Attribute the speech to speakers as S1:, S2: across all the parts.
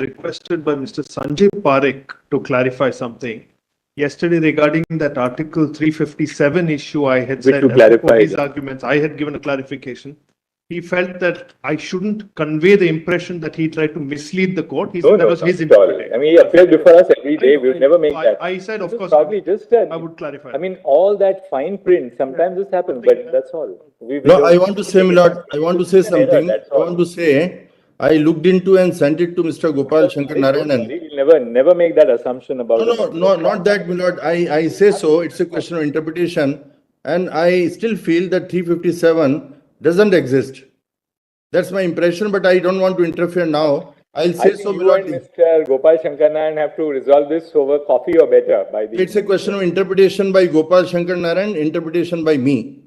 S1: requested by Mr. Sanjay Parekh to clarify something. Yesterday, regarding that Article 357 issue, I had said,
S2: to clarify
S1: his arguments, I had given a clarification. He felt that I shouldn't convey the impression that he tried to mislead the court. That was his interpretation.
S2: I mean, he appears before us every day. We would never make that.
S1: I said, of course,
S2: probably just
S1: I would clarify.
S2: I mean, all that fine print, sometimes this happens, but that's all.
S3: No, I want to say, Milord, I want to say something. I want to say, I looked into and sent it to Mr. Gopal Shankar Narayanan.
S2: We'll never make that assumption about
S3: No, not that, Milord. I say so. It's a question of interpretation. And I still feel that 357 doesn't exist. That's my impression, but I don't want to interfere now. I'll say so, Milord.
S2: Mr. Gopal Shankar Narayan have to resolve this over coffee or better by the...
S3: It's a question of interpretation by Gopal Shankar Narayan, interpretation by me.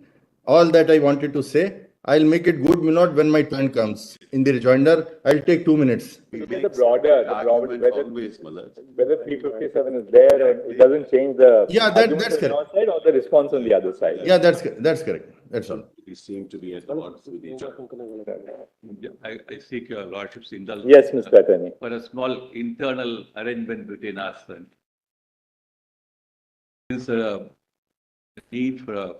S3: All that I wanted to say. I'll make it good, Milord, when my turn comes. In the rejoinder, I'll take 2 minutes.
S2: The broader whether 357 is there and it doesn't change the...
S3: Yeah, that's correct.
S2: On side or the response on the other side.
S3: Yeah, that's correct. That's all.
S4: We seem to be at odds with each other. I seek your lordship's indulgence.
S2: Yes, Mr. Attorney.
S4: For a small internal arrangement between us, and is a need for a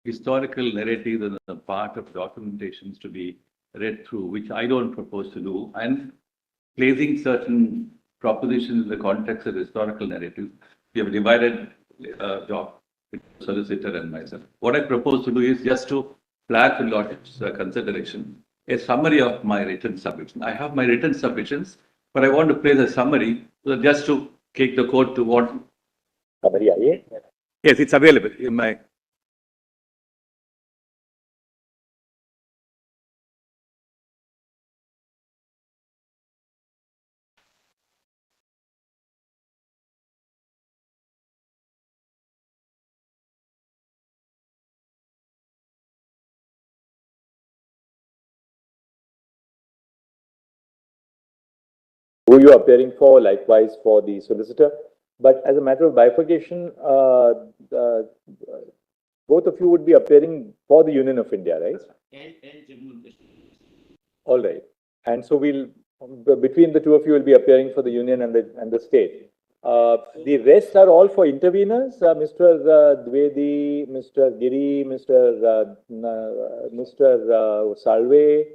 S4: historical narrative and a part of documentations to be read through, which I don't propose to do, and placing certain propositions in the context of historical narrative. We have divided job with solicitor and myself. What I propose to do is just to flag for lordship's consideration a summary of my written submission. I have my written submissions, but I want to place a summary just to take the court to what.
S2: Summary,
S4: yes, it's available in my.
S2: Who you are appearing for, likewise for the solicitor. But as a matter of bifurcation, both of you would be appearing for the Union of India, right?
S4: And Jammu.
S2: All right. And so between the two of you will be appearing for the Union and the state. The rest are all for interveners, Mr. Dwivedi, Mr. Giri, Mr. Salve,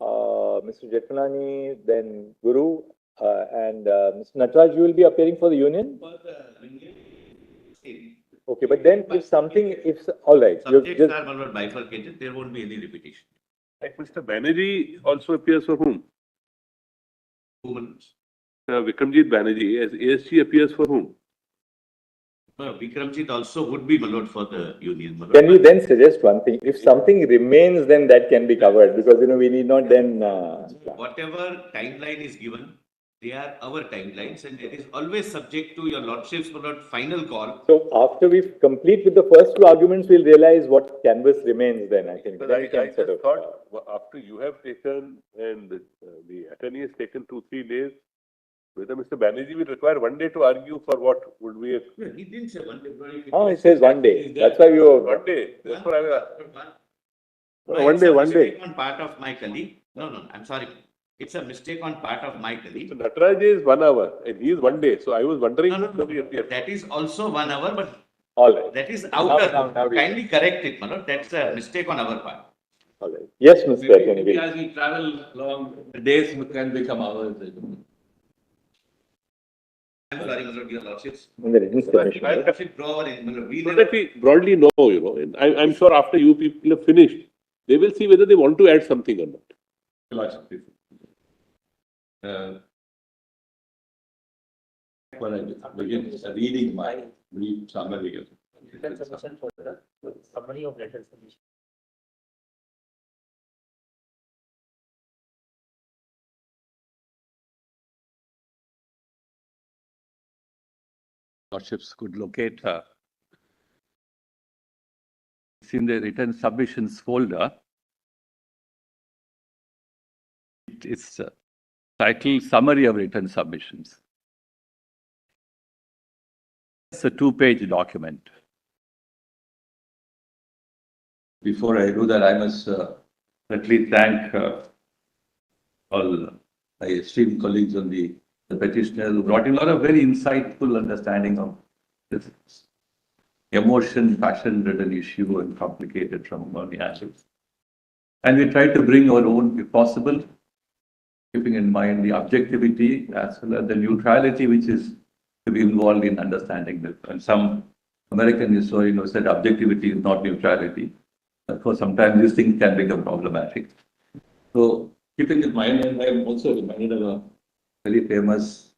S2: Mr. Jetmalani, then Guru, and Mr. Nataraj, you will be appearing for the Union? Okay, but then if something, all right.
S5: Subjects are bifurcated, there won't be any repetition.
S6: Like Mr. Banerjee also appears for whom? Vikramjit Banerjee as ASG appears for whom?
S5: Vikramjit also would be Malod for the Union.
S2: Can we then suggest one thing? If something remains, then that can be covered, because we need not then...
S5: Whatever timeline is given, they are our timelines, and it is always subject to your lordship's final call.
S2: So after we complete with the first two arguments, we'll realize what canvas remains then, I think.
S6: But I just thought, after you have taken and the attorney has taken 2-3 days, whether Mr. Banerjee will require 1 day to argue for what would be a...
S5: Yeah, he didn't say 1 day.
S2: Oh, he says 1 day. That's why we were...
S6: 1 day. That's what I
S2: was...
S6: One day.
S5: On part of my colleague. No, I'm sorry. It's a mistake on part of my colleague.
S6: So Nataraj is 1 hour and he is 1 day. So I was wondering...
S5: No. That is also 1 hour, but
S2: all right.
S5: That is outer. Kindly correct it, Manoj. That's a mistake on our part.
S2: All right. Yes, Mr.
S4: Maybe as we travel along, the days can become hours.
S5: I'm sorry, Manoj, your lordships.
S2: In the written submission.
S6: So that we broadly know, and I'm sure after you people have finished, they will see whether they want to add something or not.
S4: When I begin reading my brief summary.
S7: Summary of letters.
S4: Lordships could locate her. It's in the written submissions folder. It's titled Summary of Written Submissions. It's a 2-page document. Before I do that, I must certainly thank all my esteemed colleagues on the petitioner who brought in a lot of very insightful understanding of this emotion, passion-ridden issue and complicated from many angles. And we try to bring our own, if possible, keeping in mind the objectivity as well as the neutrality which is to be involved in understanding this. And some American historian said objectivity is not neutrality. Therefore, sometimes these things can become problematic. So, keeping in mind, and I am also reminded of a very famous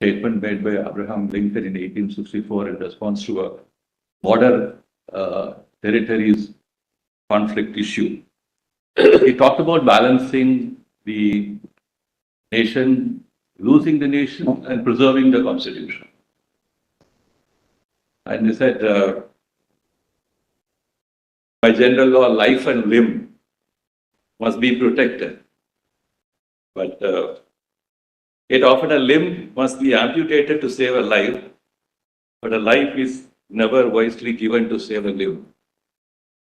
S4: statement made by Abraham Lincoln in 1864 in response to a border territories conflict issue. He talked about balancing the nation, losing the nation, and preserving the constitution. And he said, by general law, life and limb must be protected. But yet often a limb must be amputated to save a life, but a life is never wisely given to save a limb.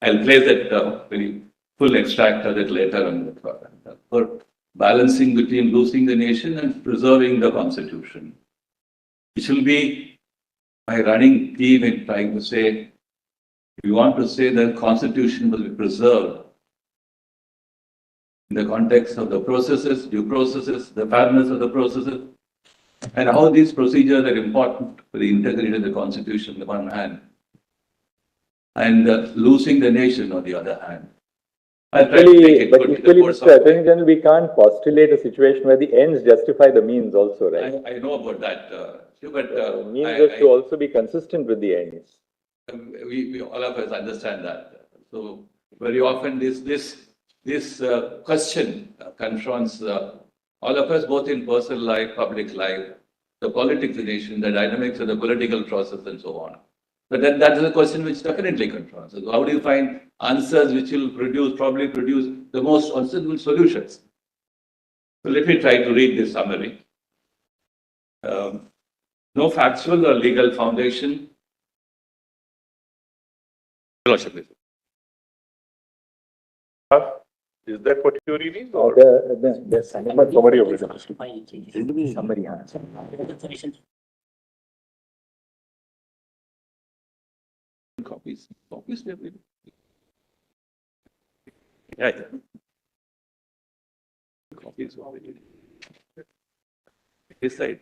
S4: I'll place that very full extract of it later on. For balancing between losing the nation and preserving the constitution. Which will be my running theme in trying to say, we want to say that constitution will be preserved in the context of the processes, due processes, the fairness of the processes, and how these procedures are important for the integrity of the constitution on the one hand, and losing the nation on the other hand.
S2: Equally, Mr. Attorney General, we can't postulate a situation where the ends justify the means also, right?
S4: I know about that, but
S2: means has to also be consistent with the ends.
S4: We all of us understand that. So very often this question confronts all of us, both in personal life, public life, the politics of the nation, the dynamics of the political process, and so on. But then that is a question which definitely confronts. So how do you find answers which will probably produce the most sensible solutions? So let me try to read this summary. No factual or legal foundation.
S6: Is that what you're reading? Or
S2: The summary of it. Summary.
S4: Copies. Yeah. Copies. This side.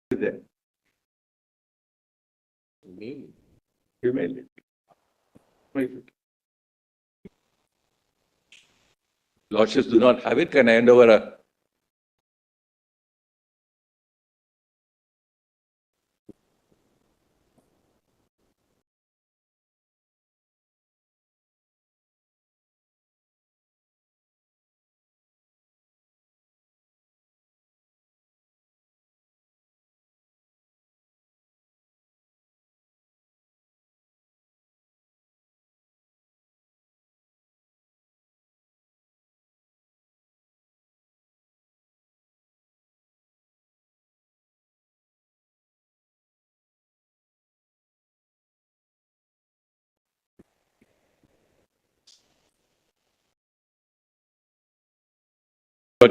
S4: There. Email it. Lordships do not have it. Can I hand over a?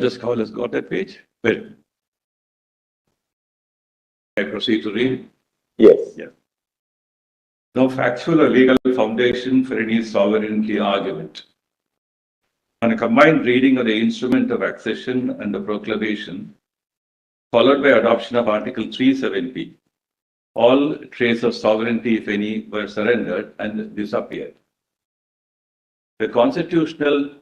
S4: Just call has got that page? Well, I proceed to read.
S2: Yes.
S4: Yeah. No factual or legal foundation for any sovereignty argument. On a combined reading of the instrument of accession and the proclamation, followed by adoption of Article 370, all trace of sovereignty, if any, were surrendered and disappeared. The constitutional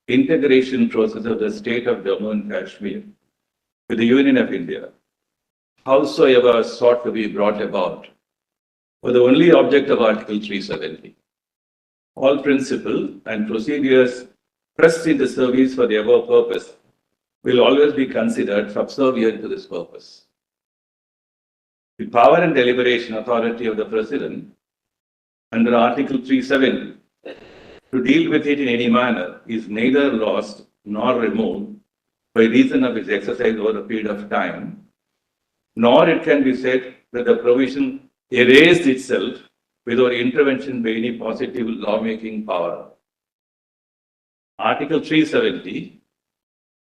S4: integration process of the state of Jammu and Kashmir with the Union of India, howsoever sought to be brought about, were the only object of Article 370. All principles and procedures pressed into service for the above purpose will always be considered subservient to this purpose. The power and deliberation authority of the President under Article 370 to deal with it in any manner is neither lost nor removed by reason of its exercise over a period of time, nor it can be said that the provision erased itself without intervention by any positive lawmaking power. Article 370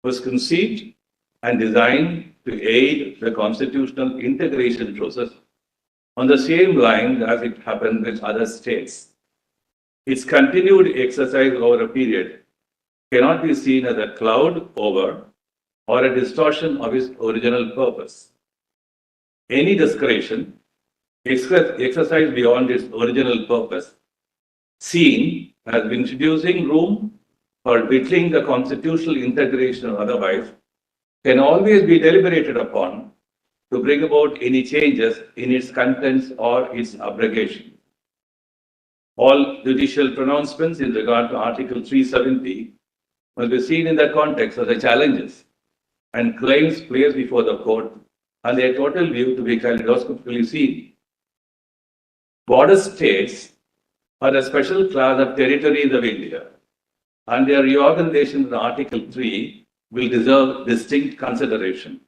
S4: was conceived and designed to aid the constitutional integration process on the same line as it happened with other states. Its continued exercise over a period cannot be seen as a cloud over or a distortion of its original purpose. Any discretion exercised beyond its original purpose, seen as introducing room for whittling the constitutional integration or otherwise, can always be deliberated upon to bring about any changes in its contents or its abrogation. All judicial pronouncements in regard to Article 370 must be seen in the context of the challenges and claims placed before the court and their total view to be kaleidoscopically seen. Border states are a special class of territories of India, and their reorganization in Article 3 will deserve distinct consideration.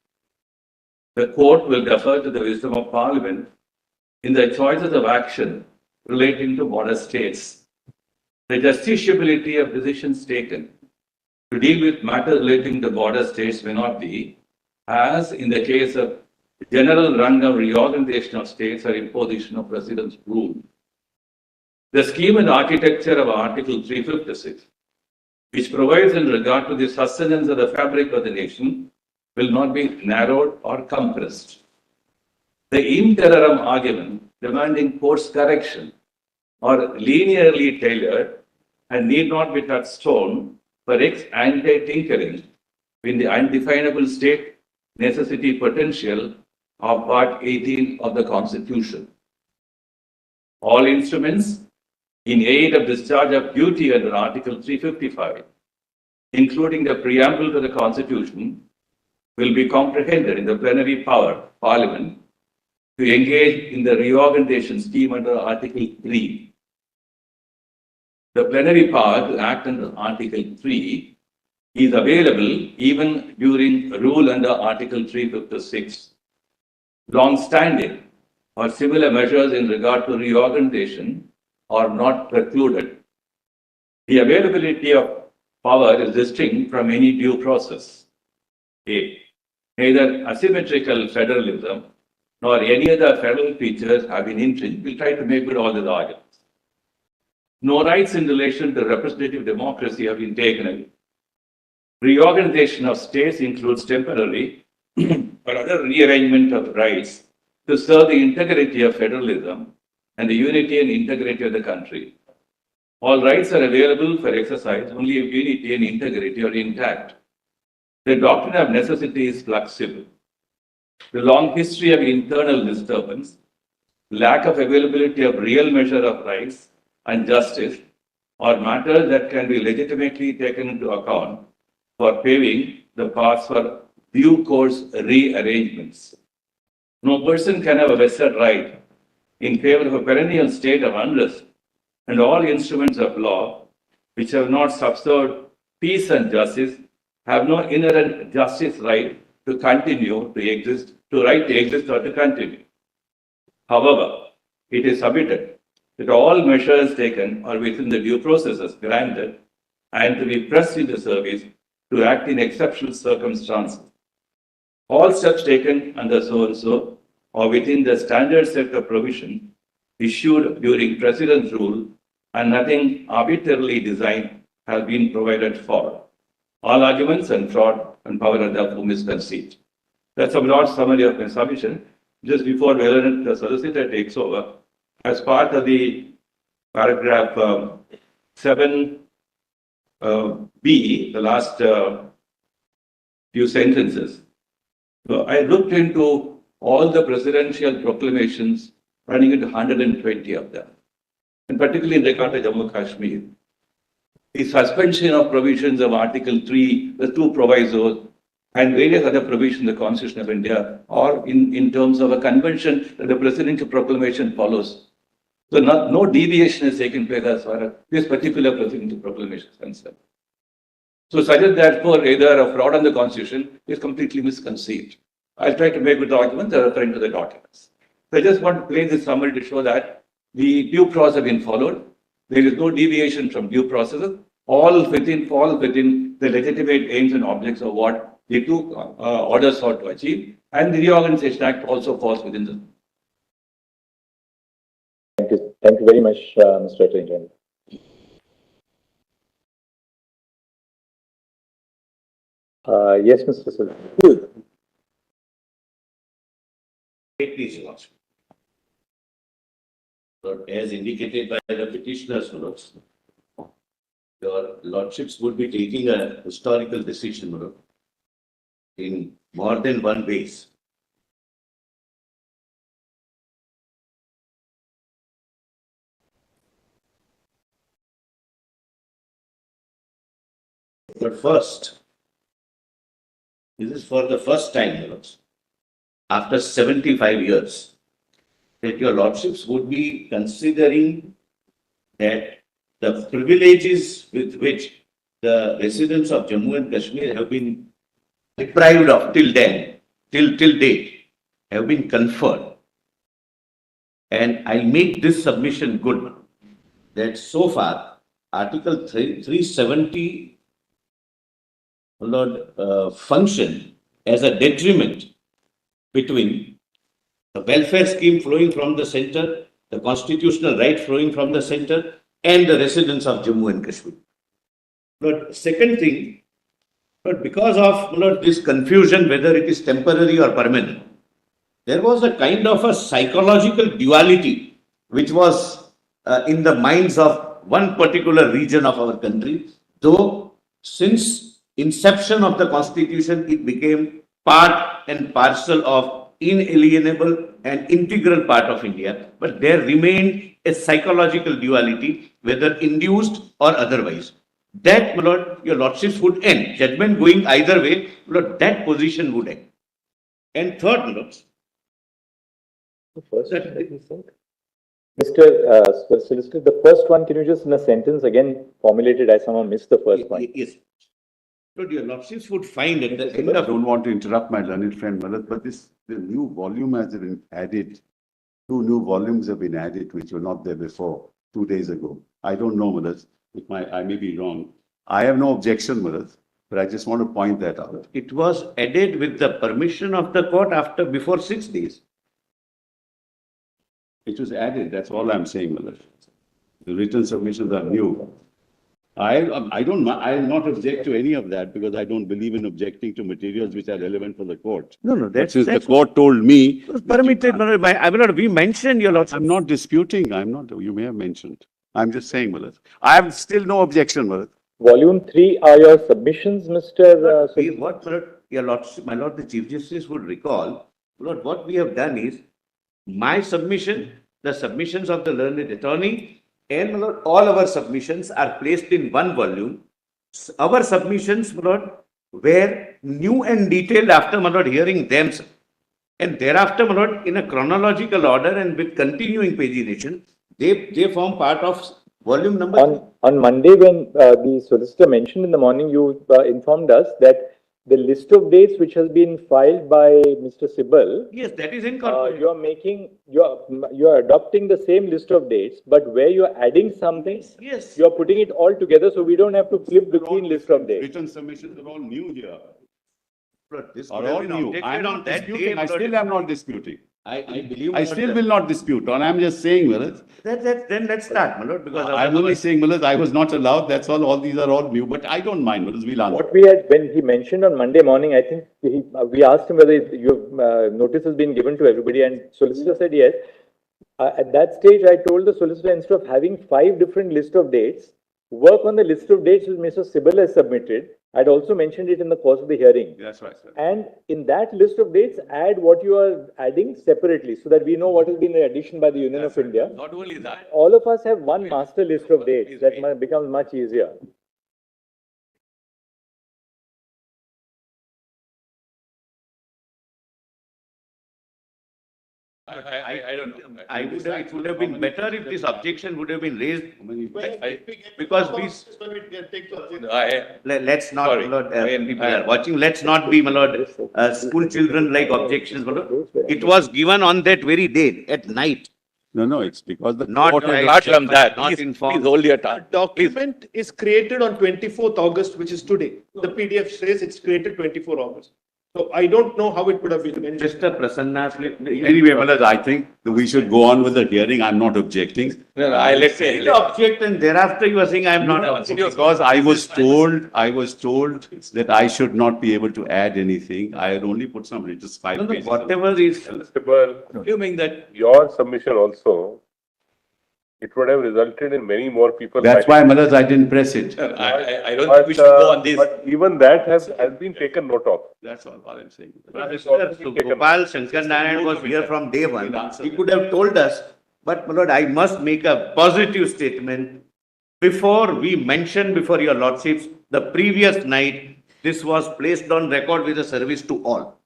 S4: The court will defer to the wisdom of Parliament in the choices of action relating to border states. The justiciability of decisions taken to deal with matters relating to border states may not be, as in the case of general run of reorganization of states or imposition of president's rule. The scheme and architecture of Article 356, which provides in regard to the sustenance of the fabric of the nation, will not be narrowed or compressed. The interim argument demanding course correction or linearly tailored and need not be touchstone for ex ante tinkering in the undefinable state necessity potential of Part 18 of the Constitution. All instruments in aid of discharge of duty under Article 355, including the preamble to the Constitution, will be comprehended in the plenary power, Parliament, to engage in the reorganization scheme under Article 3. The plenary power to act under Article 3 is available even during rule under Article 356. Long-standing or similar measures in regard to reorganization are not precluded. The availability of power is distinct from any due process. A. Neither asymmetrical federalism nor any other federal features have been infringed. We'll try to make good all these arguments. No rights in relation to representative democracy have been taken away. Reorganization of states includes temporary or other rearrangement of rights to serve the integrity of federalism and the unity and integrity of the country. All rights are available for exercise only if unity and integrity are intact. The doctrine of necessity is flexible. The long history of internal disturbance, lack of availability of real measure of rights and justice are matters that can be legitimately taken into account for paving the path for due course rearrangements. No person can have a vested right in favor of a perennial state of unrest, and all instruments of law which have not subserved peace and justice have no inherent justice right to continue to exist, to right to exist or to continue. However, it is submitted that all measures taken are within the due processes granted and to be pressed into service to act in exceptional circumstances. All steps taken under so-and-so are within the standard set of provision issued during President's rule, and nothing arbitrarily designed has been provided for. All arguments and fraud and power are therefore misconceived. That's a broad summary of my submission. Just before the solicitor takes over, as part of the paragraph 7B, the last few sentences, I looked into all the presidential proclamations, running into 120 of them, and particularly in regard to Jammu Kashmir. The suspension of provisions of Article 3, the two provisos, and various other provisions of the Constitution of India, or in terms of a convention that the presidential proclamation follows. So no deviation has taken place as far as this particular presidential proclamation is concerned. So suggest therefore either a fraud on the Constitution is completely misconceived. I'll try to make good arguments referring to the documents. So I just want to play this summary to show that the due process has been followed. There is no deviation from due processes. falls within the legitimate aims and objects of what the two orders sought to achieve, and the Reorganization Act also falls within the.
S2: Thank you very much, Mr. Attorney General. Yes, Mr. Sul.
S5: Please, Your Lordship. Lord, as indicated by the petitioners, Lords, your Lordships would be taking a historical decision, Lord, in more than one ways. But first, this is for the first time, Lords, after 75 years, that your Lordships would be considering that the privileges with which the residents of Jammu and Kashmir have been deprived of till date, have been conferred. And I make this submission good, that so far, Article 370 function as a detriment between the welfare scheme flowing from the center, the constitutional right flowing from the center, and the residents of Jammu and Kashmir. But second thing, but because of this confusion, whether it is temporary or permanent, there was a kind of a psychological duality which was in the minds of one particular region of our country, though since inception of the constitution, it became part and parcel of inalienable and integral part of India, but there remained a psychological duality, whether induced or otherwise. That, my Lord, your Lordships would end. Judgment going either way, my Lord, that position would end. And third, my Lords,
S2: Mr. Solicitor, the first one, can you just in a sentence again formulate it? I somehow missed the first one.
S5: yes. Lord, your Lordships would find at the end
S7: I
S5: of
S7: don't want to interrupt my learned friend, Malad, but the new volume has been added. 2 new volumes have been added, which were not there before, 2 days ago. I don't know, Malad. I may be wrong. I have no objection, Malad, but I just want to point that out.
S5: it was added with the permission of the court before 6 days.
S7: It was added, that's all I'm saying, Malad. The written submissions are new. I'll not object to any of that because I don't believe in objecting to materials which are relevant for the court.
S5: No,
S7: But since the court told me.
S5: was permitted. We mentioned your Lordship.
S7: I'm not disputing, you may have mentioned. I'm just saying, Malad. I have still no objection, Malad.
S2: Volume 3 are your submissions, Mr. Solicitor?
S5: What, my Lord, your Lordship, my Lord, the Chief Justice would recall, Lord, what we have done is my submission, the submissions of the learned attorney, and my Lord, all our submissions are placed in one volume. Our submissions, my Lord, were new and detailed after, my Lord, hearing them. And thereafter, my Lord, in a chronological order and with continuing pagination, they form part of volume number.
S2: On Monday, when the solicitor mentioned in the morning, you informed us that the list of dates which has been filed by Mr. Sibal,
S5: Yes, that is incorporated.
S2: you are adopting the same list of dates, but where you are adding something,
S5: Yes.
S2: you are putting it all together, so we don't have to flip between list of dates.
S7: Written submissions are all new here.
S5: Lord, this
S7: Are
S5: would have
S7: all
S5: been
S7: new.
S5: objected
S7: I'm
S5: on
S7: not
S5: that
S7: disputing.
S5: day,
S7: I
S5: Lord.
S7: still am not disputing.
S5: I believe.
S7: I still will not dispute, and I'm just saying, Malad.
S5: Then let's start, my Lord, because
S7: I'm only saying, Malad, I was not allowed, that's all. All these are all new, but I don't mind, Malad, we'll answer.
S2: What we had, when he mentioned on Monday morning, I think we asked him whether notice has been given to everybody, and solicitor said yes. At that stage, I told the solicitor, instead of having 5 different list of dates, work on the list of dates which Mr. Sibal has submitted. I'd also mentioned it in the course of the hearing.
S7: That's right, sir.
S2: And in that list of dates, add what you are adding separately, so that we know what has been the addition by the Union of India.
S4: Not only that,
S2: All of us have one master list of dates. That becomes much easier.
S4: I don't know.
S5: it would have been better if this objection would have been raised. Because let's not,
S4: Sorry.
S5: my Lord, when people are watching, let's not be, my Lord, school children like objections, my Lord. It was given on that very day at night.
S7: No, it's because the
S5: Not
S7: court
S5: right,
S6: Apart from that,
S5: not
S6: please
S5: informed.
S6: hold your
S1: The
S6: tongue.
S1: document is created on 24th August, which is today. The PDF says it's created 24 August. So I don't know how it would have been mentioned.
S5: Mr. Prasanna,
S7: Anyway, Malad, I think that we should go on with the hearing. I'm not objecting.
S6: No, let's say.
S5: you object and thereafter you are saying I am not objecting.
S7: Because I was told that I should not be able to add anything. I had only put some, just
S5: No,
S7: 5
S5: no,
S7: pages.
S5: whatever is, assuming that
S6: Your submission also, it would have resulted in many more people.
S7: That's why, Malad, I didn't press it.
S6: I don't think we should go on this. But even that has been taken note of.
S7: That's all I'm saying.
S5: Mr. Gopal Shankar Narayan was here from day one. He could have told us, but my lord, I must make a positive statement. Before we mentioned before your lordships, the previous night, this was placed on record with a service to all.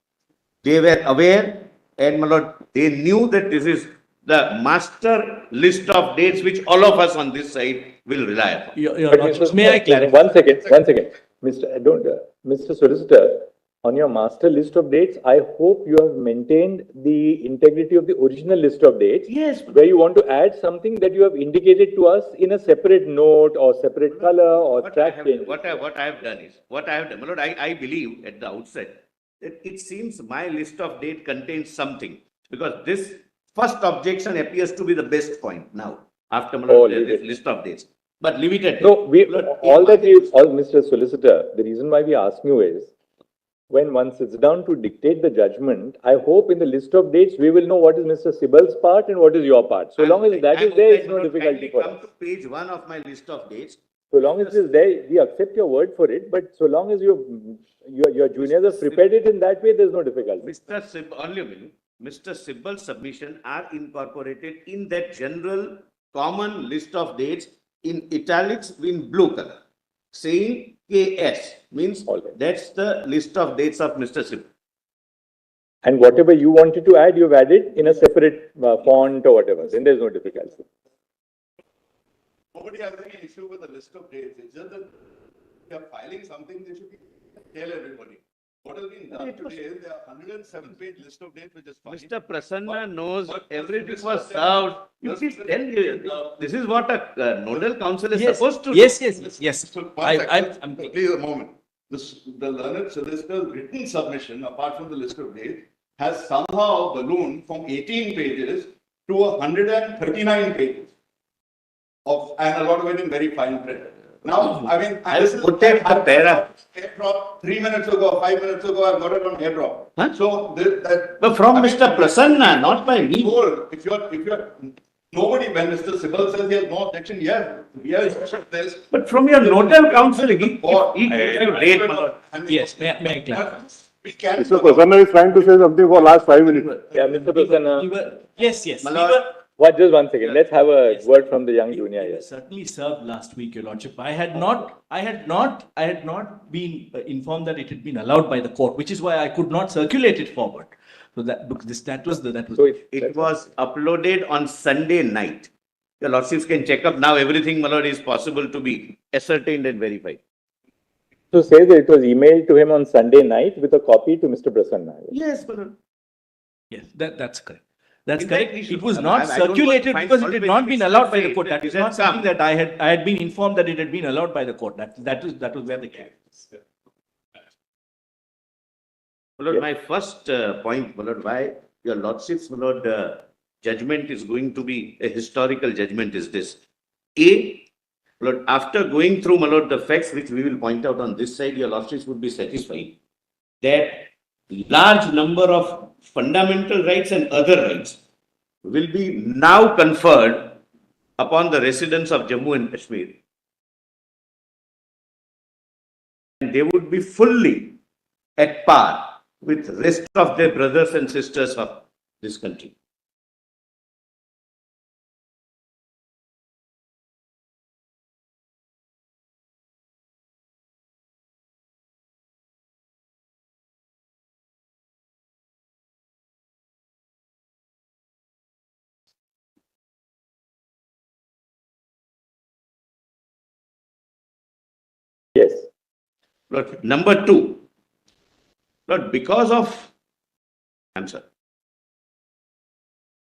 S5: They were aware and my lord, they knew that this is the master list of dates which all of us on this side will rely upon.
S8: Your
S2: But
S8: Lordship,
S2: Mr.
S8: may I clarify?
S2: One second. Mr. Solicitor, on your master list of dates, I hope you have maintained the integrity of the original list of dates.
S5: Yes.
S2: Where you want to add something that you have indicated to us in a separate note or separate color or
S5: What I
S2: track
S5: have,
S2: change.
S5: what I have done is, my lord, I believe at the outset that it seems my list of date contains something because this first objection appears to be the best point now after my lord,
S2: leave
S5: this
S2: it.
S5: list of dates. But leave it at
S2: No,
S5: that. Lord,
S2: Mr. Solicitor, the reason why we ask you is, when one sits down to dictate the judgment, I hope in the list of dates, we will know what is Mr. Sibal's part and what is your part. So long as that is there, it's no difficulty for
S5: Come
S2: us.
S5: to page 1 of my list of dates.
S2: So long as it is there, we accept your word for it, but so long as your juniors have prepared it in that way, there's no difficulty.
S5: Mr. Sib, only a minute. Mr. Sibal's submission are incorporated in that general common list of dates in italics in blue color, saying KS means
S2: All right.
S5: that's the list of dates of Mr. Sibal.
S2: And whatever you wanted to add, you've added in a separate font or whatever, then there's no difficulty.
S3: Nobody has any issue with the list of dates. It's just that if you are filing something, they should tell everybody. What has been done today is there are 107-page list of dates which is filed.
S5: Mr. Prasanna knows everything was served. You please tell you, this is what a nodal council is supposed to do.
S8: Yes.
S3: So,
S8: I'm
S3: please a moment. The learned solicitor's written submission, apart from the list of dates, has somehow ballooned from 18 pages to 139 pages. And a lot of it in very fine print. Now, I mean,
S5: I
S3: this is
S5: put it the para.
S3: airdrop 3 minutes ago, 5 minutes ago, I got it on airdrop.
S5: Huh?
S3: So that.
S5: But from
S3: I mean,
S5: Mr. Prasanna, not by me.
S3: If you're, nobody, when Mr. Sibal says he has no objection, yeah, there's.
S5: But from your nodal council, he gives
S3: Or-
S5: you date, my lord.
S8: Yes, may I clarify?
S3: We can.
S6: Mr. Prasanna is trying to say something for last 5 minutes.
S2: Yeah, Mr. Prasanna,
S8: Yes.
S5: My
S8: We
S5: lord.
S8: were,
S2: just 1 second. Let's have a word from the young junior
S8: we
S2: here.
S8: were certainly served last week, Your Lordship. I had not been informed that it had been allowed by the court, which is why I could not circulate it forward. So that was.
S2: So
S5: It was uploaded on Sunday night. Your lordships can check up now. Everything, my lord, is possible to be ascertained and verified.
S2: So say that it was emailed to him on Sunday night with a copy to Mr. Prasanna.
S5: Yes, my lord.
S8: Yes, that's correct. That's
S5: In fact,
S8: correct.
S5: we should-
S8: It was
S5: I
S8: not
S5: don't want to
S8: circulated
S5: find
S8: because it
S5: fault
S8: had
S5: with
S8: not been
S5: Mr.
S8: allowed by the
S5: Said
S8: court. That
S5: that
S8: is
S5: it
S8: not
S5: has
S8: something
S5: come.
S8: that I had been informed that it had been allowed by the court. That was where the case is.
S5: My lord, my first point, my lord, why your lordships, my lord, judgment is going to be a historical judgment is this. A, my lord, after going through, my lord, the facts which we will point out on this side, your lordships would be satisfied that large number of fundamental rights and other rights will be now conferred upon the residents of Jammu and Kashmir. And they would be fully at par with rest of their brothers and sisters of this country.
S2: Yes.
S5: But number two, but because of, I'm sorry.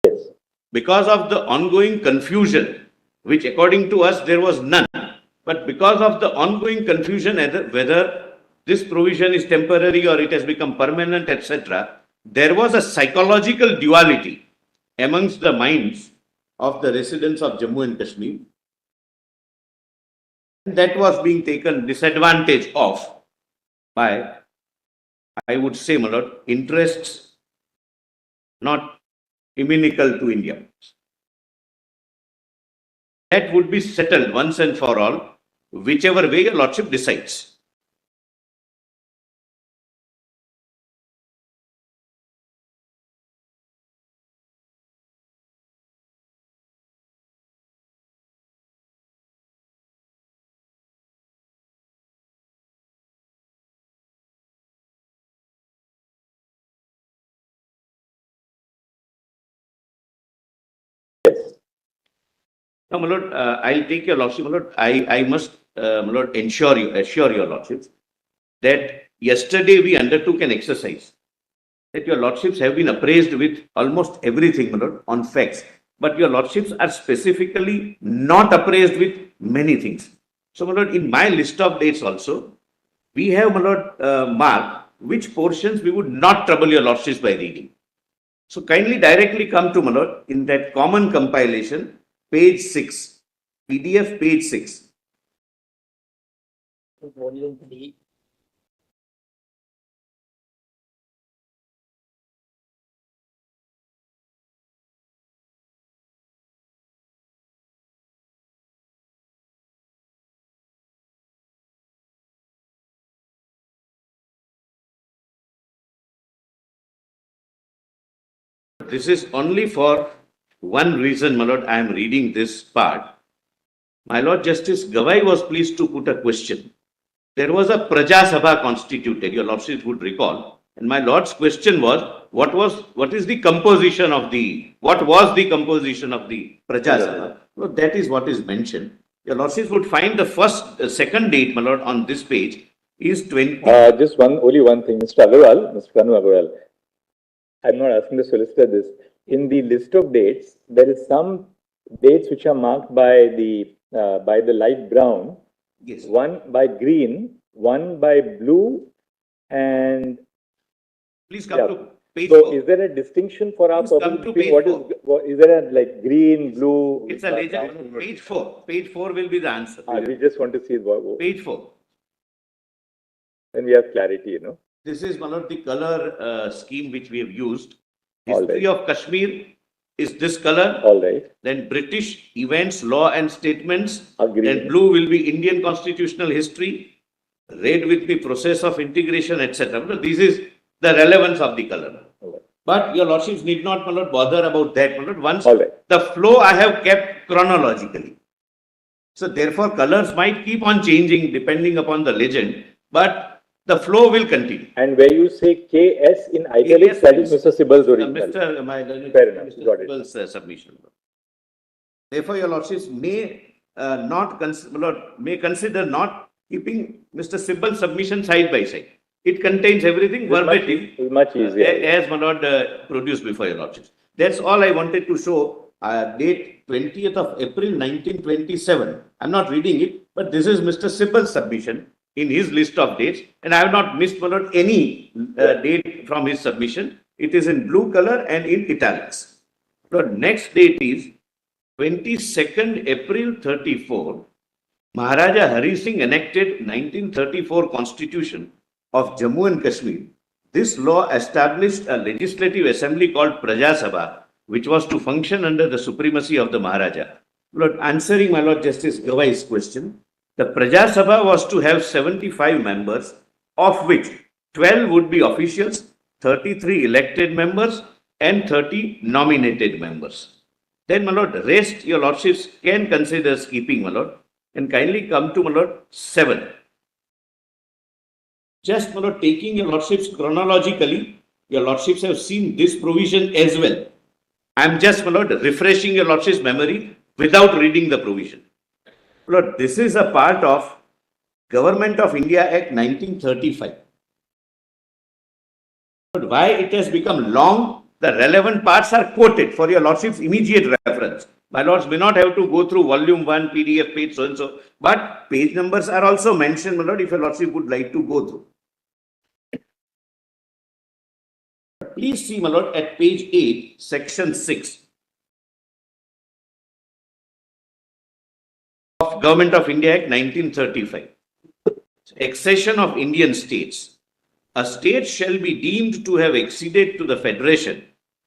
S2: Yes.
S5: because of the ongoing confusion, which according to us there was none, but because of the ongoing confusion whether this provision is temporary or it has become permanent, etc., there was a psychological duality amongst the minds of the residents of Jammu and Kashmir. That was being taken disadvantage of by, I would say, my lord, interests not inimical to India. That would be settled once and for all, whichever way your lordship decides. No, my lord, I'll take your lordship, my lord. I must, my lord, assure your lordships that yesterday we undertook an exercise that your lordships have been appraised with almost everything, my lord, on facts. But your lordships are specifically not appraised with many things. So, my lord, in my list of dates also, we have, my lord, marked which portions we would not trouble your lordships by reading. So, kindly directly come to, my lord, in that common compilation, page 6, PDF page 6.
S9: Volume 3.
S5: This is only for one reason, my lord, I am reading this part. My Lord Justice Gawai was pleased to put a question. There was a Praja Sabha constituted, your lordship would recall. And my lord's question was, what was the composition of the Praja Sabha? So that is what is mentioned. Your lordship would find the second date, my lord, on this page is 20.
S2: Just only one thing, Mr. Agarwal, Mr. Kanu Agarwal. I'm not asking the solicitor this. In the list of dates, there is some dates which are marked by the light brown.
S5: Yes.
S2: One by green, one by blue, and
S5: Please come to page
S2: so
S5: 4.
S2: is there a distinction for our
S5: Please come
S2: purpose
S5: to
S2: between
S5: page
S2: is there a like green, blue?
S5: It's a legend. Page 4. Page 4 will be the answer.
S2: We just want to see
S5: Page 4.
S2: Then we have clarity,
S5: This is one of the color scheme which we have used.
S2: All
S5: History
S2: right.
S5: of Kashmir is this color.
S2: All right.
S5: Then British events, law and statements.
S2: Agreed.
S5: Then blue will be Indian constitutional history. Red with the process of integration, etc. This is the relevance of the color.
S2: All right.
S5: But your lordships need not, my lord, bother about that. My lord. Once
S2: All right.
S5: the flow I have kept chronologically. So therefore colors might keep on changing depending upon the legend, but the flow will continue.
S2: And where you say KS in italics, that is Mr. Sibal's original. Fair enough. Got it.
S5: Sibal's submission. Therefore, your lordships may consider not keeping Mr. Sibal's submission side by side. It contains everything verbatim.
S2: Much easier.
S5: As my lord produced before your lordships. That's all I wanted to show. Date 20th of April 1927. I'm not reading it, but this is Mr. Sibal's submission in his list of dates, and I have not missed, my lord, any date from his submission. It is in blue color and in italics. The next date is 22nd April 34. Maharaja Hari Singh enacted 1934 Constitution of Jammu and Kashmir. This law established a legislative assembly called Praja Sabha, which was to function under the supremacy of the Maharaja. Lord, answering my Lord Justice Gawai's question, the Praja Sabha was to have 75 members, of which 12 would be officials, 33 elected members, and 30 nominated members. Then, my lord, rest your lordships can consider skipping, my lord, and kindly come to, my lord, 7. Just, my lord, taking your lordships chronologically, your lordships have seen this provision as well. I am just, my lord, refreshing your lordship's memory without reading the provision. Lord, this is a part of Government of India Act 1935. But why it has become long the relevant parts are quoted for your lordship's immediate reference. My lords may not have to go through volume 1, PDF page so and so, but page numbers are also mentioned, my lord, if your lordship would like to go through. Please see, my lord, at page 8, section 6 of Government of India Act 1935. Accession of Indian states. A state shall be deemed to have acceded to the Federation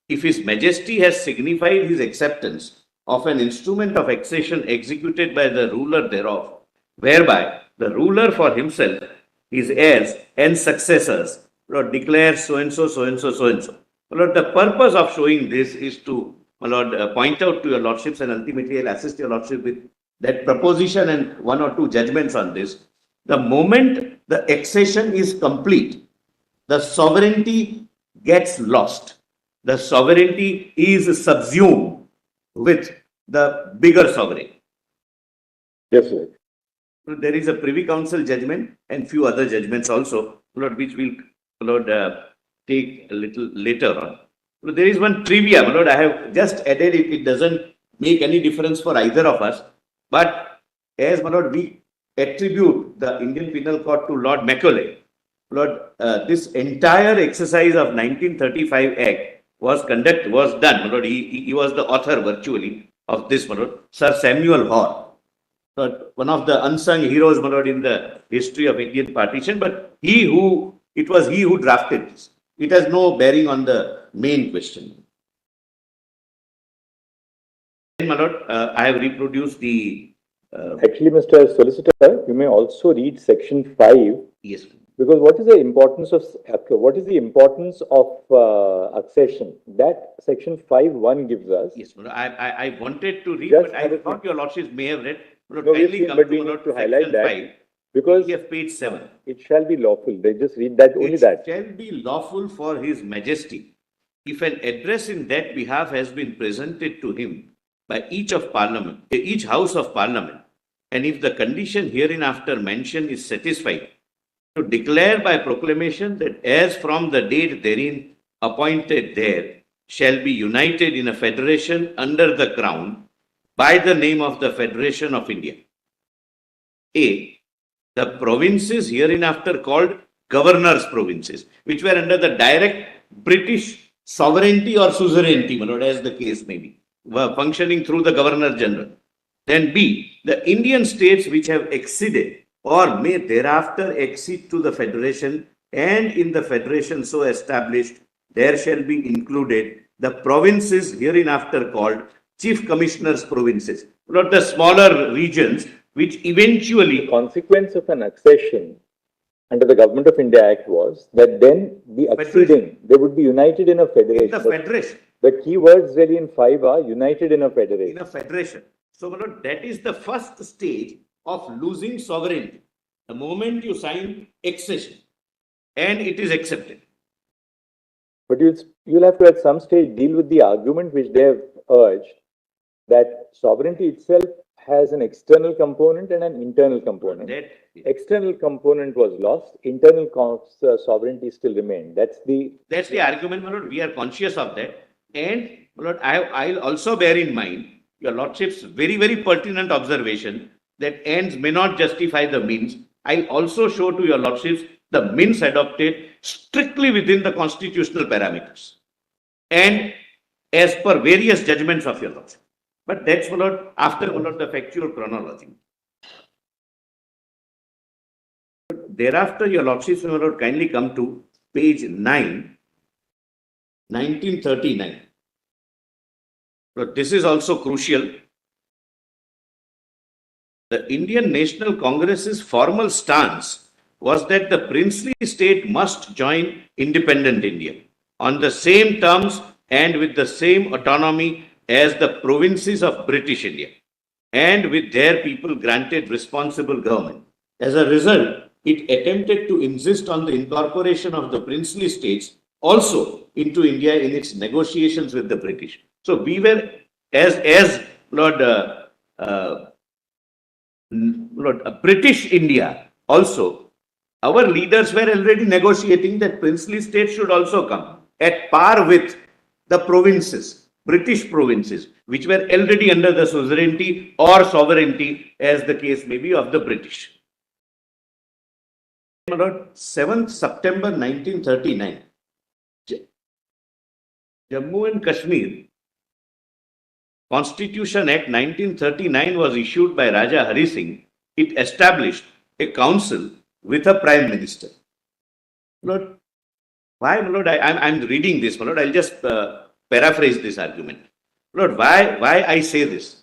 S5: if His Majesty has signified his acceptance of an instrument of accession executed by the ruler thereof, whereby the ruler for himself, his heirs and successors, Lord, declares so and so, so and so, so and so. Lord, the purpose of showing this is to, my Lord, point out to your lordships, and ultimately I'll assist your lordship with that proposition and 1 or 2 judgments on this. The moment the accession is complete, the sovereignty gets lost. The sovereignty is subsumed with the bigger sovereign.
S2: Yes, sir.
S5: There is a Privy Council judgment and few other judgments also, Lord, which we'll, Lord, take a little later on. Lord, there is one trivia, Lord, I have just added it. It doesn't make any difference for either of us. But as, my Lord, we attribute the Indian Penal Code to Lord Macaulay, Lord, this entire exercise of 1935 Act was done, my Lord. He was the author virtually of this, my Lord. Sir Samuel Hoare, one of the unsung heroes, my Lord, in the history of Indian partition, but it was he who drafted this. It has no bearing on the main question. My Lord, I have reproduced the...
S2: Actually, Mr. Solicitor, you may also read section 5.
S5: Yes.
S2: Because what is the importance of accession? That section 5(1) gives us.
S5: Yes, I wanted to read,
S2: Just
S5: but I thought your lordships may have read.
S2: No, we need to highlight that
S5: 5,
S2: because
S5: page 7.
S2: It shall be lawful. They just read that only that.
S5: It shall be lawful for His Majesty, if an address in that behalf has been presented to him by each House of Parliament, and if the condition hereinafter mentioned is satisfied, to declare by proclamation that as from the date therein appointed there shall be united in a federation under the crown by the name of the Federation of India. A, the provinces hereinafter called governors' provinces, which were under the direct British sovereignty or suzerainty, my Lord, as the case may be, were functioning through the Governor General. Then B, the Indian states which have acceded or may thereafter accede to the Federation, and in the Federation so established, there shall be included the provinces hereinafter called Chief Commissioners' provinces, not the smaller regions which eventually...
S2: The consequence of an accession under the Government of India Act was that then the acceding, they would be united in a federation.
S5: In the federation.
S2: The key words really in 5 are united in a federation.
S5: In a federation. So, Lord, that is the first stage of losing sovereignty. The moment you sign accession and it is accepted.
S2: But you'll have to at some stage deal with the argument which they have urged that sovereignty itself has an external component and an internal component. External component was lost, internal sovereignty still remained. That's the
S5: argument, my Lord. We are conscious of that. And, my Lord, I'll also bear in mind your Lordship's very, very pertinent observation that ends may not justify the means. I'll also show to your Lordships the means adopted strictly within the constitutional parameters and as per various judgments of your Lordship. But that's, my Lord, after, my Lord, the factual chronology. Thereafter, your Lordships, my Lord, kindly come to page 9, 1939. But this is also crucial. The Indian National Congress's formal stance was that the princely state must join independent India on the same terms and with the same autonomy as the provinces of British India, and with their people granted responsible government. As a result, it attempted to insist on the incorporation of the princely states also into India in its negotiations with the British. So we were, as Lord British India also, our leaders were already negotiating that princely states should also come at par with the provinces, British provinces, which were already under the suzerainty or sovereignty, as the case may be, of the British. On 7th September 1939, Jammu and Kashmir Constitution Act 1939 was issued by Raja Hari Singh. It established a council with a prime minister. Lord, why, my lord, I'm reading this, my lord, I'll just paraphrase this argument. Lord, why I say this?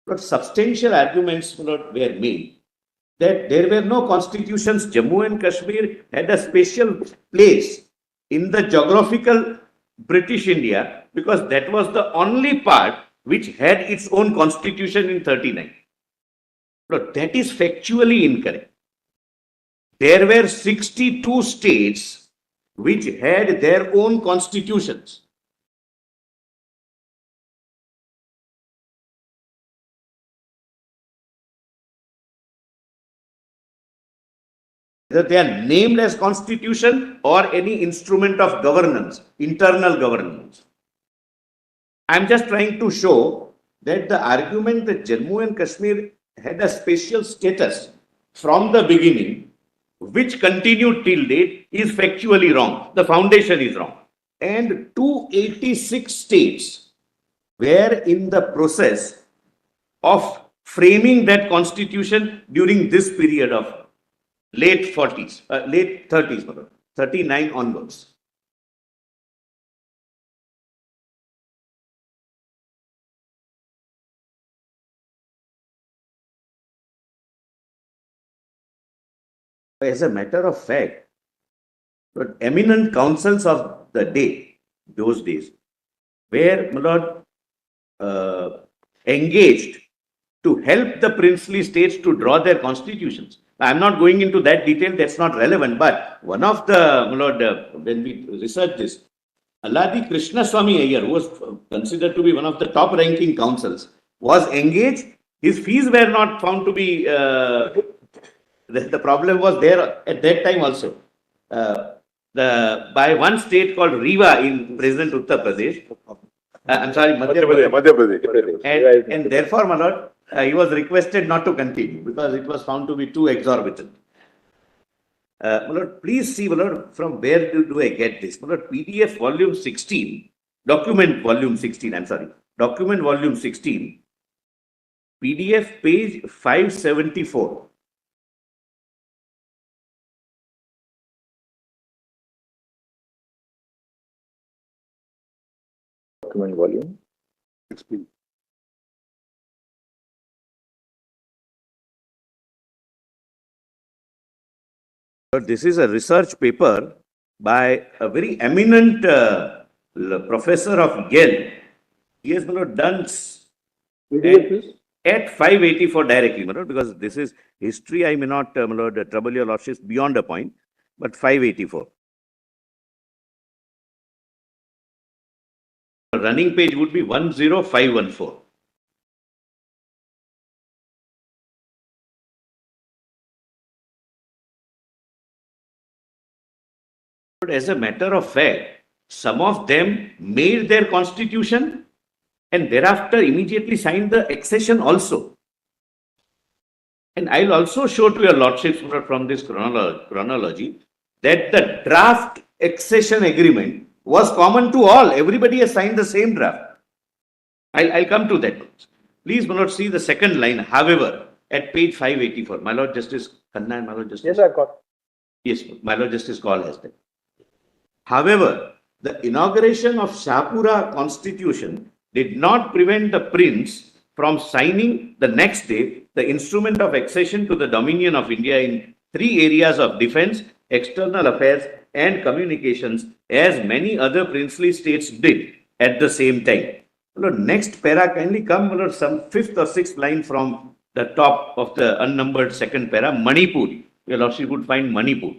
S5: Lord, substantial arguments, my lord, were made that there were no constitutions. Jammu and Kashmir had a special place in the geographical British India because that was the only part which had its own constitution in 39. Lord, that is factually incorrect. There were 62 states which had their own constitutions. Whether they are named as constitution or any instrument of governance, internal governance. I'm just trying to show that the argument that Jammu and Kashmir had a special status from the beginning, which continued till date, is factually wrong. The foundation is wrong. And 286 states were in the process of framing that constitution during this period of late 40s, late 30s, 39 onwards. As a matter of fact, but eminent councils of the day, those days, were, my lord, engaged to help the princely states to draw their constitutions. I'm not going into that detail, that's not relevant, but one of the, my lord, when we researched this, Aladi Krishnaswamy Iyer, who was considered to be one of the top ranking councils, was engaged. His fees were not found to be, the problem was there at that time also. By one state called Rewa in present Uttar Pradesh. I'm sorry, Madhya Pradesh. And therefore, my lord, he was requested not to continue because it was found to be too exorbitant. My lord, please see, my lord, from where do I get this? My lord, PDF volume 16, document volume 16, I'm sorry, document volume 16, PDF page 574.
S2: Document volume.
S7: 16.
S5: This is a research paper by a very eminent professor of Yale. He has done at 584 directly, because this is history. I may not trouble your lordships beyond a point, but 584. The running page would be 10514. As a matter of fact, some of them made their constitution and thereafter immediately signed the accession also. And I'll also show to your lordships from this chronology that the draft accession agreement was common to all. Everybody has signed the same draft. I'll come to that. Please, my lord, see the second line. However, at page 584, my lord Justice Khanna and my lord Justice.
S2: Yes, I've got.
S5: Yes, my lord Justice Kaul has that. However, the inauguration of Shahpura Constitution did not prevent the prince from signing the next day the instrument of accession to the dominion of India in 3 areas of defense, external affairs, and communications, as many other princely states did at the same time. Lord, next para, kindly come, Lord, some 5th or 6th line from the top of the unnumbered second para, Manipur. Your lordship would find Manipur.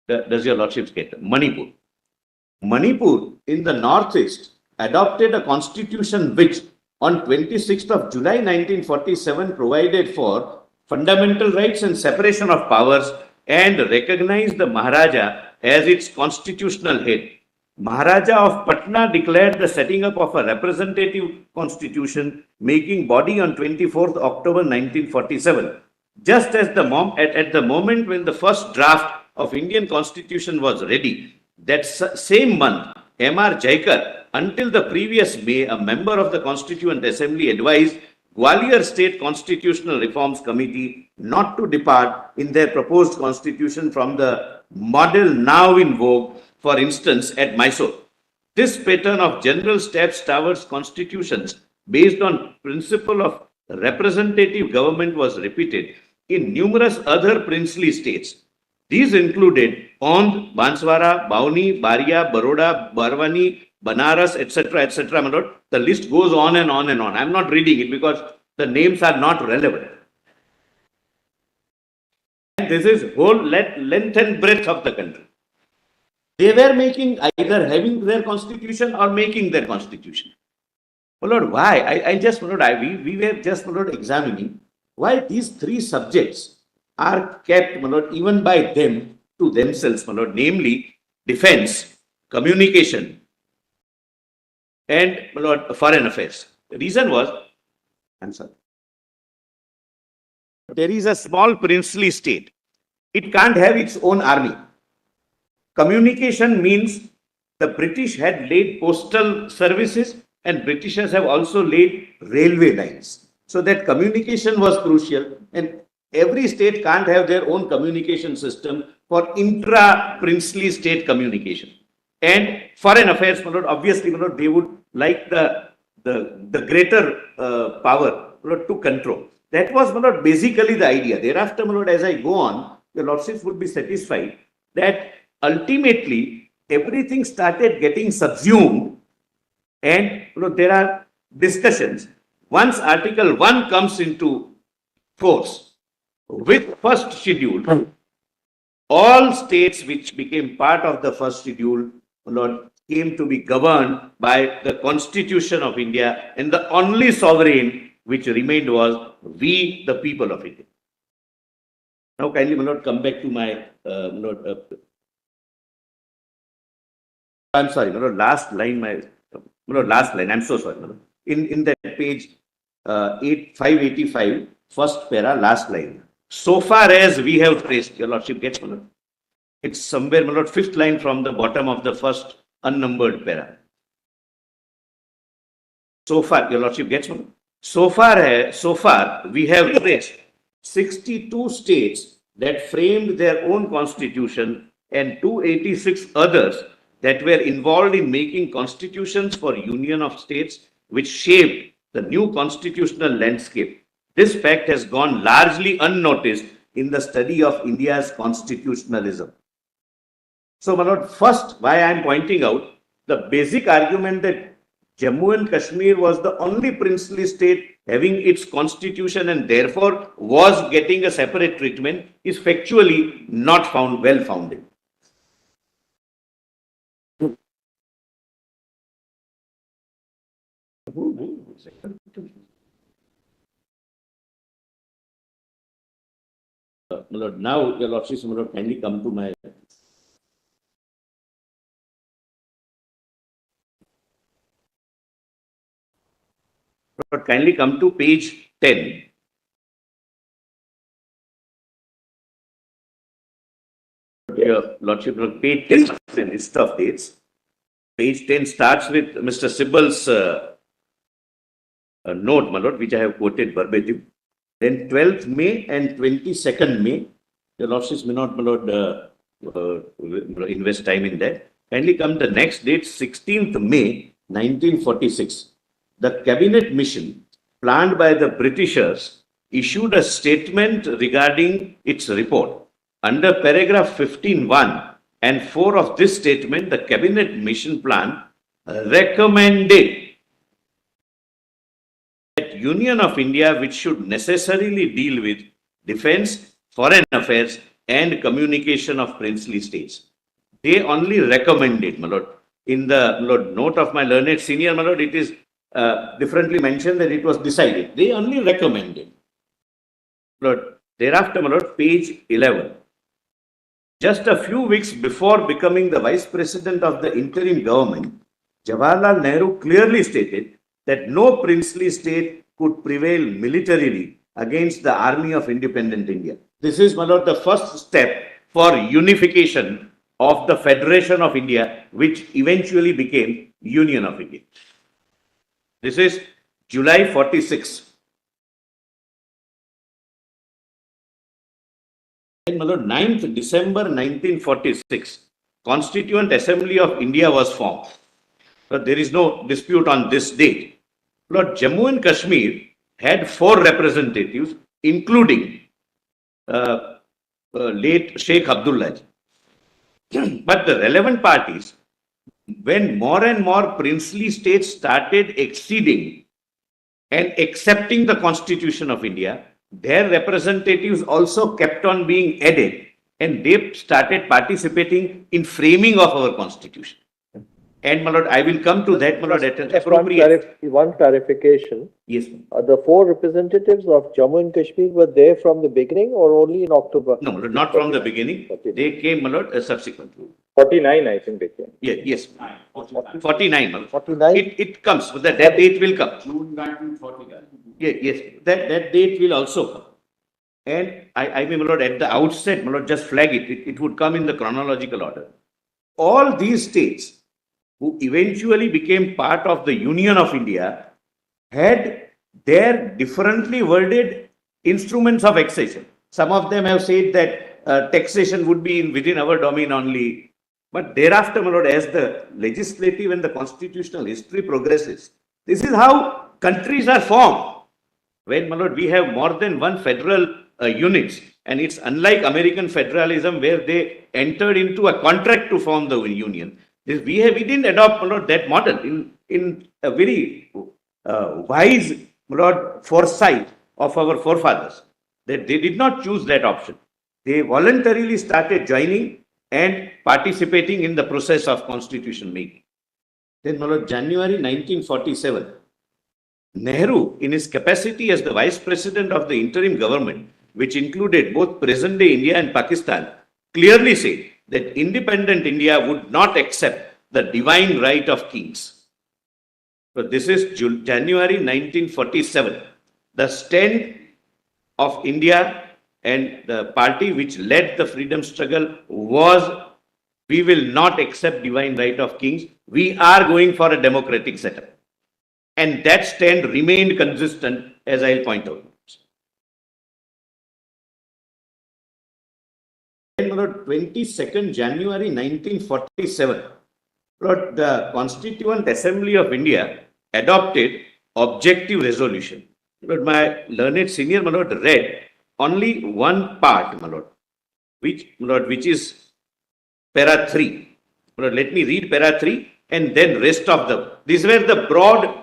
S5: Does your lordship get Manipur? Manipur in the northeast adopted a constitution which on 26th of July 1947 provided for fundamental rights and separation of powers and recognized the Maharaja as its constitutional head. Maharaja of Patna declared the setting up of a representative constitution making body on 24th October 1947. Just as at the moment when the first draft of Indian constitution was ready, that same month, M.R. Jaikar, until the previous May, a member of the Constituent Assembly, advised Gwalior State Constitutional Reforms Committee not to depart in their proposed constitution from the model now in vogue, for instance, at Mysore. This pattern of general steps towards constitutions based on principle of representative government was repeated in numerous other princely states. These included Ond, Banswara, Bauni, Baria, Baroda, Barwani, Banaras, etc., etc. My lord, the list goes on and on and on. I'm not reading it because the names are not relevant. And this is whole length and breadth of the country. They were making either having their constitution or making their constitution. My lord, why? I just, my lord, we were just, my lord, examining why these three subjects are kept, my lord, even by them to themselves, my lord, namely defense, communication, and, my lord, foreign affairs. The reason was, I'm sorry, there is a small princely state. It can't have its own army. Communication means the British had laid postal services and Britishers have also laid railway lines. So that communication was crucial, and every state can't have their own communication system for intra-princely state communication. And foreign affairs, my lord, obviously, my lord, they would like the greater power, my lord, to control. That was, my lord, basically the idea. Thereafter, my lord, as I go on, your lordships would be satisfied that ultimately everything started getting subsumed, and you know, there are discussions. Once Article 1 comes into force with first schedule, all states which became part of the first schedule, you know, came to be governed by the Constitution of India, and the only sovereign which remained was we, the people of India. Now kindly, my lord, come back to my I'm sorry, my lord, last line, last line, I'm so sorry, my lord. In that page 585, first para, last line. So far as we have traced, your lordship gets, my lord? It's somewhere, my lord, fifth line from the bottom of the first unnumbered para. So far, your lordship gets, my lord? So far, we have traced 62 states that framed their own constitution and 286 others that were involved in making constitutions for union of states, which shaped the new constitutional landscape. This fact has gone largely unnoticed in the study of India's constitutionalism. So, my lord, first, why I am pointing out the basic argument that Jammu and Kashmir was the only princely state having its constitution and therefore was getting a separate treatment is factually not found well founded. My lord, now your lordship, my lord, kindly come to my But kindly come to page 10. Your lordship, page 10 list of dates. Page 10 starts with Mr. Sibbal's note, my lord, which I have quoted verbatim. Then 12th May and 22nd May. Your lordships may not, my lord, invest time in that. Kindly come the next date, 16th May, 1946. The cabinet mission planned by the Britishers issued a statement regarding its report. Under paragraph 15(1) and 4 of this statement, the cabinet mission plan recommended that Union of India, which should necessarily deal with defense, foreign affairs, and communication of princely states. They only recommended, my lord. In the note of my learned senior, my lord, it is differently mentioned that it was decided. They only recommended. Lord, thereafter, my lord, page 11. Just a few weeks before becoming the vice president of the interim government, Jawaharlal Nehru clearly stated that no princely state could prevail militarily against the army of independent India. This is, my lord, the first step for unification of the Federation of India, which eventually became Union of India. This is July 46. And, my lord, 9th December 1946, Constituent Assembly of India was formed. But there is no dispute on this date. Lord, Jammu and Kashmir had 4 representatives, including late Sheikh Abdullah. But the relevant parties, when more and more princely states started acceding and accepting the Constitution of India, their representatives also kept on being added, and they started participating in framing of our Constitution. And, my lord, I will come to that, my lord, at an
S9: Just
S5: appropriate.
S9: one clarification.
S5: Yes, ma'am.
S9: The 4 representatives of Jammu and Kashmir were there from the beginning or only in October?
S5: No, my lord, not from the beginning. They came, my lord, subsequently.
S2: 49, I think they came.
S5: Yeah, yes. 49, my lord.
S9: 49?
S5: It comes, that date will come.
S7: June 1949.
S5: Yeah, yes, that date will also come. And I mean, my lord, at the outset, my lord, just flag it. It would come in the chronological order. All these states who eventually became part of the Union of India had their differently worded instruments of accession. Some of them have said that taxation would be within our domain only. But thereafter, my lord, as the legislative and the constitutional history progresses, this is how countries are formed. When, my lord, we have more than one federal units, and it's unlike American federalism where they entered into a contract to form the union. We didn't adopt, my lord, that model in a very wise, my lord, foresight of our forefathers, that they did not choose that option. They voluntarily started joining and participating in the process of constitution making. Then, my lord, January 1947, Nehru, in his capacity as the vice president of the interim government, which included both present-day India and Pakistan, clearly said that independent India would not accept the divine right of kings. So this is January 1947. The stand of India and the party which led the freedom struggle was, we will not accept divine right of kings. We are going for a democratic setup. And that stand remained consistent, as I'll point out. On 22nd January 1947, the Constituent Assembly of India adopted objective resolution. But my learned senior, my lord, read only one part, my lord, which is para 3. My lord, let me read para 3 and then rest of them. These were the broad,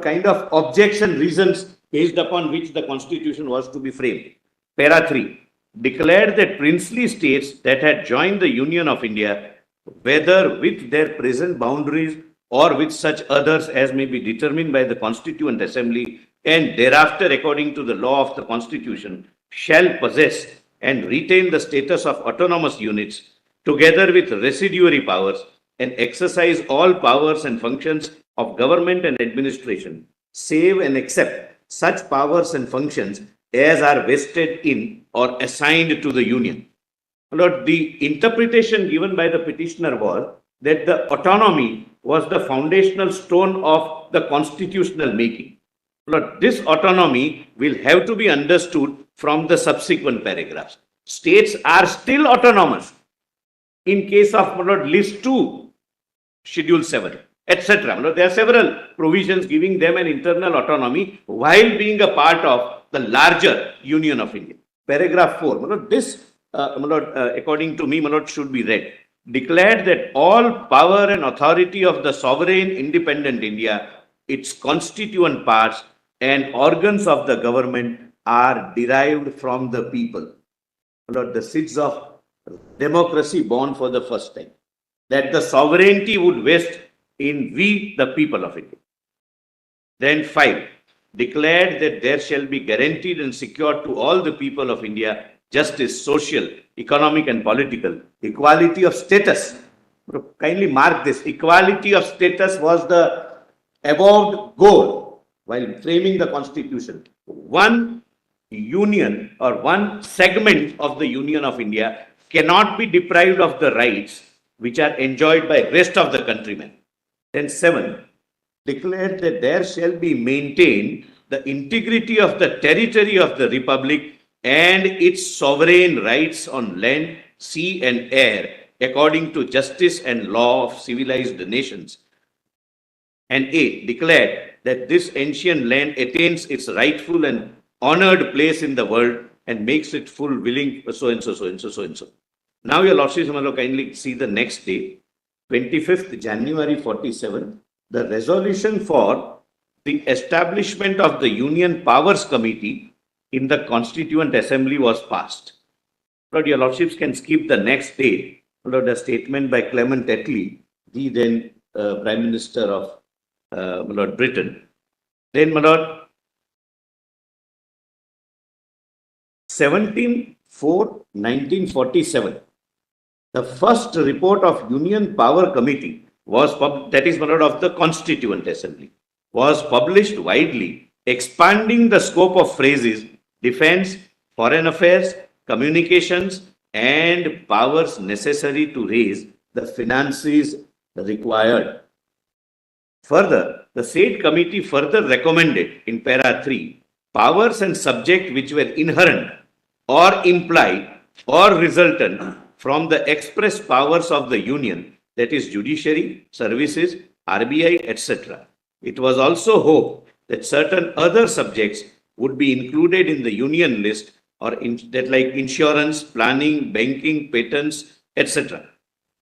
S5: kind of objection reasons based upon which the Constitution was to be framed. Para 3. Declared that princely states that had joined the Union of India, whether with their present boundaries or with such others as may be determined by the Constituent Assembly, and thereafter according to the law of the Constitution, shall possess and retain the status of autonomous units, together with residuary powers, and exercise all powers and functions of government and administration, save and except such powers and functions as are vested in or assigned to the Union. Lord, the interpretation given by the petitioner was that the autonomy was the foundational stone of the constitutional making. Lord, this autonomy will have to be understood from the subsequent paragraphs. States are still autonomous in case of, Lord, list 2, schedule 7, etc. There are several provisions giving them an internal autonomy while being a part of the larger Union of India. Paragraph 4, this, according to me, should be read. Declared that all power and authority of the sovereign independent India, its constituent parts and organs of the government are derived from the people. The seeds of democracy born for the first time. That the sovereignty would vest in we, the people of India. Then 5. Declared that there shall be guaranteed and secured to all the people of India justice, social, economic and political, equality of status. Kindly mark this, equality of status was the avowed goal while framing the constitution. One union or one segment of the Union of India cannot be deprived of the rights which are enjoyed by rest of the countrymen. Then 7, declared that there shall be maintained the integrity of the territory of the Republic and its sovereign rights on land, sea and air according to justice and law of civilized nations. And 8, declared that this ancient land attains its rightful and honored place in the world and makes it full willing so and so, so and so, so and so. Now, your Lordship, kindly see the next day, 25th January 47, the resolution for the establishment of the Union Powers Committee in the Constituent Assembly was passed. Lord, your Lordships can skip the next day, Lord, a statement by Clement Attlee, the then Prime Minister of Lord Britain. Then, my Lord, 17/4/1947, the first report of Union Power Committee was that is, my Lord, of the Constituent Assembly, was published widely, expanding the scope of phrases, defense, foreign affairs, communications, and powers necessary to raise the finances required. Further, the said committee further recommended in para 3 powers and subject which were inherent or implied or resultant from the express powers of the Union, that is judiciary, services, RBI, etc. It was also hoped that certain other subjects would be included in the Union list or that like insurance, planning, banking, patents, etc.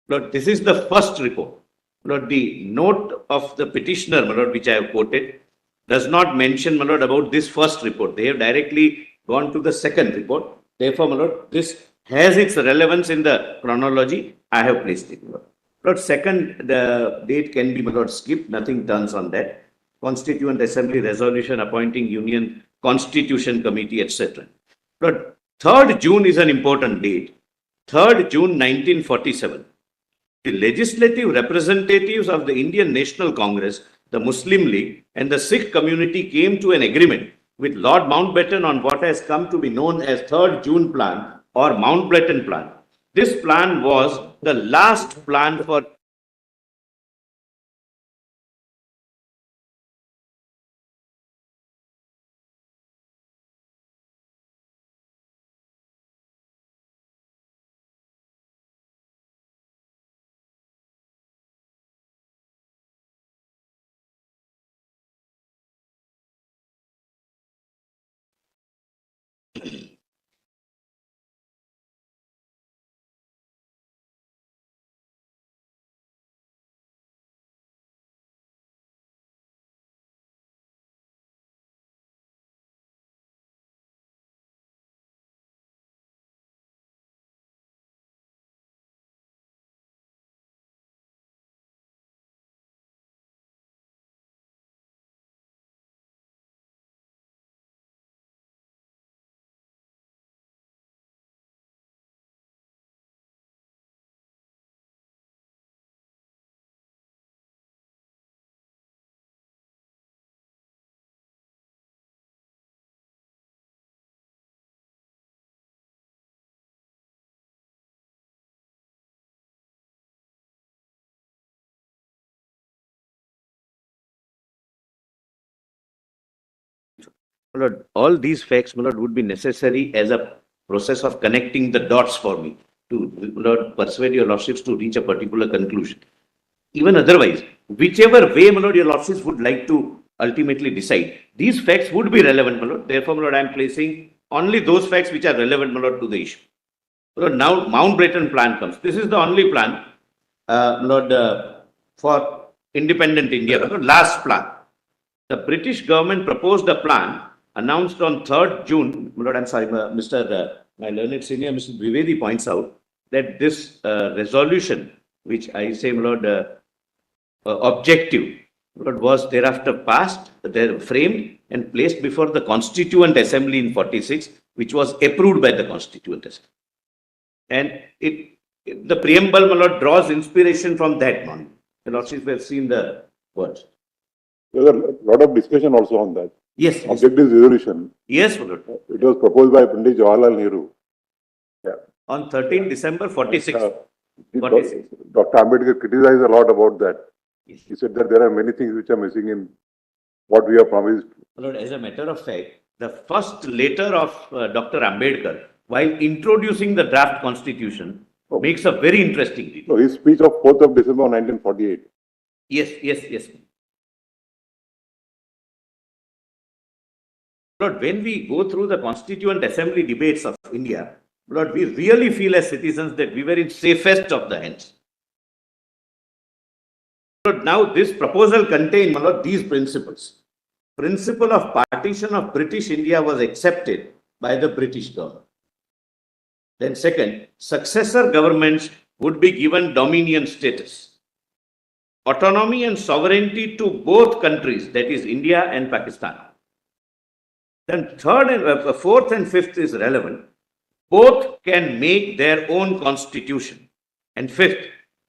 S5: Lord, this is the first report. Lord, the note of the petitioner, my Lord, which I have quoted, does not mention, my Lord, about this first report. They have directly gone to the second report. Therefore, my Lord, this has its relevance in the chronology. I have placed it, my Lord. Lord, second, the date can be, my Lord, skipped. Nothing turns on that. Constituent Assembly resolution appointing Union Constitution Committee, etc. Lord, 3rd June is an important date. 3rd June 1947. The legislative representatives of the Indian National Congress, the Muslim League, and the Sikh community came to an agreement with Lord Mountbatten on what has come to be known as 3rd June Plan or Mountbatten Plan. This plan was the last plan for Lord, all these facts, my Lord, would be necessary as a process of connecting the dots for me to, Lord, persuade your Lordships to reach a particular conclusion. Even otherwise, whichever way, my Lord, your Lordships would like to ultimately decide, these facts would be relevant, my Lord. Therefore, my Lord, I am placing only those facts which are relevant, my Lord, to the issue. Lord, now Mountbatten Plan comes. This is the only plan, Lord, for independent India, my Lord, last plan. The British government proposed a plan announced on 3rd June, my Lord, I'm sorry, Mr. My learned senior, Mr. Dwivedi points out that this resolution, which I say, my Lord, objective, my Lord, was thereafter passed, framed and placed before the Constituent Assembly in 46, which was approved by the Constituent Assembly. And the preamble, my lord, draws inspiration from that monument. The lordships have seen the words.
S6: There was a lot of discussion also on that.
S5: Yes, yes,
S6: Objective resolution.
S5: yes, my lord.
S6: It was proposed by Pandit Jawaharlal Nehru.
S5: On 13 December 46.
S6: Dr.
S5: 46.
S6: Ambedkar criticized a lot about that.
S5: Yes.
S6: He said that there are many things which are missing in what we have promised.
S5: My lord, as a matter of fact, the first letter of Dr. Ambedkar, while introducing the draft constitution, makes a very interesting reading.
S6: So his speech of 4th of December 1948.
S5: Yes, yes, yes. Lord, when we go through the Constituent Assembly debates of India, Lord, we really feel as citizens that we were in safest of the hands. Lord, now this proposal contains, my lord, these principles. Principle of partition of British India was accepted by the British government. Then second, successor governments would be given dominion status. Autonomy and sovereignty to both countries, that is India and Pakistan. Then third and fourth and fifth is relevant. Both can make their own constitution. And fifth,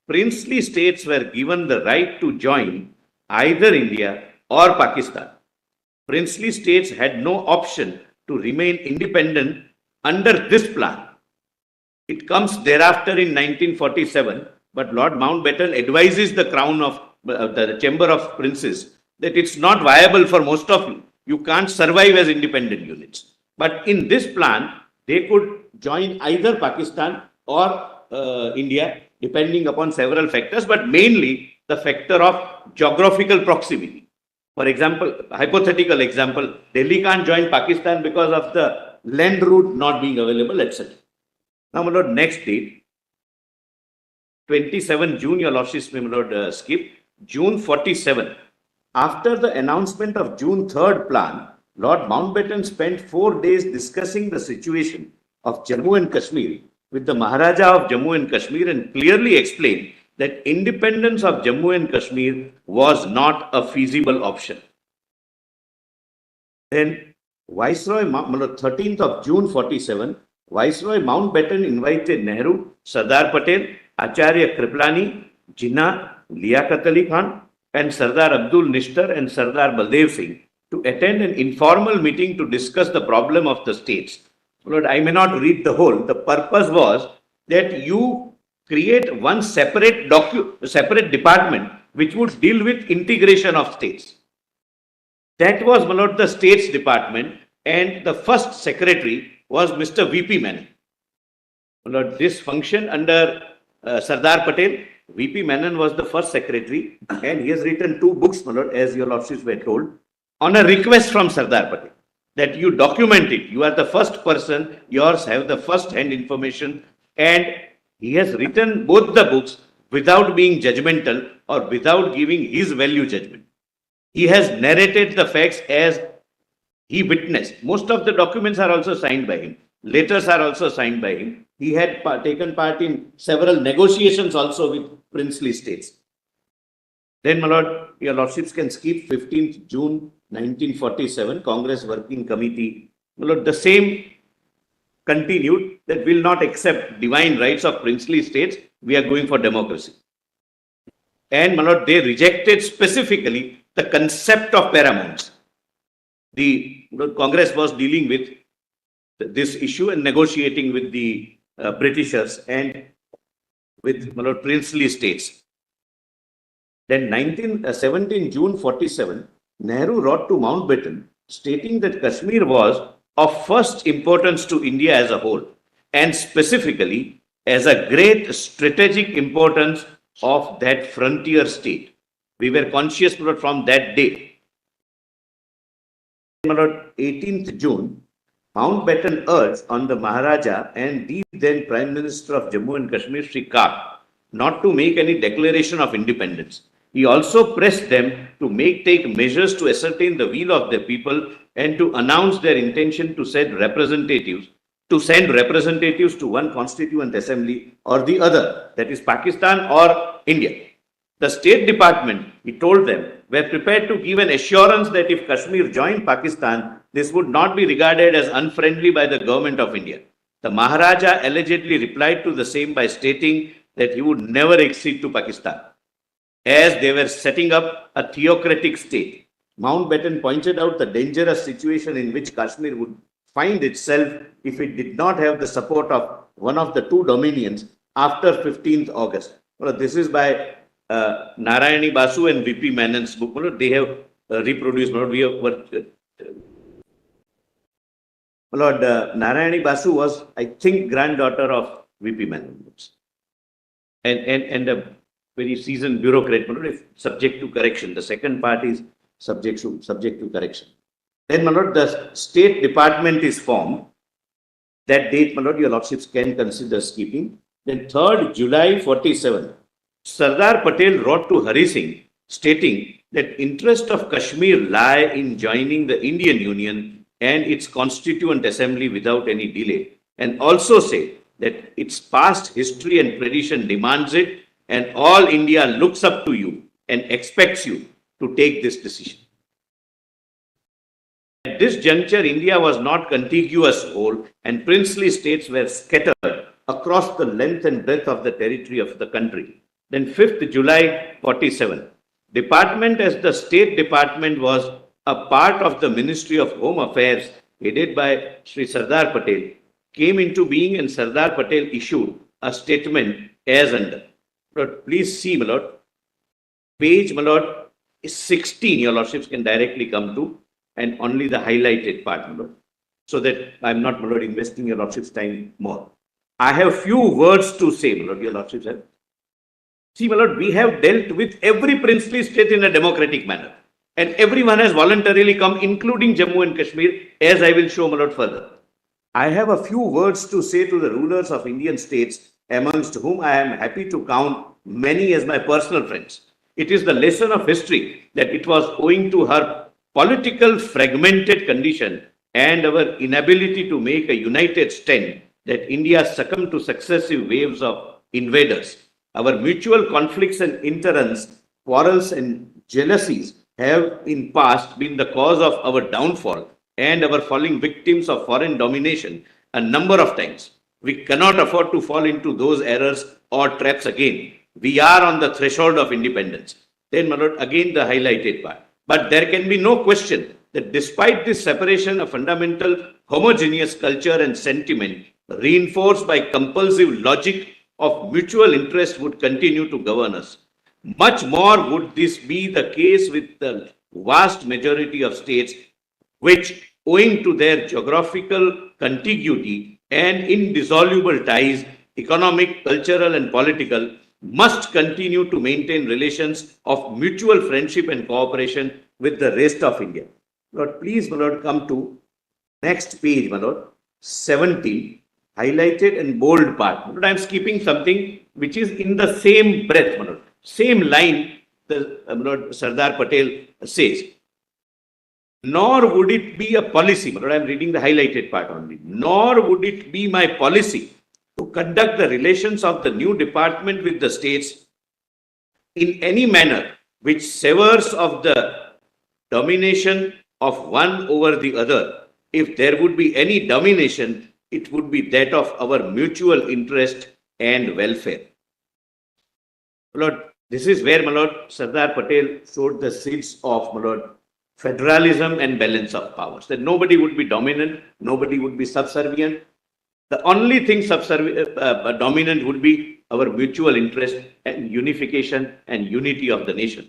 S5: princely states were given the right to join either India or Pakistan. Princely states had no option to remain independent under this plan. It comes thereafter in 1947, but Lord Mountbatten advises the Crown of the Chamber of Princes that it's not viable for most of you. You can't survive as independent units. But in this plan, they could join either Pakistan or India, depending upon several factors, but mainly the factor of geographical proximity. For example, hypothetical example, Delhi can't join Pakistan because of the land route not being available, etc. Now, my lord, next date, 27 June, your lordships may, my lord, skip, June 47. After the announcement of June 3rd plan, Lord Mountbatten spent 4 days discussing the situation of Jammu and Kashmir with the Maharaja of Jammu and Kashmir and clearly explained that independence of Jammu and Kashmir was not a feasible option. Then Viceroy, 13th of June 47, Viceroy Mountbatten invited Nehru, Sardar Patel, Acharya Kriplani, Jinnah, Liaquat Ali Khan, and Sardar Abdul Nishtar and Sardar Baldev Singh to attend an informal meeting to discuss the problem of the states. Lord, I may not read the whole. The purpose was that you create one separate department which would deal with integration of states. That was, my lord, the States Department, and the first secretary was Mr. V.P. Menon. My lord, this function under Sardar Patel. V.P. Menon was the first secretary, and he has written 2 books, my lord, as your lordships were told, on a request from Sardar Patel that you document it. You are the first person, yours have the first-hand information, and he has written both the books without being judgmental or without giving his value judgment. He has narrated the facts as he witnessed. Most of the documents are also signed by him. Letters are also signed by him. He had taken part in several negotiations also with princely states. Then, my lord, your lordships can skip 15th June 1947, Congress Working Committee. My lord, the same continued that will not accept divine rights of princely states. We are going for democracy. And, my lord, they rejected specifically the concept of paramounts. The Congress was dealing with this issue and negotiating with the Britishers and with, my lord, princely states. Then 17 June 47, Nehru wrote to Mountbatten stating that Kashmir was of first importance to India as a whole and specifically as a great strategic importance of that frontier state. We were conscious, my lord, from that day. My lord, 18th June, Mountbatten urged on the Maharaja and the then Prime Minister of Jammu and Kashmir, Sri Kak, not to make any declaration of independence. He also pressed them to take measures to ascertain the will of the people and to announce their intention to send representatives to one constituent assembly or the other, that is Pakistan or India. The State Department, he told them, were prepared to give an assurance that if Kashmir joined Pakistan, this would not be regarded as unfriendly by the government of India. The Maharaja allegedly replied to the same by stating that he would never accede to Pakistan, as they were setting up a theocratic state. Mountbatten pointed out the dangerous situation in which Kashmir would find itself if it did not have the support of one of the two dominions after 15th August. Well, this is by Narayani Basu and VP Menon's book. Well, they have reproduced. Well, we have Lord Narayani Basu was, I think, granddaughter of VP Menon, and a very seasoned bureaucrat, subject to correction. The second part is subject to correction. Then, my lord, the State Department is formed. That date, my lord, your lordships can consider skipping. Then 3rd July 47, Sardar Patel wrote to Hari Singh stating that interest of Kashmir lie in joining the Indian Union and its constituent assembly without any delay, and also say that its past history and tradition demands it, and all India looks up to you and expects you to take this decision. At this juncture, India was not contiguous whole, and princely states were scattered across the length and breadth of the territory of the country. Then 5th July 47, department as the State Department was a part of the Ministry of Home Affairs headed by Sri Sardar Patel, came into being, and Sardar Patel issued a statement as under. But please see, my lord, page, my lord, 16, your lordships can directly come to, and only the highlighted part, my lord, so that I'm not, my lord, investing your lordship's time more. I have few words to say, my lord, your lordships have. See, my lord, we have dealt with every princely state in a democratic manner, and everyone has voluntarily come, including Jammu and Kashmir, as I will show, my lord, further. I have a few words to say to the rulers of Indian states, amongst whom I am happy to count many as my personal friends. It is the lesson of history that it was owing to her political fragmented condition and our inability to make a united stand that India succumbed to successive waves of invaders. Our mutual conflicts and interrupts, quarrels and jealousies have in past been the cause of our downfall and our falling victims of foreign domination a number of times. We cannot afford to fall into those errors or traps again. We are on the threshold of independence. Then, my lord, again the highlighted part. But there can be no question that despite this separation, a fundamental homogeneous culture and sentiment reinforced by compulsive logic of mutual interest would continue to govern us. Much more would this be the case with the vast majority of states which, owing to their geographical contiguity and indissoluble ties, economic, cultural, and political, must continue to maintain relations of mutual friendship and cooperation with the rest of India. Lord, please, my lord, come to next page, my lord, 17, highlighted and bold part. But I am skipping something which is in the same breath, my lord, same line, the Lord Sardar Patel says. Nor would it be a policy, my lord, I am reading the highlighted part only. Nor would it be my policy to conduct the relations of the new department with the states in any manner which severs of the domination of one over the other. If there would be any domination, it would be that of our mutual interest and welfare. My lord, this is where, my lord, Sardar Patel showed the seeds of, my lord, federalism and balance of powers. That nobody would be dominant, nobody would be subservient. The only thing dominant would be our mutual interest and unification and unity of the nation.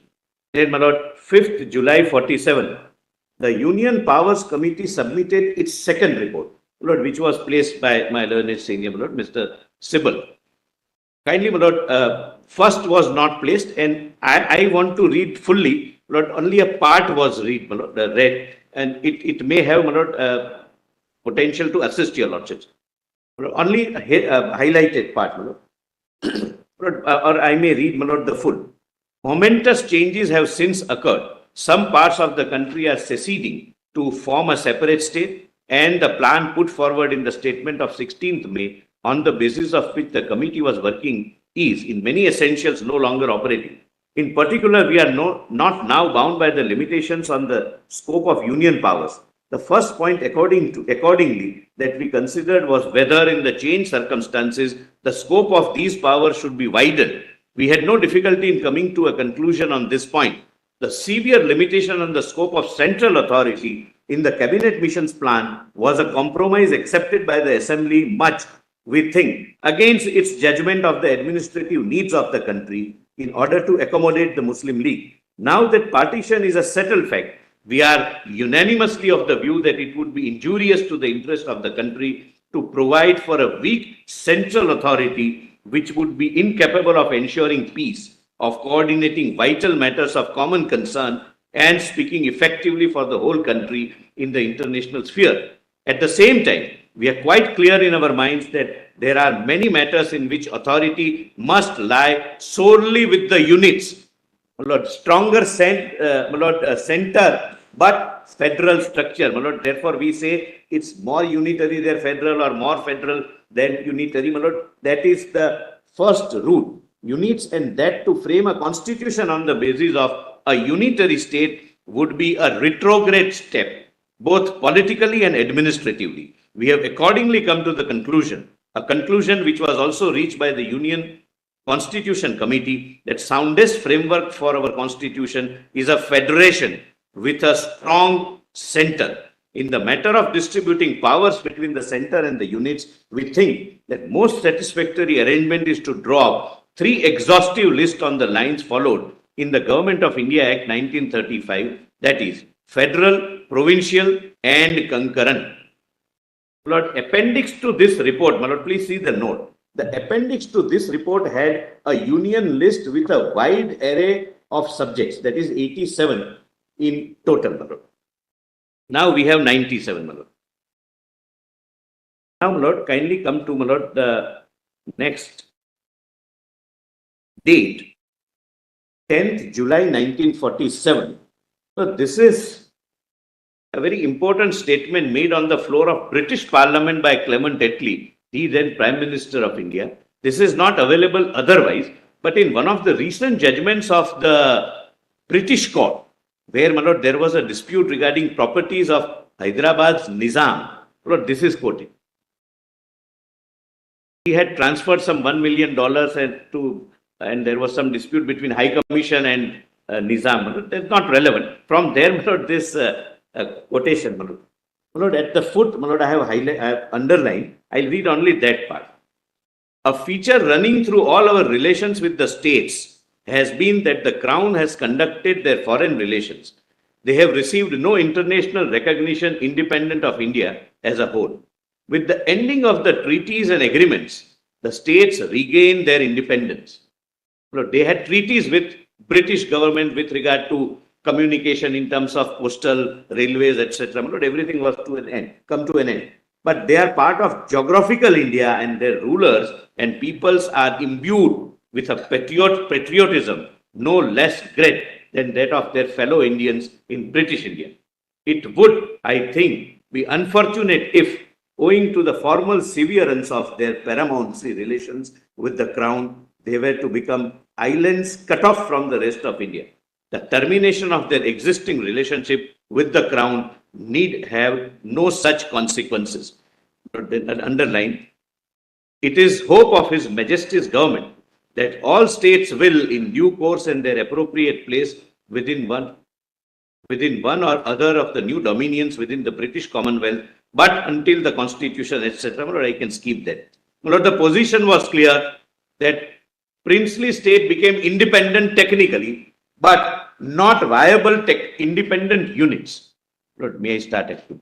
S5: Then, my lord, 5th July 47, the Union Powers Committee submitted its second report, my lord, which was placed by my learned senior, my lord, Mr. Sibal. Kindly, my lord, first was not placed, and I want to read fully, my lord, only a part was read, my lord, and it may have, my lord, potential to assist your lordships. Only a highlighted part, my lord. Or I may read, my lord, the full. Momentous changes have since occurred. Some parts of the country are seceding to form a separate state, and the plan put forward in the statement of 16th May, on the basis of which the committee was working, is in many essentials no longer operating. In particular, we are not now bound by the limitations on the scope of union powers, The first point accordingly that we considered was whether in the changed circumstances, the scope of these powers should be widened. We had no difficulty in coming to a conclusion on this point. The severe limitation on the scope of central authority in the cabinet missions plan was a compromise accepted by the assembly much, we think, against its judgment of the administrative needs of the country in order to accommodate the Muslim League. Now that partition is a settled fact, we are unanimously of the view that it would be injurious to the interest of the country to provide for a weak central authority which would be incapable of ensuring peace, of coordinating vital matters of common concern, and speaking effectively for the whole country in the international sphere. At the same time, we are quite clear in our minds that there are many matters in which authority must lie solely with the units. Stronger center, but federal structure. Therefore, we say it's more unitary than federal or more federal than unitary. That is the first rule. Units, and that to frame a constitution on the basis of a unitary state would be a retrograde step, both politically and administratively. We have accordingly come to the conclusion, a conclusion which was also reached by the Union Constitution Committee, that soundest framework for our constitution is a federation with a strong center. In the matter of distributing powers between the center and the units, we think that most satisfactory arrangement is to draw three exhaustive lists on the lines followed in the Government of India Act 1935, that is, federal, provincial, and concurrent. Lord, appendix to this report, Lord, please see the note. The appendix to this report had a union list with a wide array of subjects, that is 87 in total, Lord. Now we have 97, Lord. Now, Lord, kindly come to, Lord, the next date, 10th July 1947. So this is a very important statement made on the floor of British Parliament by Clement Attlee, the then Prime Minister of India. This is not available otherwise, but in one of the recent judgments of the British court, where, my lord, there was a dispute regarding properties of Hyderabad's Nizam. Lord, this is quoted. He had transferred some $1 million and there was some dispute between High Commission and Nizam. That's not relevant. From there, my lord, this quotation, my lord. My lord, at the foot, my lord, I have underlined. I'll read only that part. A feature running through all our relations with the states has been that the Crown has conducted their foreign relations. They have received no international recognition independent of India as a whole. With the ending of the treaties and agreements, the states regained their independence. They had treaties with British government with regard to communication in terms of postal, railways, etc. Everything was come to an end. But they are part of geographical India, and their rulers and peoples are imbued with a patriotism no less great than that of their fellow Indians in British India. It would, I think, be unfortunate if, owing to the formal severance of their paramountcy relations with the Crown, they were to become islands cut off from the rest of India. The termination of their existing relationship with the Crown need have no such consequences. Underline, it is hope of His Majesty's government that all states will, in due course and their appropriate place within one or other of the new dominions within the British Commonwealth, but until the Constitution, etc., I can skip that. Lord, the position was clear that princely state became independent technically, but not viable independent units. Lord, may I start at you?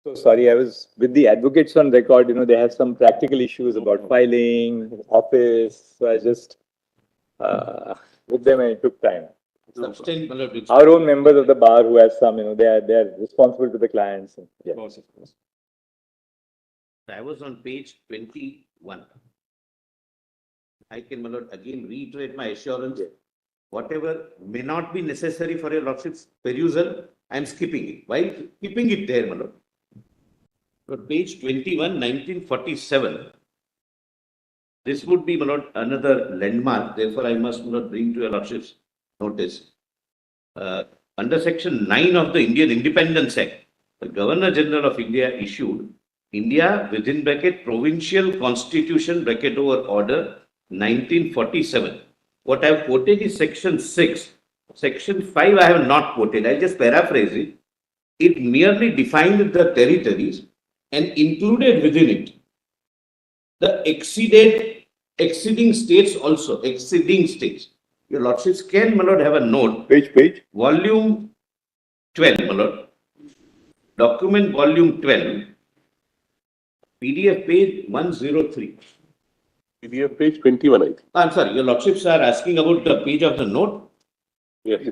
S2: So sorry, I was with the advocates on record, they have some practical issues about filing, office, so I just, with them and it took time.
S5: Substantive, my lord,
S2: Our own members of the bar who have some, they are responsible to the clients. Yeah.
S8: Of course, of course.
S5: I was on page 21. I can, my lord, again reiterate my assurance. Whatever may not be necessary for your lordship's perusal, I am skipping it. Why keeping it there, my lord? But page 21, 1947. This would be, my lord, another landmark. Therefore, I must, my lord, bring to your lordship's notice. Under section 9 of the Indian Independence Act, the Governor General of India issued India within bracket Provincial Constitution bracket over Order 1947. What I have quoted is section 6. Section 5 I have not quoted. I'll just paraphrase it. It merely defined the territories and included within it the exceeding states also, exceeding states. Your lordships can, my lord, have a note.
S6: Page.
S5: Volume 12, my lord. Document volume 12. PDF page 103.
S6: PDF page 21, I think.
S5: I'm sorry, your lordships are asking about the page of the note.
S6: Yes.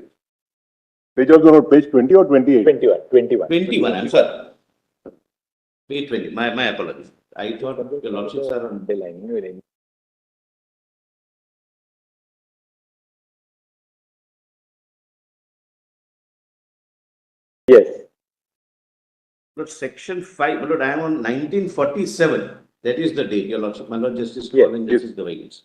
S6: Page of the note, page 20 or 28?
S2: 21.
S5: 21, I'm sorry. Page 20, my apologies. I thought your lordships are on.
S2: Yes.
S5: But section 5, my lord, I am on 1947. That is the date, your lordship. My lord Justice
S2: Yes,
S5: calling this is the way it is.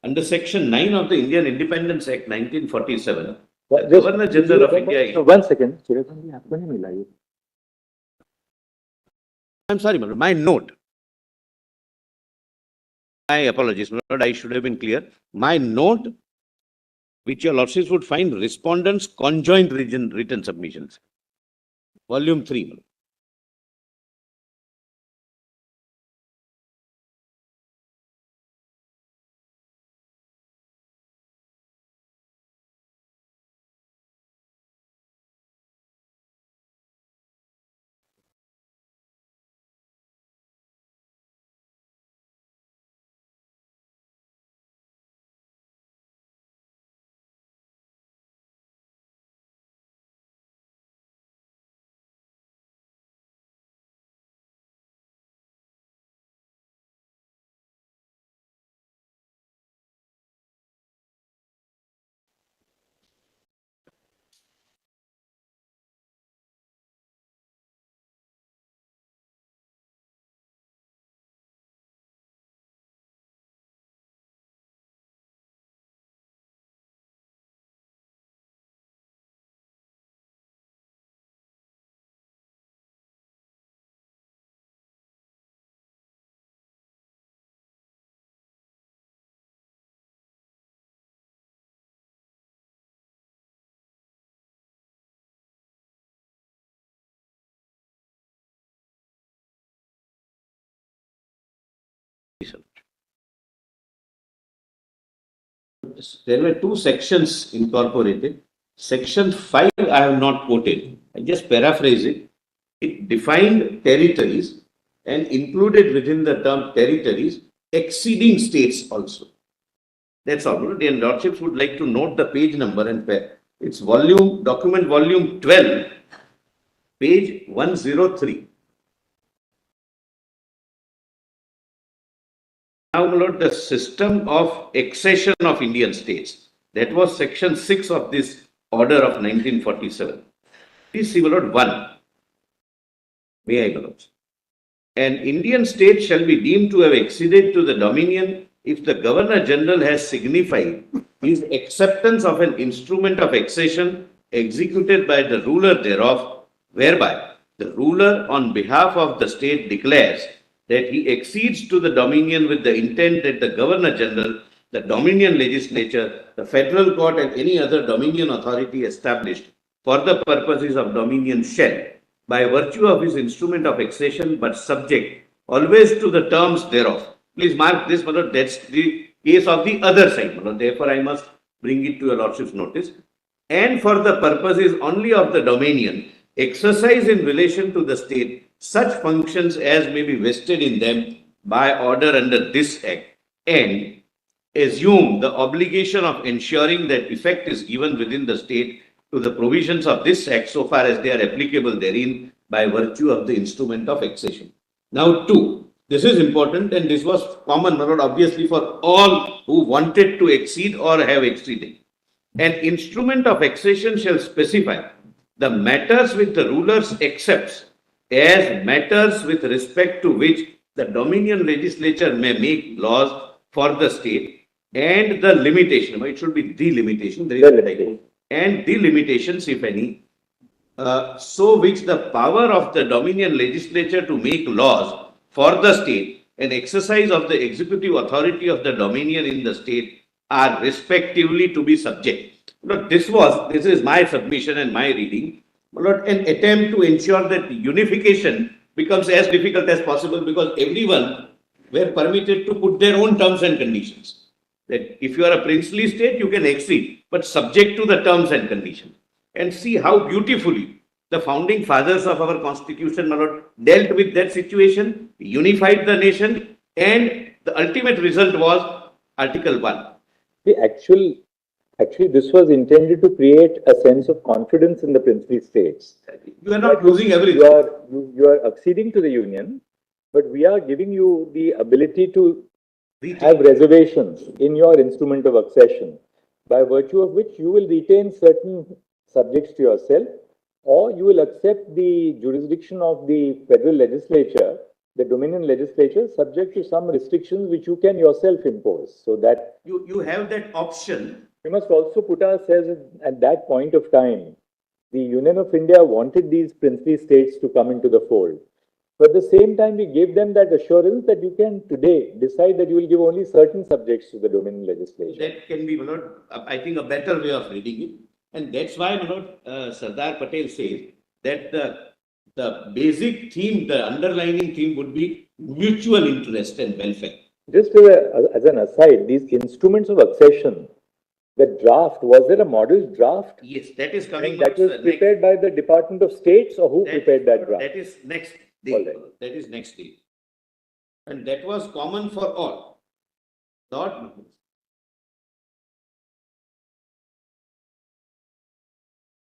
S5: Under section 9 of the Indian Independence Act 1947, the Governor General of India.
S2: So 1 second.
S5: I'm sorry, my lord, my note. My apologies, my lord, I should have been clear. My note, which your lordships would find respondents' conjoint written submissions. Volume 3, my lord. There were two sections incorporated. Section 5 I have not quoted. I just paraphrase it. It defined territories and included within the term territories exceeding states also. That's all. The lordships would like to note the page number and it's document volume 12, page 103. Now, my lord, the system of accession of Indian states. That was section 6 of this order of 1947. Please see, my lord, 1. May I, my lord? An Indian state shall be deemed to have acceded to the dominion if the Governor General has signified his acceptance of an instrument of accession executed by the ruler thereof, whereby the ruler on behalf of the state declares that he accedes to the dominion with the intent that the Governor General, the Dominion Legislature, the Federal Court and any other Dominion authority established for the purposes of Dominion shall, by virtue of his instrument of accession, but subject always to the terms thereof. Please mark this, my lord, that's the case of the other side, my lord. Therefore, I must bring it to your lordship's notice. And for the purposes only of the dominion, exercise in relation to the state such functions as may be vested in them by order under this Act, and assume the obligation of ensuring that effect is given within the state to the provisions of this Act so far as they are applicable therein by virtue of the instrument of accession. Now, two, this is important, and this was common, my lord, obviously for all who wanted to exceed or have exceeded. An instrument of accession shall specify the matters which the rulers accepts as matters with respect to which the Dominion legislature may make laws for the state, and the limitation, it should be the limitation, there is a typo, and the limitations, if any, so which the power of the Dominion legislature to make laws for the state and exercise of the executive authority of the Dominion in the state are respectively to be subject. But this is my submission and my reading, but an attempt to ensure that unification becomes as difficult as possible, because everyone were permitted to put their own terms and conditions. That if you are a princely state, you can exceed, but subject to the terms and conditions. And see how beautifully the founding fathers of our constitution, my lord, dealt with that situation, unified the nation, and the ultimate result was Article 1.
S2: Actually, this was intended to create a sense of confidence in the princely states.
S5: You are not losing everything.
S2: You are acceding to the union, but we are giving you the ability to have reservations in your instrument of accession, by virtue of which you will retain certain subjects to yourself, or you will accept the jurisdiction of the federal legislature, the Dominion legislature, subject to some restrictions which you can yourself impose. So that
S5: you have that option.
S2: we must also put ourselves at that point of time. The Union of India wanted these princely states to come into the fold. But at the same time, we gave them that assurance that you can today decide that you will give only certain subjects to the Dominion legislature.
S5: That can be, my lord, I think, a better way of reading it. And that's why, my lord, Sardar Patel says that the basic theme, the underlining theme would be mutual interest and welfare.
S2: Just as an aside, these instruments of accession, the draft, was there a model draft?
S5: Yes, that is coming.
S2: And that was prepared by the Department of States, or who prepared that draft?
S5: That is next day.
S2: Right.
S5: That is next day. And that was common for all. Not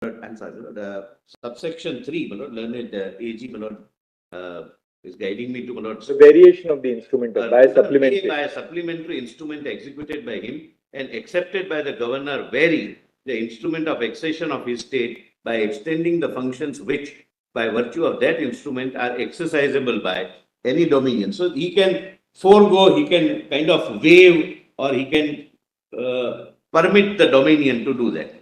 S5: I'm sorry, the subsection 3, my lord, learned AG, my lord, is guiding me to, my lord.
S2: The variation of the instrument by a supplementary.
S5: By a supplementary instrument executed by him and accepted by the governor, vary the instrument of accession of his state by extending the functions which, by virtue of that instrument, are exercisable by any dominion. So he can forego, he can kind of waive, or he can permit the dominion to do that.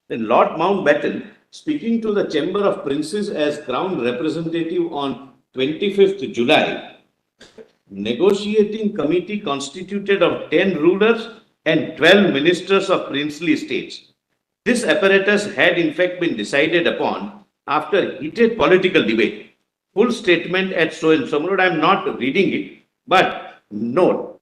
S5: Then Lord Mountbatten, speaking to the Chamber of Princes as Crown Representative on 25th July, negotiating committee constituted of 10 rulers and 12 ministers of princely states. This apparatus had in fact been decided upon after heated political debate. Full statement at so and so. I am not reading it, but note,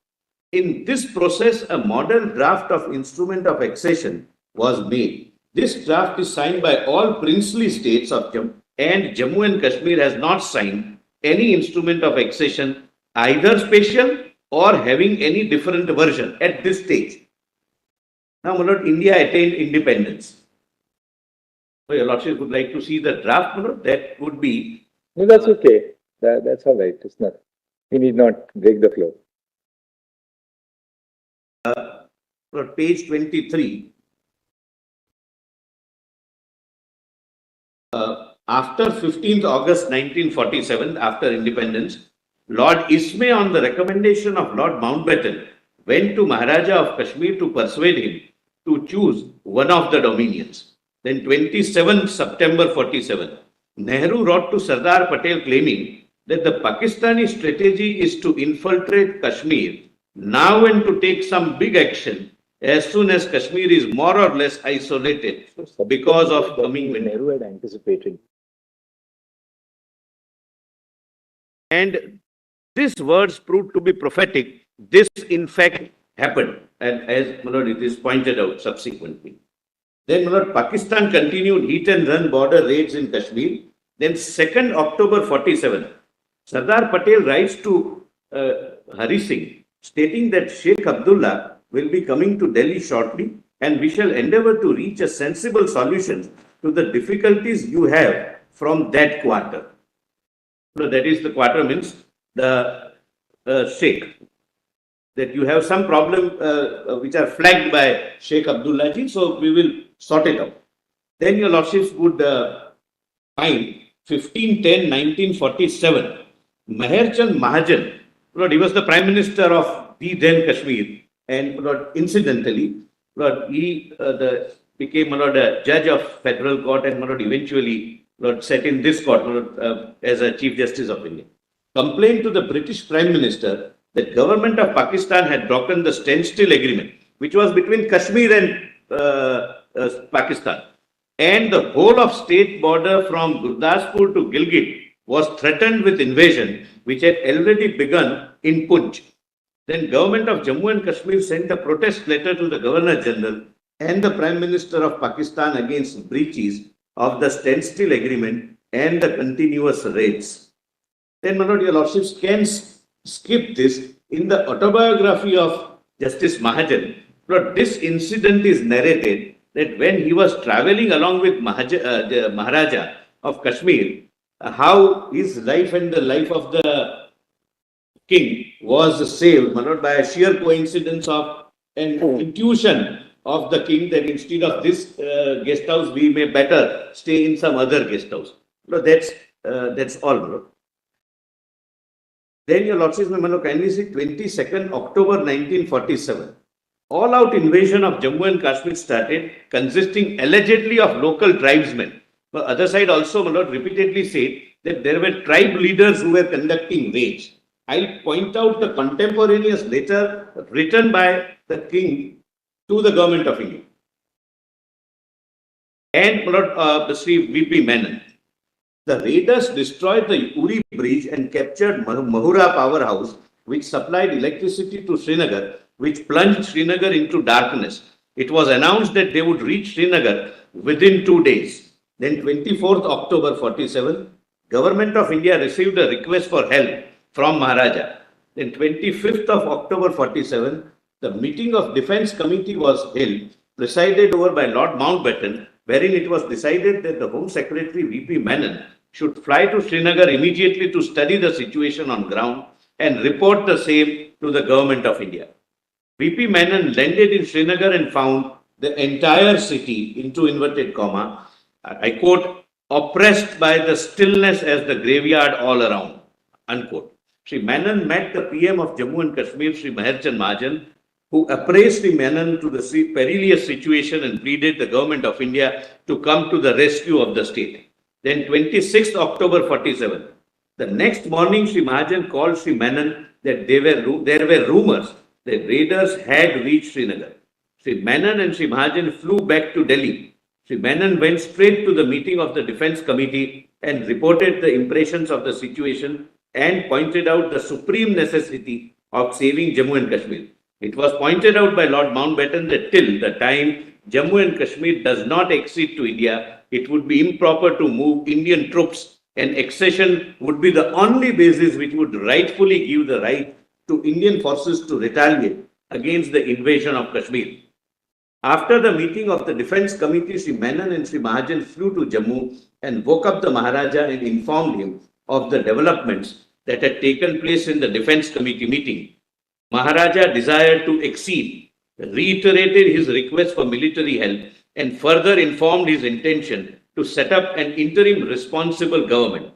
S5: in this process, a model draft of instrument of accession was made. This draft is signed by all princely states of Jammu, and Jammu and Kashmir has not signed any instrument of accession, either special or having any different version at this stage. Now, my lord, India attained independence. So, your lordship would like to see the draft, my lord? That would be.
S2: No, that's okay. That's all right. It's not. We need not break the flow.
S5: Page 23. After 15th August 1947, after independence, Lord Ismay, on the recommendation of Lord Mountbatten, went to Maharaja of Kashmir to persuade him to choose one of the dominions. Then 27th September 47, Nehru wrote to Sardar Patel claiming that the Pakistani strategy is to infiltrate Kashmir now and to take some big action as soon as Kashmir is more or less isolated because of coming winter.
S2: Nehru had anticipated.
S5: And these words proved to be prophetic. This, in fact, happened, and as my lord, it is pointed out subsequently. Then, my lord, Pakistan continued hit and run border raids in Kashmir Then 2nd October 47, Sardar Patel writes to Hari Singh, stating that Sheikh Abdullah will be coming to Delhi shortly and we shall endeavor to reach a sensible solution to the difficulties you have from that quarter. So that is, the quarter means the Sheikh, that you have some problem which are flagged by Sheikh Abdullah ji, so we will sort it out. Then your lordships would find 15/10/1947, Meherchand Mahajan, Lord, he was the Prime Minister of the then Kashmir, and Lord, incidentally, Lord, he became Lord, a judge of Federal Court and Lord, eventually Lord, sat in this court Lord, as a Chief Justice of India. Complained to the British Prime Minister that government of Pakistan had broken the standstill agreement, which was between Kashmir and Pakistan. And the whole of state border from Gurdaspur to Gilgit was threatened with invasion, which had already begun in Punj. Then government of Jammu and Kashmir sent a protest letter to the Governor General and the Prime Minister of Pakistan against breaches of the standstill agreement and the continuous raids. Then, my lord, your lordships can skip this. In the autobiography of Justice Mahajan, Lord, this incident is narrated that when he was traveling along with the Maharaja of Kashmir, how his life and the life of the king was saved, my lord, by a sheer coincidence of an intuition of the king that instead of this guest house, we may better stay in some other guest house. No, that's all, my lord. Then your lordship, my lord, kindly see 22nd October 1947. All-out invasion of Jammu and Kashmir started, consisting allegedly of local tribesmen. The other side also, my lord, repeatedly said that there were tribe leaders who were conducting raids. I'll point out the contemporaneous letter written by the king to the government of India. And my lord, Sri V.P. Menon. The raiders destroyed the Uri bridge and captured Mahura powerhouse, which supplied electricity to Srinagar, which plunged Srinagar into darkness. It was announced that they would reach Srinagar within 2 days. Then 24th October 47, Government of India received a request for help from Maharaja. Then 25th of October 47, the meeting of Defence Committee was held, presided over by Lord Mountbatten, wherein it was decided that the Home Secretary V.P. Menon should fly to Srinagar immediately to study the situation on ground and report the same to the Government of India. V.P. Menon landed in Srinagar and found the entire city, into inverted comma, I quote, oppressed by the stillness as the graveyard all around, unquote. Sri Menon met the PM of Jammu and Kashmir, Sri Meherchand Mahajan, who appraised Sri Menon to the perilous situation and pleaded the Government of India to come to the rescue of the state. Then 26th October 47, the next morning Sri Mahajan called Sri Menon that there were rumors that raiders had reached Srinagar. Sri Menon and Sri Mahajan flew back to Delhi. Sri Menon went straight to the meeting of the Defence Committee and reported the impressions of the situation and pointed out the supreme necessity of saving Jammu and Kashmir. It was pointed out by Lord Mountbatten that till the time Jammu and Kashmir does not accede to India, it would be improper to move Indian troops, and accession would be the only basis which would rightfully give the right to Indian forces to retaliate against the invasion of Kashmir. After the meeting of the Defence Committee, Sri Menon and Sri Mahajan flew to Jammu and woke up the Maharaja and informed him of the developments that had taken place in the Defence Committee meeting. Maharaja desired to accede, reiterated his request for military help, and further informed his intention to set up an interim responsible government.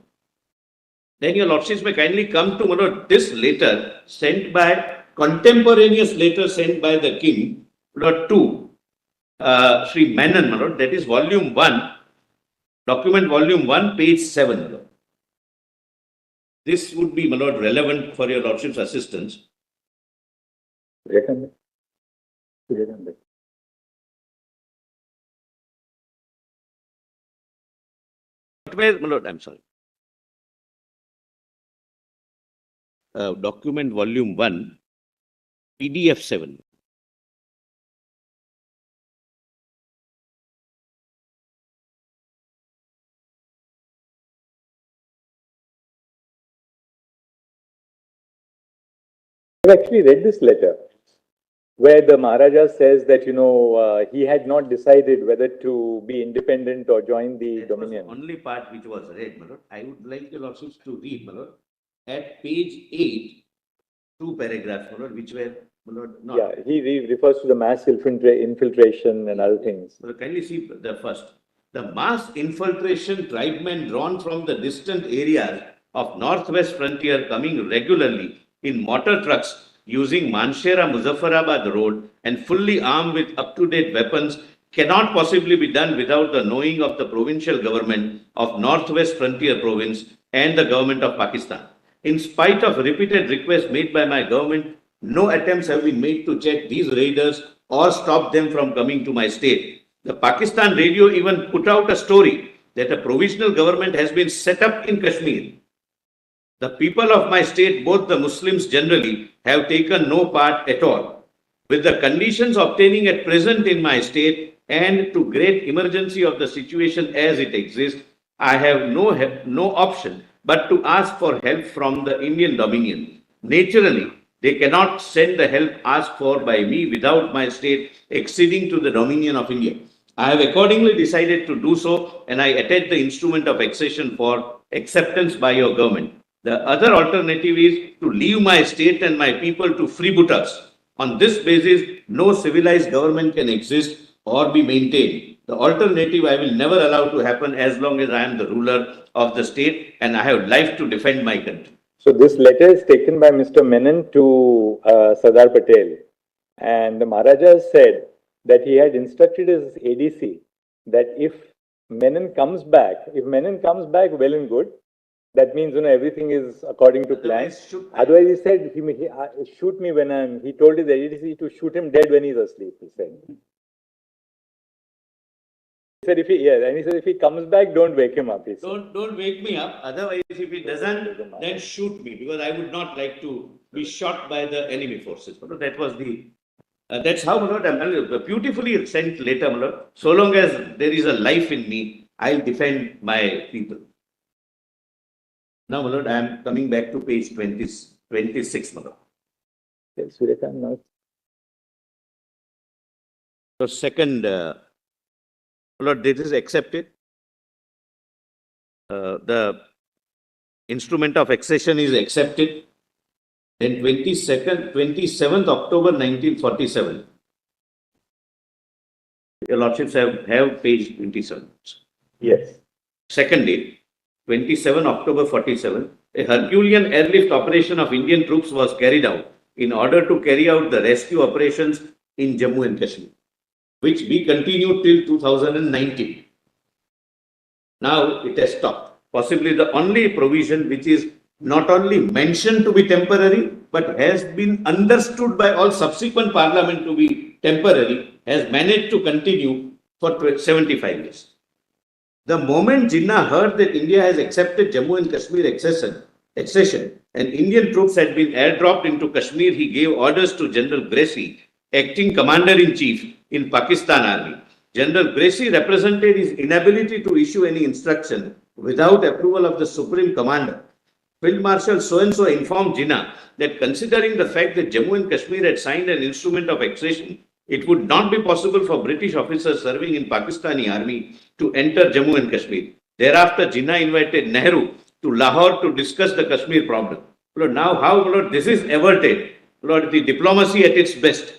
S5: Then your lordships may kindly come to this letter sent by, contemporaneous letter sent by the king, to Sri Menon, my lord, that is volume 1, document volume 1, page 7, my lord. This would be, my lord, relevant for your lordship's assistance.
S2: Where,
S5: my lord, I'm sorry. Document volume 1, PDF 7.
S2: actually read this letter where the Maharaja says that, he had not decided whether to be independent or join the
S5: That
S2: Dominion.
S5: was the only part which was read, my lord. I would like your lordships to read, my lord, at page 8, 2 paragraphs, my lord, which were, my lord, not.
S2: Yeah, he refers to the mass infiltration and other things.
S5: So kindly see the first. The mass infiltration tribesmen drawn from the distant areas of northwest frontier coming regularly in motor trucks using Manshera-Muzaffarabad road and fully armed with up-to-date weapons cannot possibly be done without the knowing of the provincial government of Northwest Frontier Province and the government of Pakistan. In spite of repeated requests made by my government, no attempts have been made to check these raiders or stop them from coming to my state. The Pakistan radio even put out a story that a provisional government has been set up in Kashmir. The people of my state, both the Muslims generally, have taken no part at all. With the conditions obtaining at present in my state and to great emergency of the situation as it exists, I have no option but to ask for help from the Indian Dominion. Naturally, they cannot send the help asked for by me without my state acceding to the Dominion of India. I have accordingly decided to do so, and I attach the instrument of accession for acceptance by your government. The other alternative is to leave my state and my people to freebooters. On this basis, no civilized government can exist or be maintained. The alternative I will never allow to happen as long as I am the ruler of the state and I have life to defend my country.
S2: So this letter is taken by Mr. Menon to Sardar Patel, and the Maharaja said that he had instructed his ADC that if Menon comes back, well and good. That means, everything is according to plan. Otherwise, he said, shoot me when he told his ADC to shoot him dead when he's asleep, he said. He said, if he comes back, don't wake him up, he said.
S5: Don't wake me up. Otherwise, if he doesn't, then shoot me, because I would not like to be shot by the enemy forces. That was that's how, my lord, beautifully sent later, my lord. So long as there is a life in me, I'll defend my people. Now, my lord, I am coming back to page 26, my lord.
S2: Yes, Suryakant, now.
S5: So second, my lord, this is accepted. The instrument of accession is accepted. Then 27th October 1947. Your lordships have page 27.
S2: Yes.
S5: Second date, 27 October 47, a Herculean airlift operation of Indian troops was carried out in order to carry out the rescue operations in Jammu and Kashmir, which we continued till 2019. Now it has stopped. Possibly the only provision which is not only mentioned to be temporary, but has been understood by all subsequent parliament to be temporary, has managed to continue for 75 years. The moment Jinnah heard that India has accepted Jammu and Kashmir accession and Indian troops had been airdropped into Kashmir, he gave orders to General Gracie, acting Commander-in-Chief in Pakistan Army. General Gracie represented his inability to issue any instruction without approval of the Supreme Commander. Field Marshal so-and-so informed Jinnah that considering the fact that Jammu and Kashmir had signed an instrument of accession, it would not be possible for British officers serving in Pakistani army to enter Jammu and Kashmir. Thereafter, Jinnah invited Nehru to Lahore to discuss the Kashmir problem. Lord, now how, Lord, this is averted. Lord, the diplomacy at its best.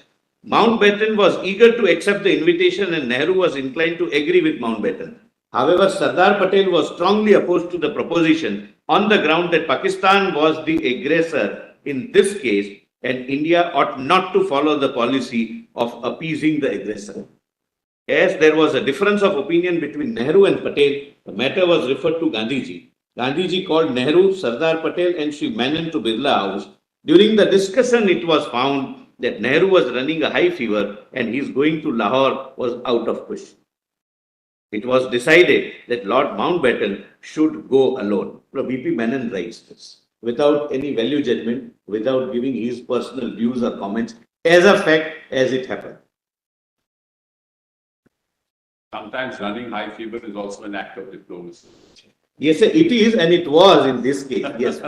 S5: Mountbatten was eager to accept the invitation and Nehru was inclined to agree with Mountbatten. However, Sardar Patel was strongly opposed to the proposition on the ground that Pakistan was the aggressor in this case and India ought not to follow the policy of appeasing the aggressor. As there was a difference of opinion between Nehru and Patel, the matter was referred to Gandhiji. Gandhiji called Nehru, Sardar Patel and Sri Menon to Birla House. During the discussion, it was found that Nehru was running a high fever and his going to Lahore was out of question. It was decided that Lord Mountbatten should go alone. BP Menon raised this without any value judgment, without giving his personal views or comments, as a fact as it happened.
S6: Sometimes running high fever is also an act of diplomacy.
S5: Yes, sir, it is, and it was in this case. Yes.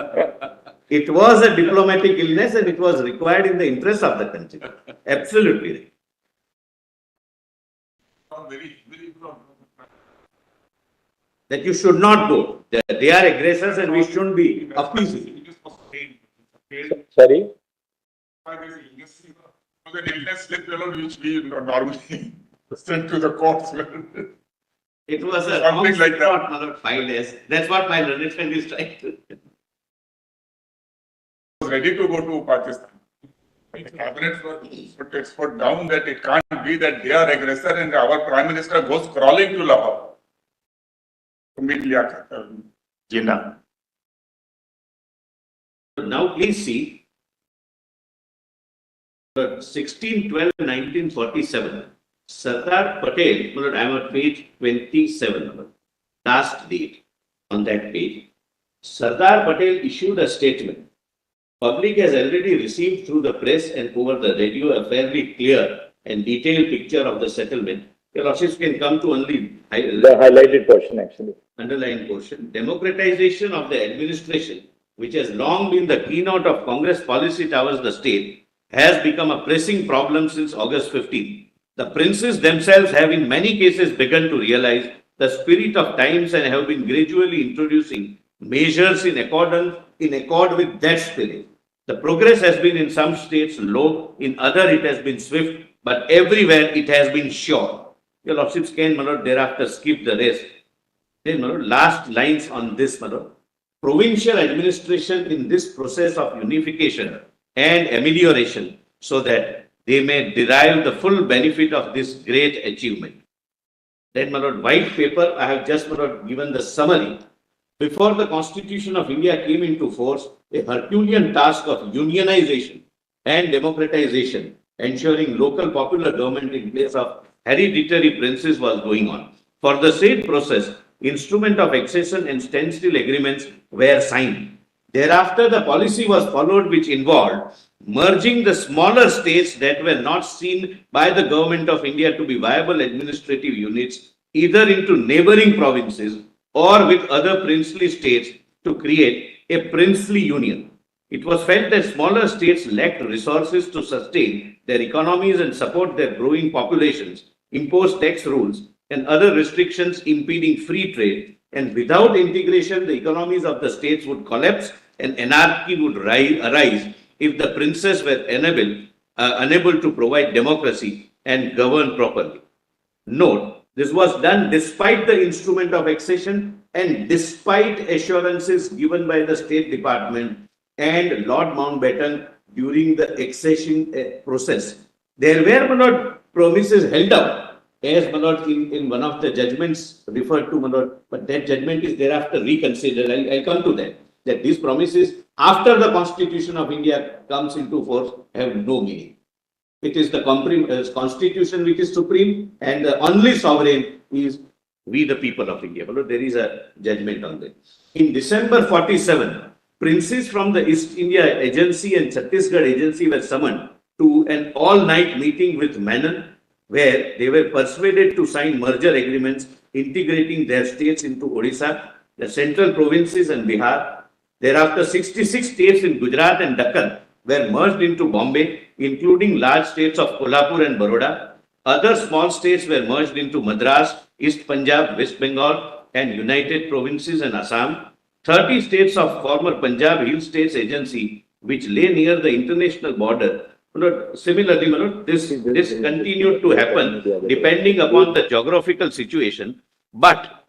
S5: It was a diplomatic illness and it was required in the interest of the country. Absolutely right. That you should not go. They are aggressors and we shouldn't be appeasing.
S2: Sorry?
S10: The illness slip which we normally send to the courts.
S5: It was a
S10: Something like that.
S5: not filed as. That's what my learned friend is trying to.
S10: Was ready to go to Pakistan. The cabinet put its foot down that it can't be that they are aggressor and our prime minister goes crawling to Lahore to meet Jinnah.
S5: Now please see. 16/12/1947, Sardar Patel, I am at page 27, last date on that page. Sardar Patel issued a statement. Public has already received through the press and over the radio a fairly clear and detailed picture of the settlement. Your Lordships can come to only
S2: The highlighted portion actually.
S5: underlying portion. Democratization of the administration, which has long been the keynote of Congress policy towards the state, has become a pressing problem since August 15. The princes themselves have in many cases begun to realize the spirit of times and have been gradually introducing measures in accord with that spirit. The progress has been in some states low, in other it has been swift, but everywhere it has been sure. Your Lordships can thereafter skip the rest. Then last lines on this, provincial administration in this process of unification and amelioration so that they may derive the full benefit of this great achievement. Then, white paper, I have just given the summary. Before the Constitution of India came into force, a Herculean task of unionization and democratization, ensuring local popular government in place of hereditary princes was going on. For the said process, instrument of accession and standstill agreements were signed. Thereafter, the policy was followed which involved merging the smaller states that were not seen by the government of India to be viable administrative units either into neighboring provinces or with other princely states to create a princely union. It was felt that smaller states lacked resources to sustain their economies and support their growing populations, impose tax rules and other restrictions impeding free trade, and without integration, the economies of the states would collapse and anarchy would arise if the princes were unable to provide democracy and govern properly. Note, this was done despite the instrument of accession and despite assurances given by the State Department and Lord Mountbatten during the accession process. There were not promises held out, as in one of the judgments referred to, but that judgment is thereafter reconsidered. I'll come to that. That these promises after the Constitution of India comes into force have no meaning. It is the Constitution which is supreme and the only sovereign is we the people of India. There is a judgment on that. In December 47, princes from the East India Agency and Chhattisgarh Agency were summoned to an all-night meeting with Menon, where they were persuaded to sign merger agreements integrating their states into Odisha, the central provinces and Bihar. Thereafter, 66 states in Gujarat and Deccan were merged into Bombay, including large states of Kolhapur and Baroda. Other small states were merged into Madras, East Punjab, West Bengal, and United Provinces and Assam. 30 states of former Punjab Hill States Agency, which lay near the international border. Similarly, this continued to happen depending upon the geographical situation, but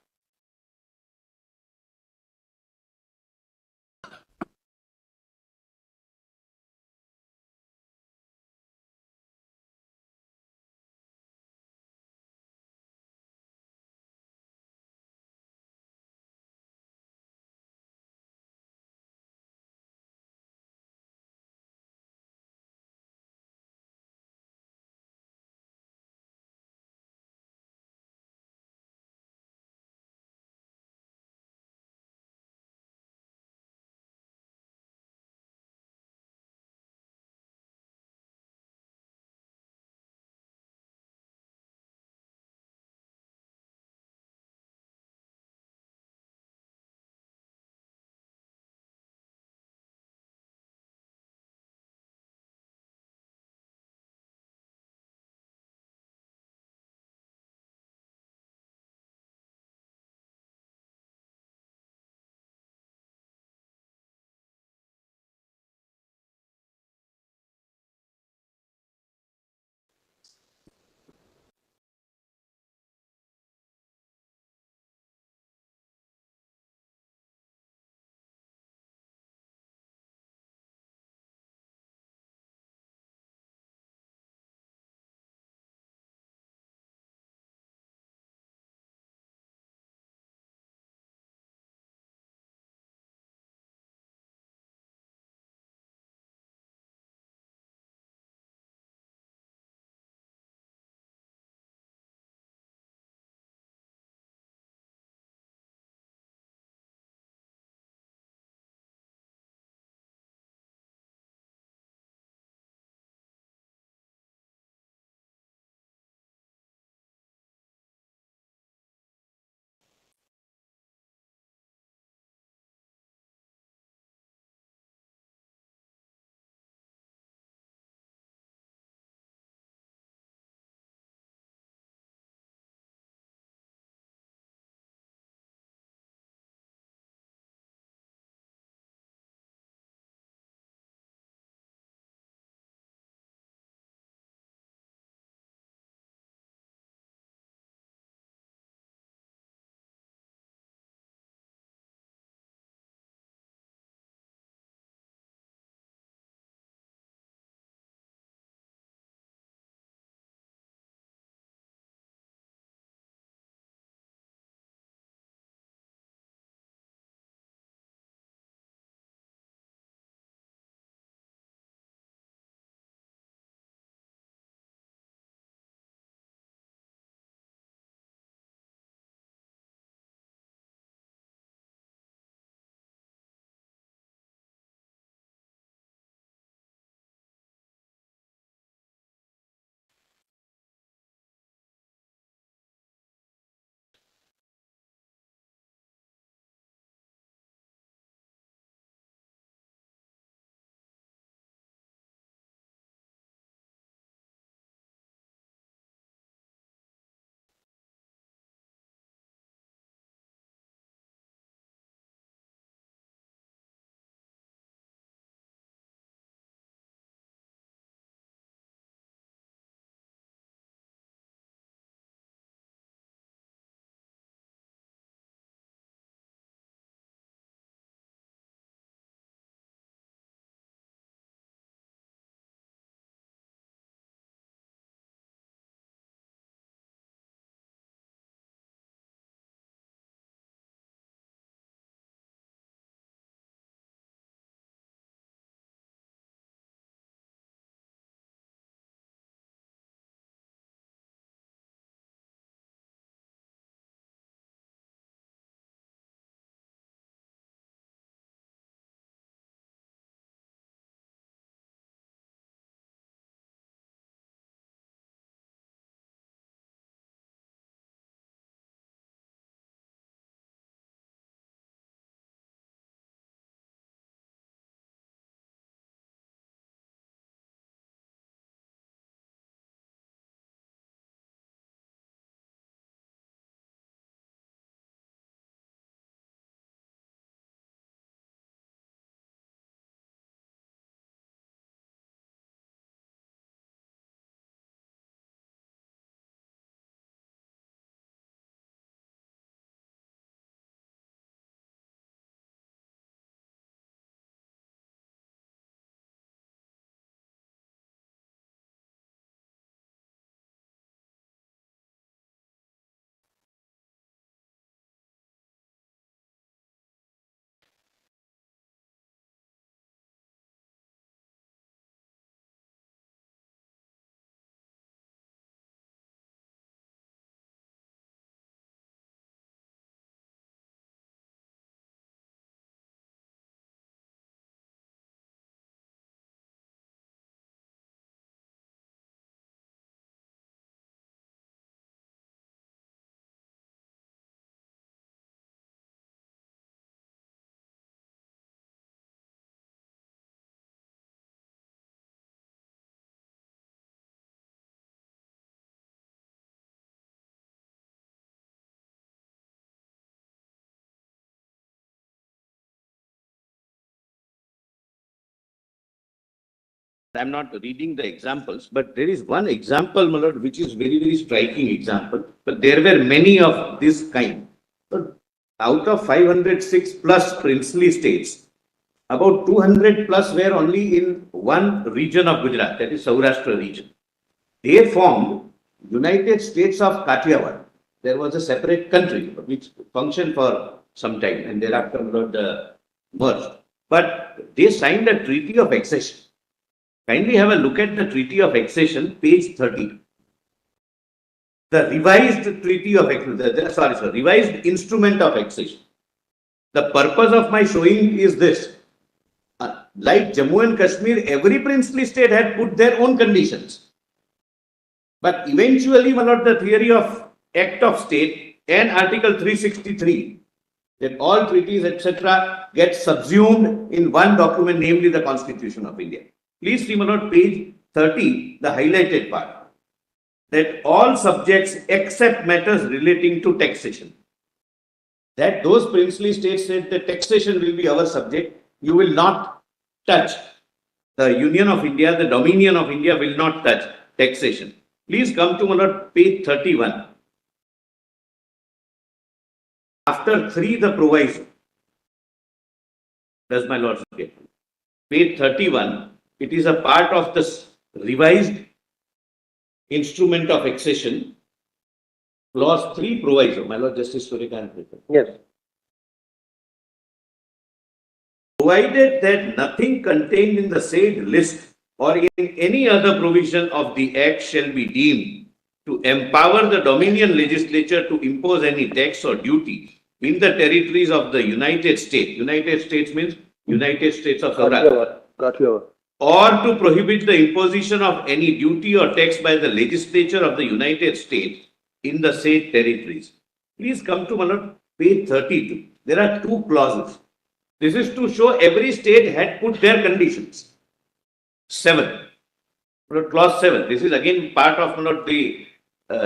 S5: I'm not reading the examples, but there is one example, my lord, which is very, very striking example. But there were many of this kind. So out of 506 plus princely states, about 200 plus were only in one region of Gujarat, that is Saurashtra region. They formed United States of Kathiawar. There was a separate country which functioned for some time and thereafter merged. But they signed a treaty of accession. Kindly have a look at the treaty of accession, page 30. The revised treaty of accession, revised instrument of accession. The purpose of my showing is this. Like Jammu and Kashmir, every princely state had put their own conditions. But eventually, one of the theory of Act of State and Article 363, that all treaties, etc., get subsumed in one document, namely the Constitution of India. Please see, my lord, page 30, the highlighted part, that all subjects except matters relating to taxation. That those princely states said that taxation will be our subject. You will not touch. The Union of India, the Dominion of India will not touch taxation. Please come to, my lord, page 31. After 3, the proviso. Does my lord get? Page 31. It is a part of this revised instrument of accession. Clause 3 proviso. My lord, Justice Surya.
S9: Yes.
S5: Provided that nothing contained in the said list or in any other provision of the Act shall be deemed to empower the Dominion legislature to impose any tax or duty in the territories of the United States. United States means United States of Saurashtra. Or to prohibit the imposition of any duty or tax by the legislature of the United States in the said territories. Please come to page 32. There are 2 clauses. This is to show every state had put their conditions. 7. Clause 7. This is again part of the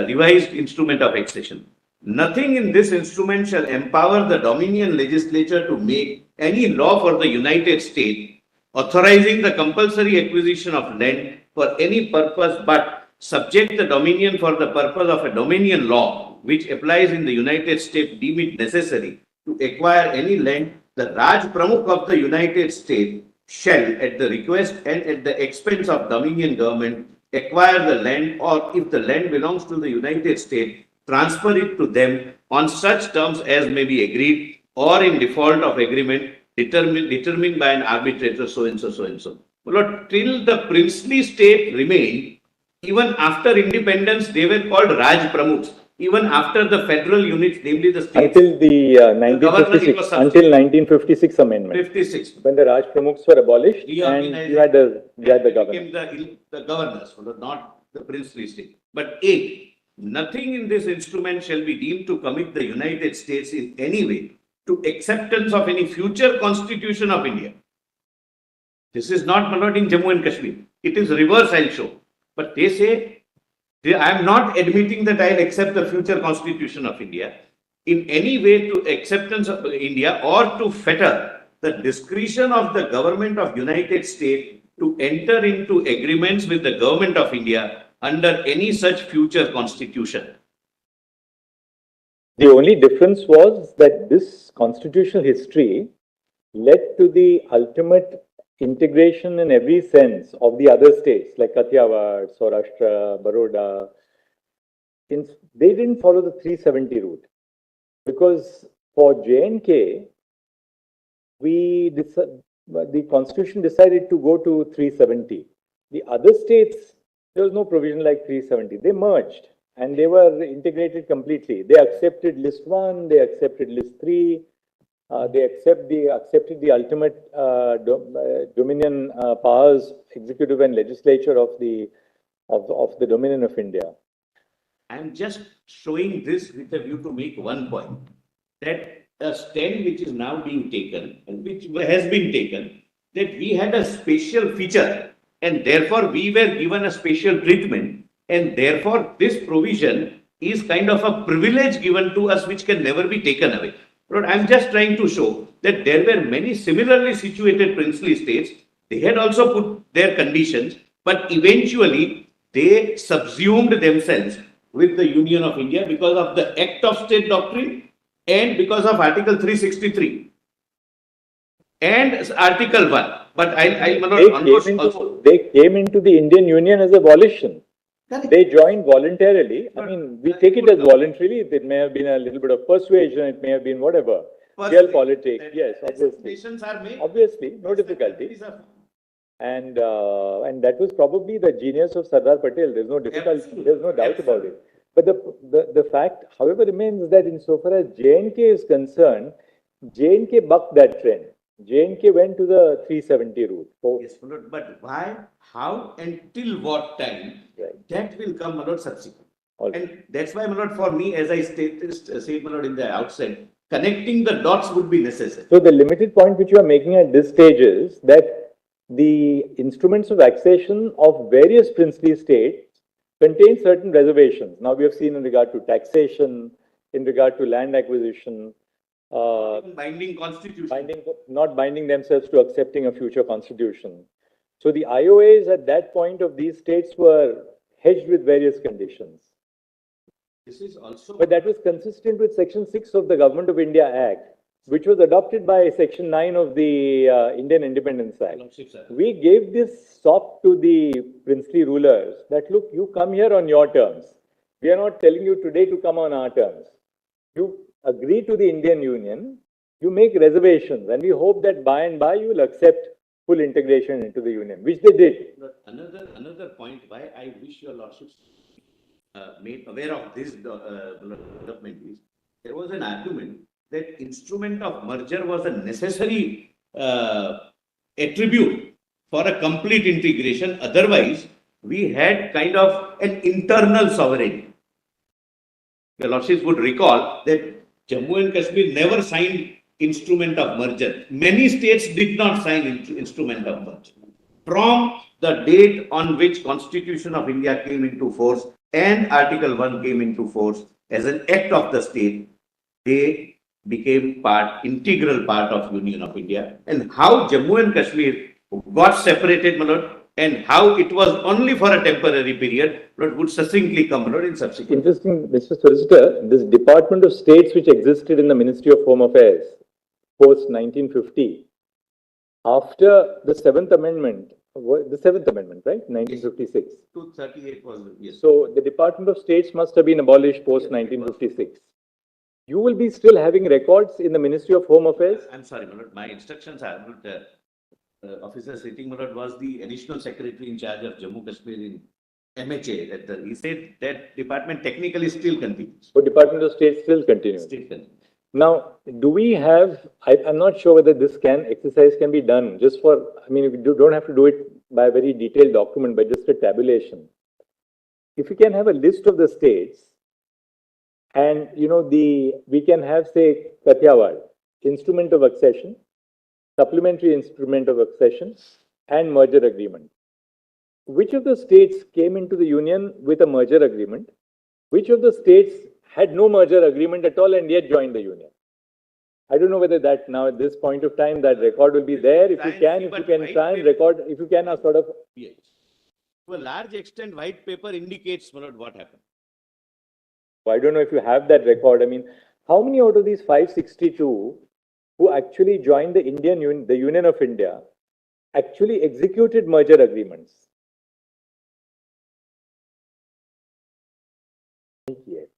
S5: revised instrument of accession. Nothing in this instrument shall empower the Dominion legislature to make any law for the United States authorizing the compulsory acquisition of land for any purpose but subject the Dominion for the purpose of a Dominion law which applies in the United States deem it necessary to acquire any land. The Raj Pramukh of the United States shall, at the request and at the expense of Dominion government, acquire the land, or if the land belongs to the United States, transfer it to them on such terms as may be agreed or in default of agreement determined by an arbitrator so and so, so and so. Well, till the princely state remained, even after independence, they were called Raj Pramukhs. Even after the federal units, namely the states.
S2: Until the 1956 amendment.
S5: 56.
S2: When the Raj Pramukhs were abolished and you had the governor.
S5: The governors, not the princely state. But 8. Nothing in this instrument shall be deemed to commit the United States in any way to acceptance of any future constitution of India. This is not allowed in Jammu and Kashmir. It is reverse, I'll show. But they say, I am not admitting that I'll accept the future constitution of India in any way to acceptance of India or to fetter the discretion of the government of United States to enter into agreements with the government of India under any such future constitution.
S2: The only difference was that this constitutional history led to the ultimate integration in every sense of the other states like Kathiawar, Saurashtra, Baroda. They didn't follow the 370 route because for J&K, the constitution decided to go to 370. The other states, there was no provision like 370. They merged and they were integrated completely. They accepted list 1, they accepted list 3. They accepted the ultimate dominion powers, executive and legislature of the Dominion of India.
S5: I am just showing this with a view to make one point, that a stand which is now being taken and which has been taken, that we had a special feature and therefore we were given a special treatment, and therefore this provision is kind of a privilege given to us which can never be taken away. But I'm just trying to show that there were many similarly situated princely states They had also put their conditions, but eventually they subsumed themselves with the Union of India because of the Act of State Doctrine and because of Article 363 and Article 1. But
S2: They came into the Indian Union as a volition. They joined voluntarily. I mean, we take it as voluntarily. It may have been a little bit of persuasion. It may have been whatever. Real politics. Yes, obviously. Obviously, no difficulty. And that was probably the genius of Sardar Patel. There's no difficulty. There's no doubt about it. But the fact, however, remains that insofar as J&K is concerned, J&K bucked that trend. J&K went to the 370 route. So,
S5: yes, my lord, but why, how, and till what time?
S2: Right.
S5: That will come, my lord, subsequent.
S2: All right.
S5: And that's why, my lord, for me, as I said, my lord, in the outset, connecting the dots would be necessary.
S2: So the limited point which you are making at this stage is that the instruments of accession of various princely states contain certain reservations. Now we have seen in regard to taxation, in regard to land acquisition,
S5: Binding constitution.
S2: not binding themselves to accepting a future constitution. So the IOAs at that point of these states were hedged with various conditions.
S5: This is also.
S2: But that was consistent with Section 6 of the Government of India Act, which was adopted by Section 9 of the Indian Independence Act. We gave this sop to the princely rulers that, look, you come here on your terms. We are not telling you today to come on our terms. You agree to the Indian Union, you make reservations, and we hope that by and by you will accept full integration into the Union, which they did.
S5: Another point why I wish your lordships made aware of this development is, there was an argument that instrument of merger was a necessary attribute for a complete integration. Otherwise, we had kind of an internal sovereignty. Your lordships would recall that Jammu and Kashmir never signed instrument of merger. Many states did not sign instrument of merger. From the date on which Constitution of India came into force and Article 1 came into force as an act of the state, they became integral part of Union of India. And how Jammu and Kashmir got separated, my lord, and how it was only for a temporary period, Lord, would succinctly come, Lord, in subsequent.
S2: Interesting, Mr. Solicitor, this Department of States which existed in the Ministry of Home Affairs post 1950, after the Seventh Amendment, right, 1956.
S5: 238 was, yes.
S2: So the Department of States must have been abolished post 1956. You will be still having records in the Ministry of Home Affairs?
S5: I'm sorry, my lord, my instructions are not. Officer sitting, my lord, was the additional secretary in charge of Jammu Kashmir in MHA. He said that department technically still continues.
S2: So Department of State still continues.
S5: Still continues.
S2: Now, do we have, I'm not sure whether this exercise can be done just for, I mean, you don't have to do it by a very detailed document, but just a tabulation. If you can have a list of the states and, you know, we can have, say, Kathiawar, instrument of accession, supplementary instrument of accession, and merger agreement. Which of the states came into the union with a merger agreement? Which of the states had no merger agreement at all and yet joined the union? I don't know whether that now at this point of time that record will be there. If you can try and record, if you can sort of.
S5: Yes. To a large extent, white paper indicates what happened.
S2: I don't know if you have that record. I mean, how many out of these 562 who actually joined the the Union of India, actually executed merger agreements?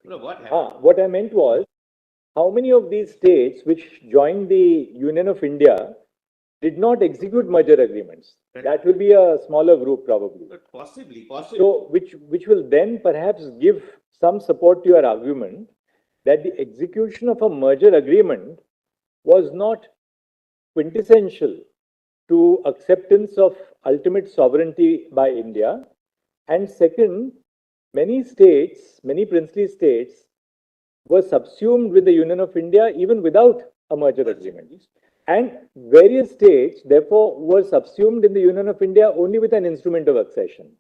S2: What I meant was, how many of these states which joined the Union of India did not execute merger agreements? That will be a smaller group probably.
S5: But possibly.
S2: So, which will then perhaps give some support to your argument that the execution of a merger agreement was not quintessential to acceptance of ultimate sovereignty by India. And second, many states, many princely states were subsumed with the Union of India even without a merger agreement. And various states, therefore, were subsumed in the Union of India only with an instrument of accession.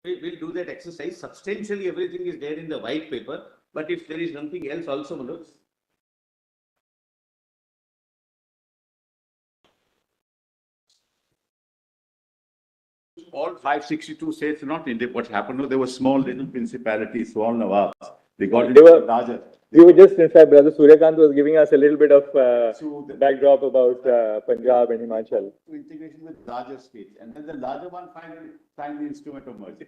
S5: We'll do that exercise. Substantially, everything is there in the white paper. But if there is nothing else also, Manoj,
S7: All 562 states, not India, what happened was there were small little principalities, small nawabs. They got into
S2: were-
S7: larger.
S2: We were just, in fact, Brother Suryakant was giving us a little bit of backdrop about Punjab and Himachal.
S7: To integration with larger states, and then the larger one finally signed the instrument of merger.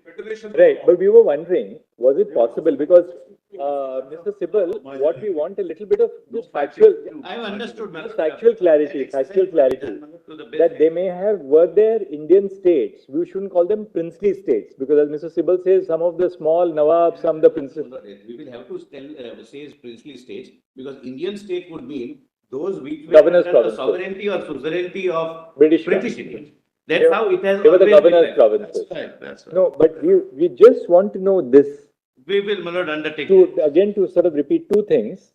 S2: Right, but we were wondering, was it possible? Because, Mr. Sibal, what we want a little bit of just factual,
S5: I have understood.
S2: just factual clarity, that they may have, were there Indian states, we shouldn't call them princely states, because as Mr. Sibal says, some of the small Nawab, some the princes.
S5: We will have to say princely states, because Indian state would mean those which were
S2: Governor's
S5: under the
S2: provinces.
S5: sovereignty or suzerainty of
S2: British
S5: India. That's how it has
S2: They were the
S5: always been
S2: governor's
S5: like.
S2: provinces.
S7: That's right.
S2: No, but we just want to know this,
S5: We will, my lord, undertake.
S2: again, to sort of repeat two things.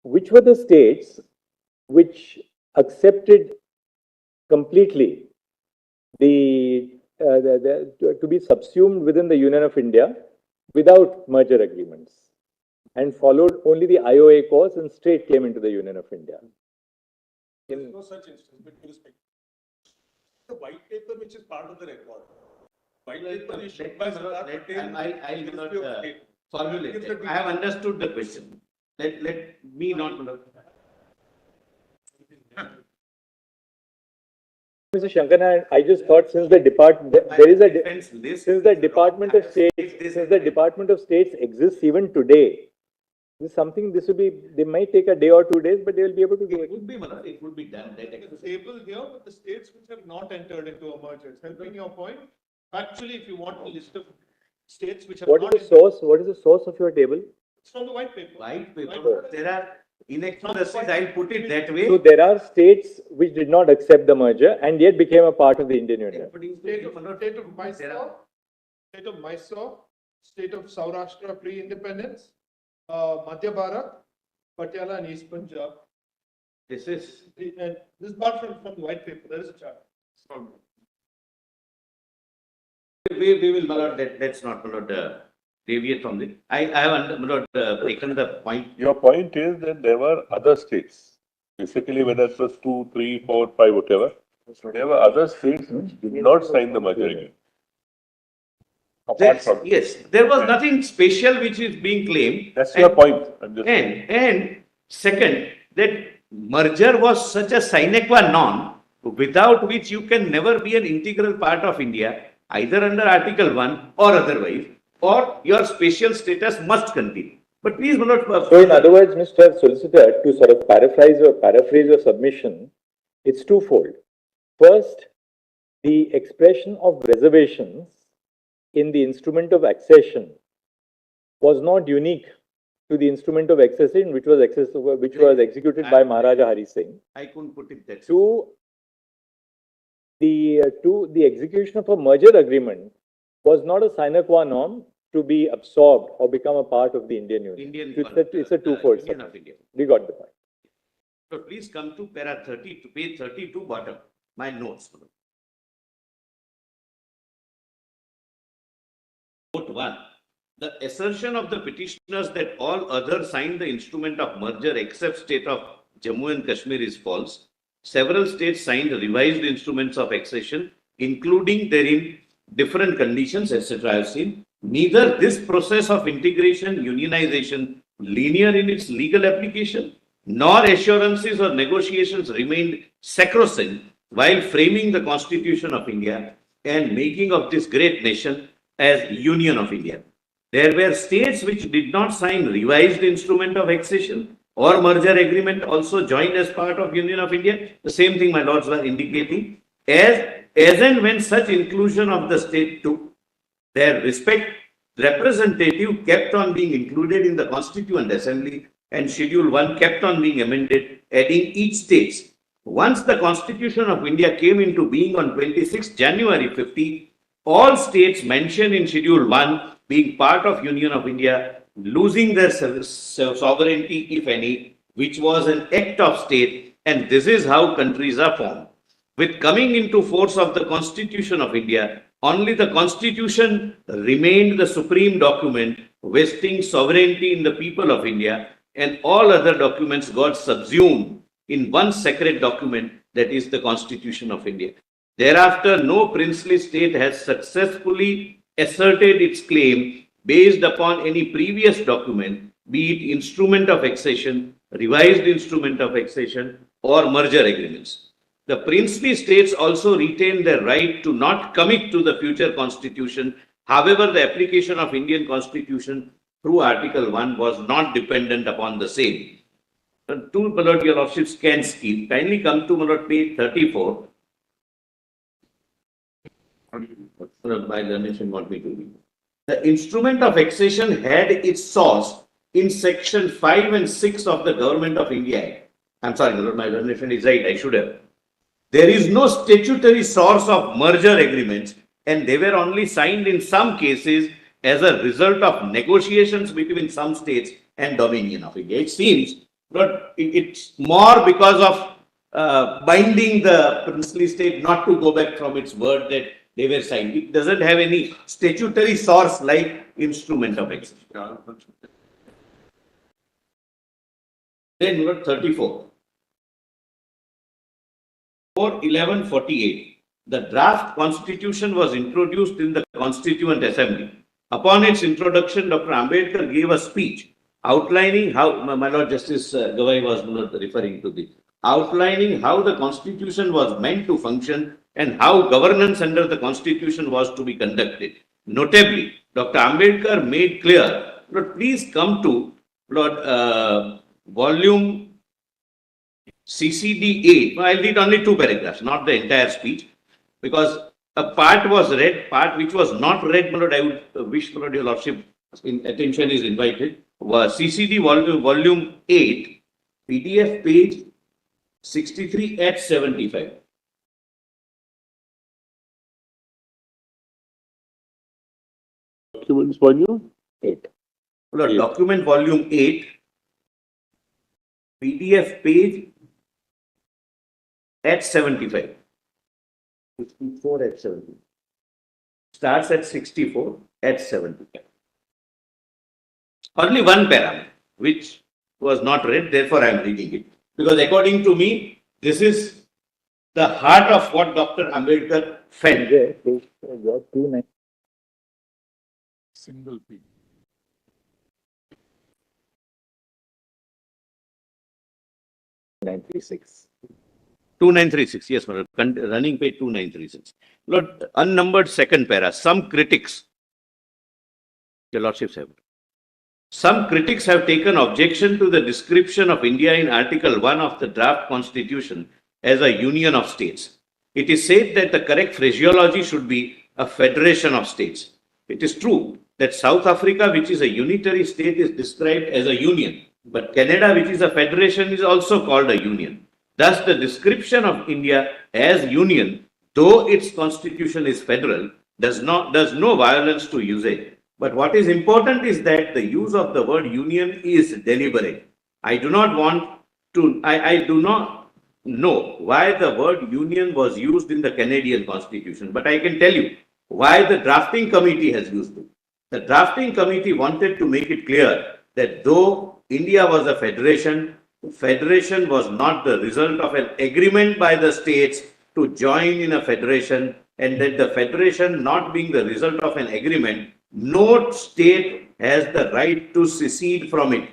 S2: Which were the states which accepted completely to be subsumed within the Union of India without merger agreements, and followed only the IOA course and straight came into the Union of India?
S11: There is no such instance, with respect. The white paper which is part of the record. White paper issued by Sardar Patel.
S5: I will not
S11: Ministry of State.
S5: formulate it. I have understood the question. Let me not.
S2: Mr. Shankana, I just thought since the since the Department of States exists even today, this is something, this will be, they might take a day or 2 days, but they will be able to do
S5: It
S2: it.
S5: would be, my lord, it would be done.
S1: The table here, but the states which have not entered into a merger. It's helping your point. Actually, if you want a list of states which have
S2: What
S1: not.
S2: is the source? What is the source of your table?
S1: It's from the white paper.
S5: White paper, there are inaccuracies, I'll put it that way.
S2: So there are states which did not accept the merger and yet became a part of the Indian Union.
S1: State of Mysore, state of Saurashtra pre-independence, Madhya Bharat, Patiala and East Punjab.
S5: This is,
S1: And this is part from the white paper. There is a chart.
S5: we will, my lord, that's not, my lord, deviate from it. I have, my lord, taken the point.
S6: Your point is that there were other states, basically whether it was 2, 3, 4, 5, whatever, there were other states which did not sign the merger agreement. Apart from.
S5: Yes, there was nothing special which is being claimed.
S6: That's your point. I'm just saying.
S5: And second, that merger was such a sine qua non, without which you can never be an integral part of India, either under Article 1 or otherwise, or your special status must continue. But please, my lord.
S2: So in other words, Mr. Solicitor, to sort of paraphrase your submission, it's twofold. First, the expression of reservations in the instrument of accession was not unique to the instrument of accession which was executed by Maharaja Hari Singh.
S5: I couldn't put it that way.
S2: To the execution of a merger agreement was not a sine qua non to be absorbed or become a part of the Indian Union. It's a twofold.
S5: Union of India.
S2: We got the point.
S5: So please come to para 30, to page 32 bottom, my notes. Note 1. The assertion of the petitioners that all others signed the instrument of merger except state of Jammu and Kashmir is false. Several states signed revised instruments of accession, including therein different conditions, etc. I have seen. Neither this process of integration, unionization, linear in its legal application, nor assurances or negotiations remained sacrosanct while framing the Constitution of India and making of this great nation as Union of India. There were states which did not sign revised instrument of accession or merger agreement also joined as part of Union of India. The same thing my lords were indicating. As and when such inclusion of the state took, their respect representative kept on being included in the Constituent Assembly and Schedule 1 kept on being amended, adding each state. Once the Constitution of India came into being on 26 January 50, all states mentioned in Schedule 1 being part of Union of India, losing their sovereignty, if any, which was an act of state, and this is how countries are formed. With coming into force of the Constitution of India, only the Constitution remained the supreme document vesting sovereignty in the people of India, and all other documents got subsumed in one sacred document, that is the Constitution of India. Thereafter, no princely state has successfully asserted its claim based upon any previous document, be it instrument of accession, revised instrument of accession, or merger agreements. The princely states also retain their right to not commit to the future constitution. However, the application of Indian constitution through Article 1 was not dependent upon the same. To my lord, your lordships can skip. Kindly come to my lord page 34. My learnation want me to read. The instrument of accession had its source in section 5 and 6 of the Government of India Act. I'm sorry, my lord, my learnation is right. I should have. There is no statutory source of merger agreements, and they were only signed in some cases as a result of negotiations between some states and Dominion of India. It seems, but it's more because of binding the princely state not to go back from its word that they were signed. It doesn't have any statutory source like instrument of accession. Then note 34. 1148, the draft constitution was introduced in the Constituent Assembly. Upon its introduction, Dr. Ambedkar gave a speech outlining how, my Lord Justice Gawai was referring to this, outlining how the constitution was meant to function and how governance under the constitution was to be conducted. Notably, Dr. Ambedkar made clear, Lord, please come to Lord, volume CCD 8, I'll read only 2 paragraphs, not the entire speech, because a part was read, part which was not read, my lord, I would wish, my lord, your lordship, attention is invited, was CCD volume 8, PDF page 63 at 75.
S6: Documents volume 8.
S5: Lord, document volume 8, PDF page at 75. 64 at 70. Starts at 64 at 75. Only one paragraph, which was not read, therefore I am reading it. Because according to me, this is the heart of what Dr. Ambedkar felt.
S6: Single P.
S2: 936.
S5: 2936, yes, my lord. Running page 2936. Lord, unnumbered second para. Some critics, your lordships have. Some critics have taken objection to the description of India in Article 1 of the draft constitution as a union of states. It is said that the correct phraseology should be a federation of states. It is true that South Africa, which is a unitary state, is described as a union, but Canada, which is a federation, is also called a union. Thus, the description of India as union, though its constitution is federal, does no violence to usage. But what is important is that the use of the word union is deliberate. I do not know why the word union was used in the Canadian constitution, but I can tell you why the drafting committee has used it. The drafting committee wanted to make it clear that though India was a federation, federation was not the result of an agreement by the states to join in a federation, and that the federation not being the result of an agreement, no state has the right to secede from it.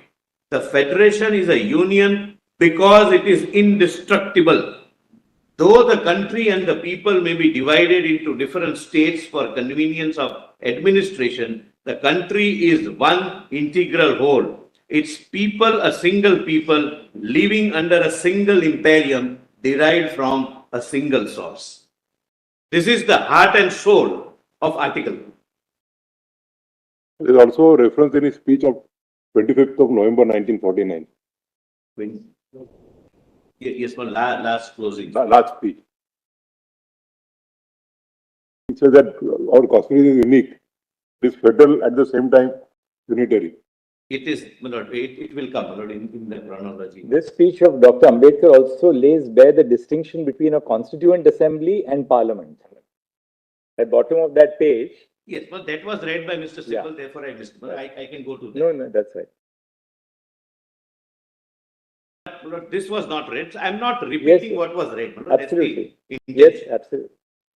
S5: The federation is a union because it is indestructible. Though the country and the people may be divided into different states for convenience of administration, the country is one integral whole. Its people a single people living under a single imperium derived from a single source. This is the heart and soul of Article.
S6: There is also a reference in his speech of 25th of November 1949.
S5: When? Yes, for last closing.
S6: Last speech. It says that our Kashmir is unique. It is federal at the same time unitary.
S5: It is, my lord, it will come, my lord, in the chronology.
S2: This speech of Dr. Ambedkar also lays bare the distinction between a constituent assembly and parliament. At bottom of that page.
S5: Yes, but that was read by Mr. Sibal, therefore I missed. But I can go to that.
S2: No, that's right.
S5: This was not read. I am not repeating what was read.
S2: Absolutely. Yes, absolutely.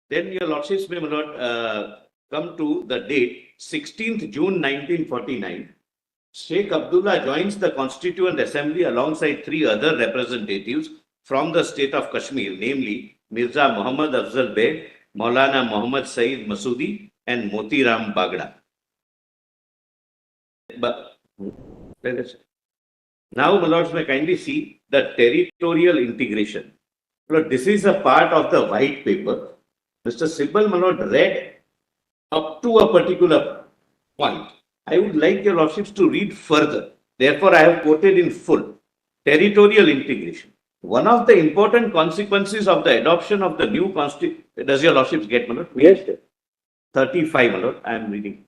S5: Then your lordships may not come to the date 16th June 1949. Sheikh Abdullah joins the Constituent Assembly alongside three other representatives from the state of Kashmir, namely Mirza Muhammad Afzal Beg, Maulana Muhammad Saeed Masoodi, and Motiram Bagda. But now, my lords, may kindly see the territorial integration. Lord, this is a part of the white paper. Mr. Sibbal, my lord, read up to a particular point. I would like your lordships to read further. Therefore, I have quoted in full. Territorial integration. One of the important consequences of the adoption of the new constitution. Does your lordships get, my lord?
S9: Yes, sir.
S5: 35, my lord. I am reading.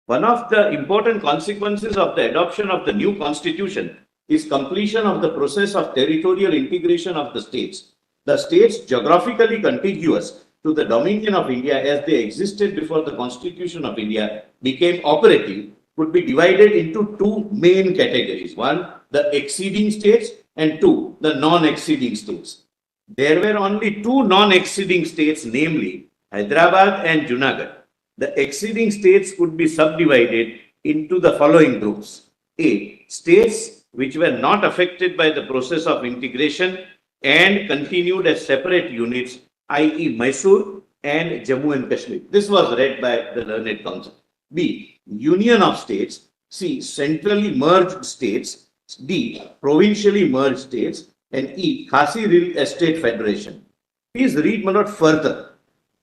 S5: One of the important consequences of the adoption of the new constitution is completion of the process of territorial integration of the states. The states geographically contiguous to the dominion of India as they existed before the Constitution of India became operative could be divided into two main categories. One, the exceeding states, and two, the non-exceeding states. There were only two non-exceeding states, namely Hyderabad and Junagadh. The exceeding states could be subdivided into the following groups. A. States which were not affected by the process of integration and continued as separate units, i.e. Mysore and Jammu and Kashmir. This was read by the learned council. B. Union of states. C. Centrally merged states. D. Provincially merged states. And E. Khasi Real Estate Federation. Please read, my lord, further.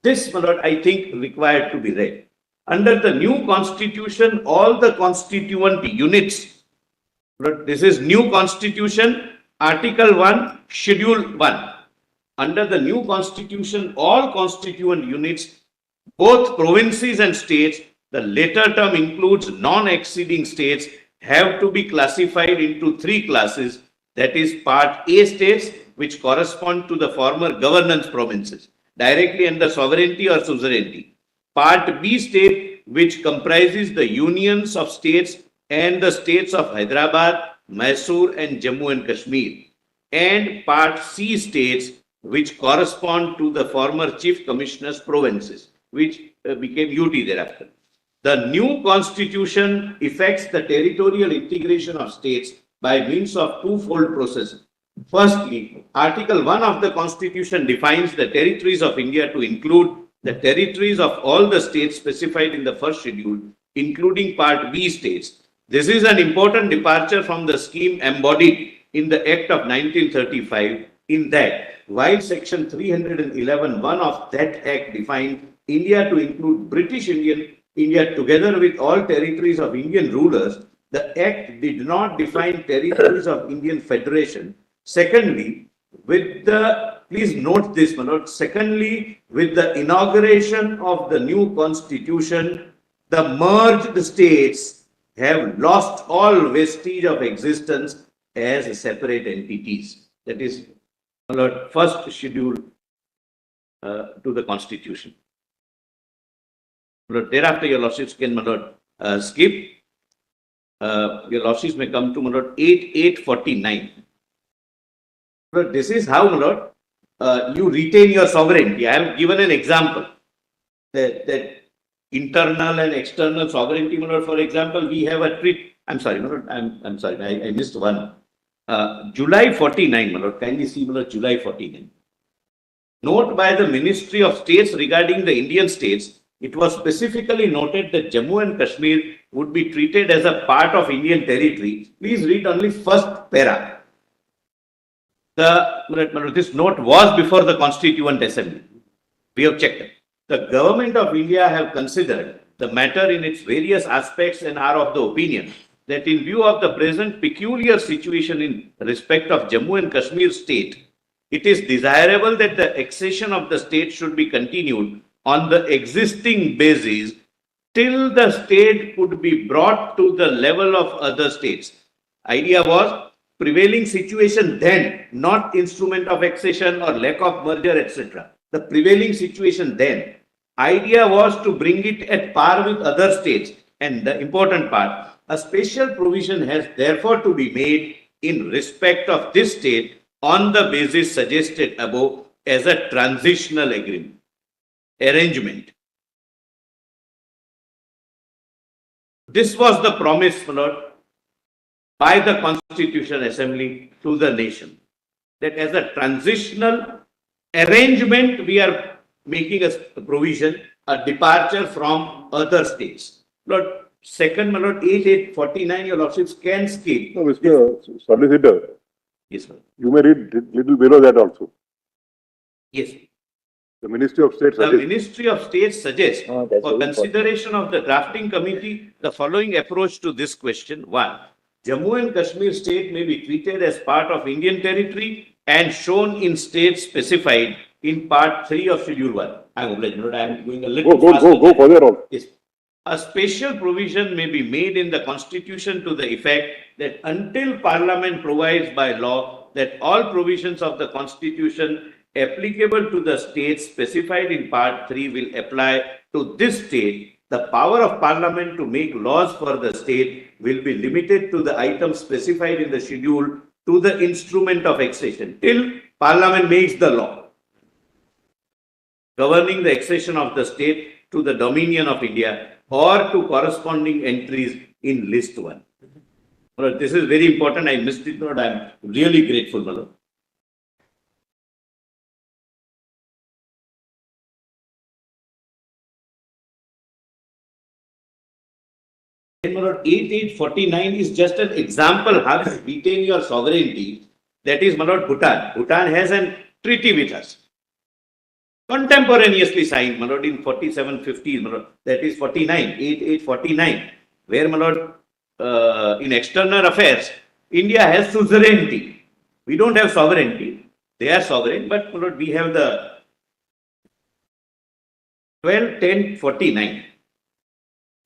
S5: This, my lord, I think required to be read. Under the new constitution, all the constituent units, this is new constitution, Article 1, Schedule 1. Under the new constitution, all constituent units, both provinces and states, the later term includes non-exceeding states, have to be classified into three classes. That is Part A states, which correspond to the former governance provinces, directly under sovereignty or suzerainty. Part B state, which comprises the unions of states and the states of Hyderabad, Mysore and Jammu and Kashmir. And Part C states, which correspond to the former chief commissioners provinces, which became UT thereafter. The new constitution effects the territorial integration of states by means of twofold process. Firstly, Article 1 of the Constitution defines the territories of India to include the territories of all the states specified in the first schedule, including Part B states. This is an important departure from the scheme embodied in the Act of 1935, in that while Section 311(1) of that Act defined India to include British India together with all territories of Indian rulers, the Act did not define territories of Indian Federation. Secondly, with the, please note this, my lord, secondly, with the inauguration of the new constitution, the merged states have lost all vestige of existence as separate entities. That is, my lord, first schedule to the constitution. My lord, thereafter, your lordships can, my lord, skip. Your lordships may come to, my lord, 8849. This is how, my lord, you retain your sovereignty. I have given an example that internal and external sovereignty, my lord. For example, we have a treaty. I'm sorry, my lord. I'm sorry. I missed one. July 49, my lord. Kindly see, my lord, July 49. Note by the Ministry of States regarding the Indian states, it was specifically noted that Jammu and Kashmir would be treated as a part of Indian territory. Please read only first para. This note was before the Constituent Assembly. We have checked it. The government of India have considered the matter in its various aspects and are of the opinion that in view of the present peculiar situation in respect of Jammu and Kashmir state, it is desirable that the accession of the state should be continued on the existing basis till the state could be brought to the level of other states. Idea was prevailing situation then, not instrument of accession or lack of merger, etc. The prevailing situation then. Idea was to bring it at par with other states. And the important part, a special provision has therefore to be made in respect of this state on the basis suggested above as a transitional agreement. arrangement. This was the promise, my lord, by the Constitution Assembly to the nation, that as a transitional arrangement, we are making a provision, a departure from other states. Lord, second, my lord, 8849, your lordships can skip.
S6: No, Mr. Solicitor,
S5: Yes, sir.
S6: you may read little below that also.
S5: Yes.
S6: The Ministry of State
S5: The
S6: suggests.
S5: Ministry of State suggests
S2: Oh, that's
S5: for
S2: very
S5: consideration of the drafting committee the following approach to this question. One, Jammu and Kashmir state may be treated as part of Indian territory and shown in states specified in part 3 of Schedule 1. I am going a little faster.
S6: Go further on.
S5: Yes. A special provision may be made in the Constitution to the effect that until Parliament provides by law that all provisions of the Constitution applicable to the states specified in Part 3 will apply to this state, the power of Parliament to make laws for the state will be limited to the items specified in the schedule to the instrument of accession till Parliament makes the law governing the accession of the state to the dominion of India or to corresponding entries in list 1. Well, this is very important. I missed it, Lord. I am really grateful, Lord. Lord, 8849 is just an example how to retain your sovereignty. That is, my Lord, Bhutan. Bhutan has a treaty with us. Contemporaneously signed, my Lord, in 4750, my Lord, that is 8849, where, my Lord, in external affairs, India has suzerainty. We don't have sovereignty. They are sovereign, but, my Lord, we have the 12-10-49.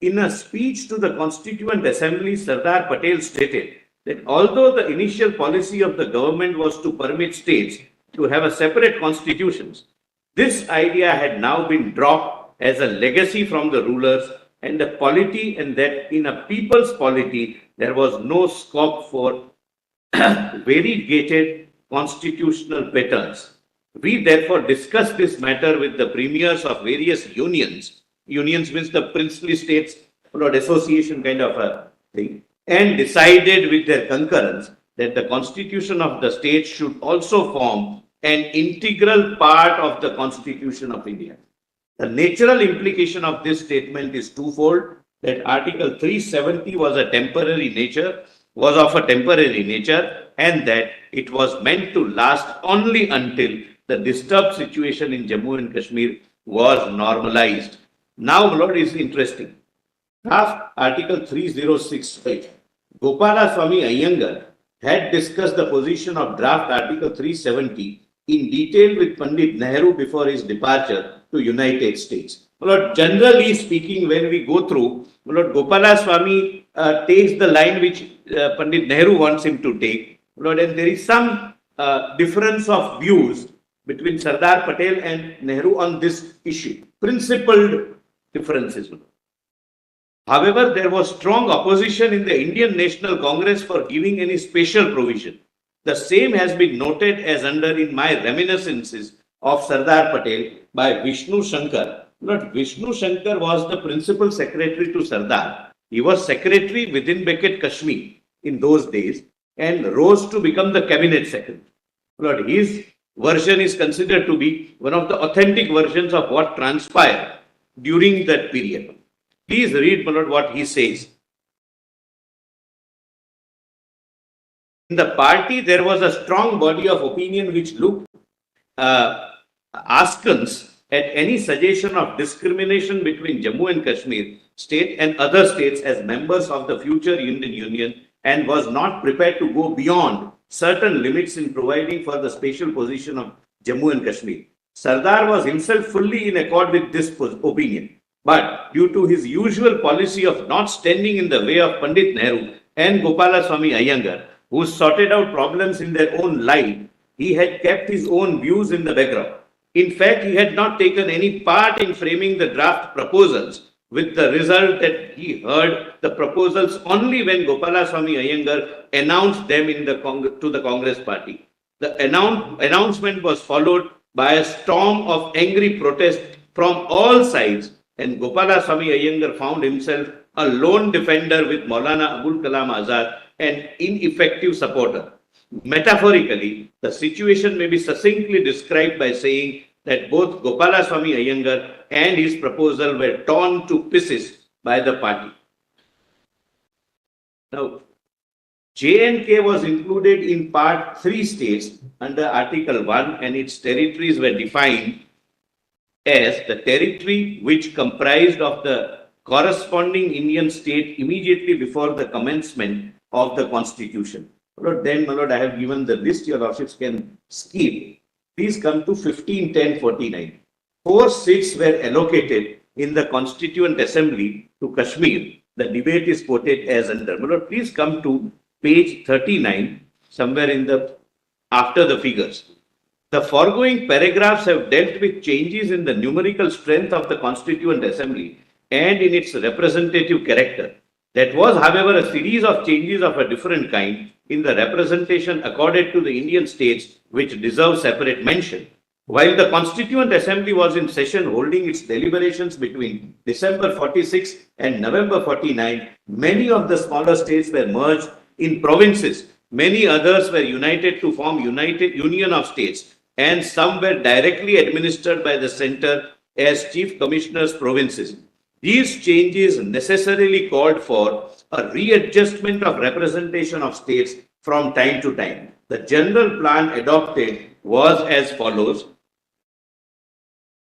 S5: In a speech to the Constituent Assembly, Sardar Patel stated that although the initial policy of the government was to permit states to have a separate constitutions, this idea had now been dropped as a legacy from the rulers and the polity, and that in a people's polity, there was no scope for variegated constitutional patterns. We therefore discussed this matter with the premiers of various unions. Unions means the princely states, or association kind of a thing, and decided with their concurrence that the constitution of the state should also form an integral part of the Constitution of India. The natural implication of this statement is twofold, that Article 370 was of a temporary nature, and that it was meant to last only until the disturbed situation in Jammu and Kashmir was normalized. Now, Lord, is interesting. Draft Article 306, Gopala Swami Iyengar had discussed the position of draft Article 370 in detail with Pandit Nehru before his departure to United States. Lord, generally speaking, when we go through, Lord, Gopala Swami takes the line which Pandit Nehru wants him to take. Lord, and there is some difference of views between Sardar Patel and Nehru on this issue. Principled differences. However, there was strong opposition in the Indian National Congress for giving any special provision. The same has been noted as under in my reminiscences of Sardar Patel by Vishnu Shankar. Lord, Vishnu Shankar was the principal secretary to Sardar. He was secretary within Kashmir in those days and rose to become the cabinet secretary. Lord, his version is considered to be one of the authentic versions of what transpired during that period. Please read, my Lord, what he says. In the party, there was a strong body of opinion which looked askance at any suggestion of discrimination between Jammu and Kashmir state and other states as members of the future Indian Union, and was not prepared to go beyond certain limits in providing for the special position of Jammu and Kashmir. Sardar was himself fully in accord with this opinion, but due to his usual policy of not standing in the way of Pandit Nehru and Gopala Swami Iyengar, who sorted out problems in their own line, he had kept his own views in the background. In fact, he had not taken any part in framing the draft proposals, with the result that he heard the proposals only when Gopala Swami Iyengar announced them to the Congress party. The announcement was followed by a storm of angry protest from all sides, and Gopalaswamy Iyengar found himself a lone defender with Maulana Abul Kalam Azad, an ineffective supporter. Metaphorically, the situation may be succinctly described by saying that both Gopalaswamy Iyengar and his proposal were torn to pieces by the party. Now, J&K was included in Part 3 states under Article 1, and its territories were defined as the territory which comprised of the corresponding Indian state immediately before the commencement of the Constitution. Lord, then, my Lord, I have given the list, your lordships can skip. Please come to 15-10-49. 4 seats were allocated in the Constituent Assembly to Kashmir. The debate is quoted as under. My Lord, please come to page 39, somewhere in the after the figures. The foregoing paragraphs have dealt with changes in the numerical strength of the Constituent Assembly and in its representative character. That was, however, a series of changes of a different kind in the representation accorded to the Indian states which deserve separate mention. While the Constituent Assembly was in session holding its deliberations between December 46 and November 49, many of the smaller states were merged in provinces. Many others were united to form United Union of States, and some were directly administered by the center as chief commissioners provinces. These changes necessarily called for a readjustment of representation of states from time to time. The general plan adopted was as follows.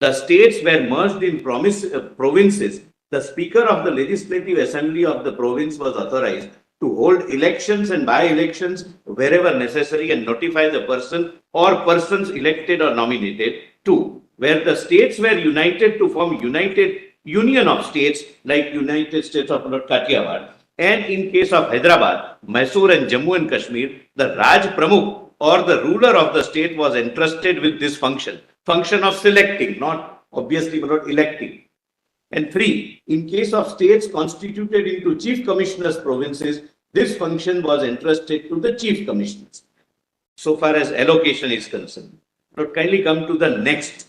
S5: The states were merged in provinces. The Speaker of the Legislative Assembly of the province was authorized to hold elections and by-elections wherever necessary and notify the person or persons elected or nominated. 2. Where the states were united to form United Union of States like United States of Kathiawar, and in case of Hyderabad, Mysore and Jammu and Kashmir, the Raj Pramukh or the ruler of the state was entrusted with this function of selecting, not obviously but not electing. And 3, in case of states constituted into chief commissioners provinces, this function was entrusted to the chief commissioners. So far as allocation is concerned. Now kindly come to the next.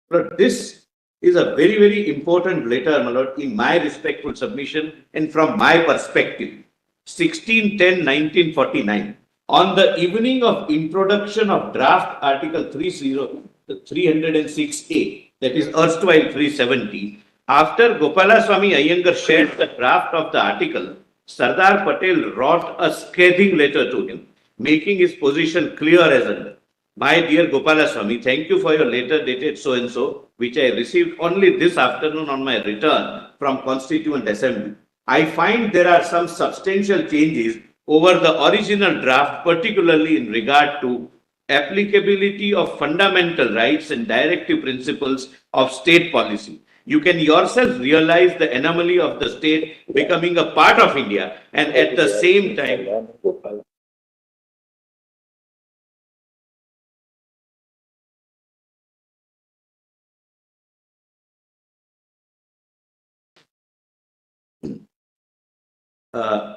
S5: But this is a very, very important letter, my lord, in my respectful submission and from my perspective. 16-10-1949. On the evening of introduction of draft Article 306A, that is erstwhile 370, after Gopalaswamy Iyengar shared the draft of the article, Sardar Patel wrote a scathing letter to him, making his position clear as under. My dear Gopalaswamy, thank you for your letter dated so-and-so, which I received only this afternoon on my return from Constituent Assembly. I find there are some substantial changes over the original draft, particularly in regard to applicability of fundamental rights and directive principles of state policy. You can yourself realize the anomaly of the state becoming a part of India and at the same time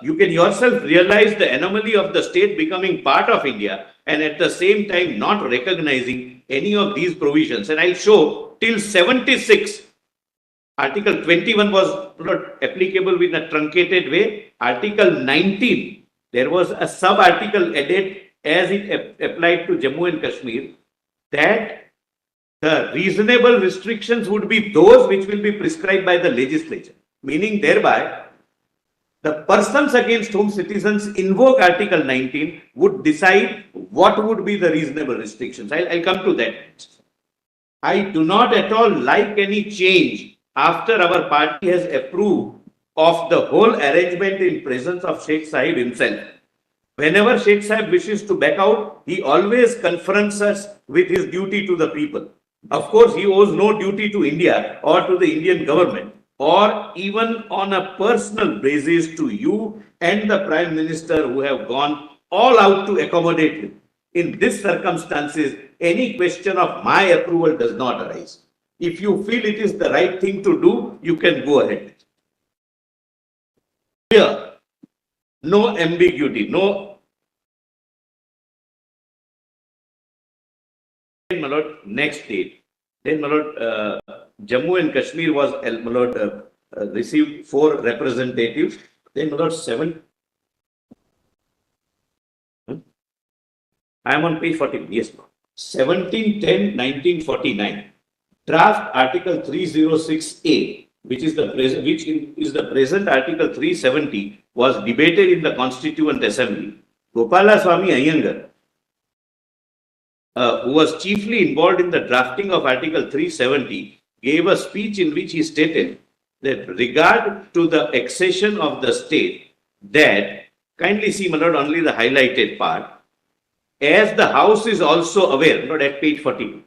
S5: you can yourself realize the anomaly of the state becoming part of India and at the same time not recognizing any of these provisions. And I'll show till 76, Article 21 was not applicable in a truncated way. Article 19, there was a sub-article added as it applied to Jammu and Kashmir, that the reasonable restrictions would be those which will be prescribed by the legislature, meaning thereby the persons against whom citizens invoke Article 19 would decide what would be the reasonable restrictions. I'll come to that. I do not at all like any change after our party has approved of the whole arrangement in presence of Sheikh Sahib himself. Whenever Sheikh Sahib wishes to back out, he always confronts us with his duty to the people. Of course, he owes no duty to India or to the Indian government, or even on a personal basis to you and the Prime Minister who have gone all out to accommodate him. In these circumstances, any question of my approval does not arise. If you feel it is the right thing to do, you can go ahead. Here, no ambiguity, no. My lord, next date. Then, my lord, Jammu and Kashmir was, my lord, received 4 representatives. Then, my lord, 7. I am on page 14. Yes, 17/10/1949. Draft Article 306A, which is the present Article 370, was debated in the Constituent Assembly. Gopalaswamy Iyengar, who was chiefly involved in the drafting of Article 370, gave a speech in which he stated that regard to the accession of the state, that, kindly see, my lord, only the highlighted part, as the House is also aware, not at page 42,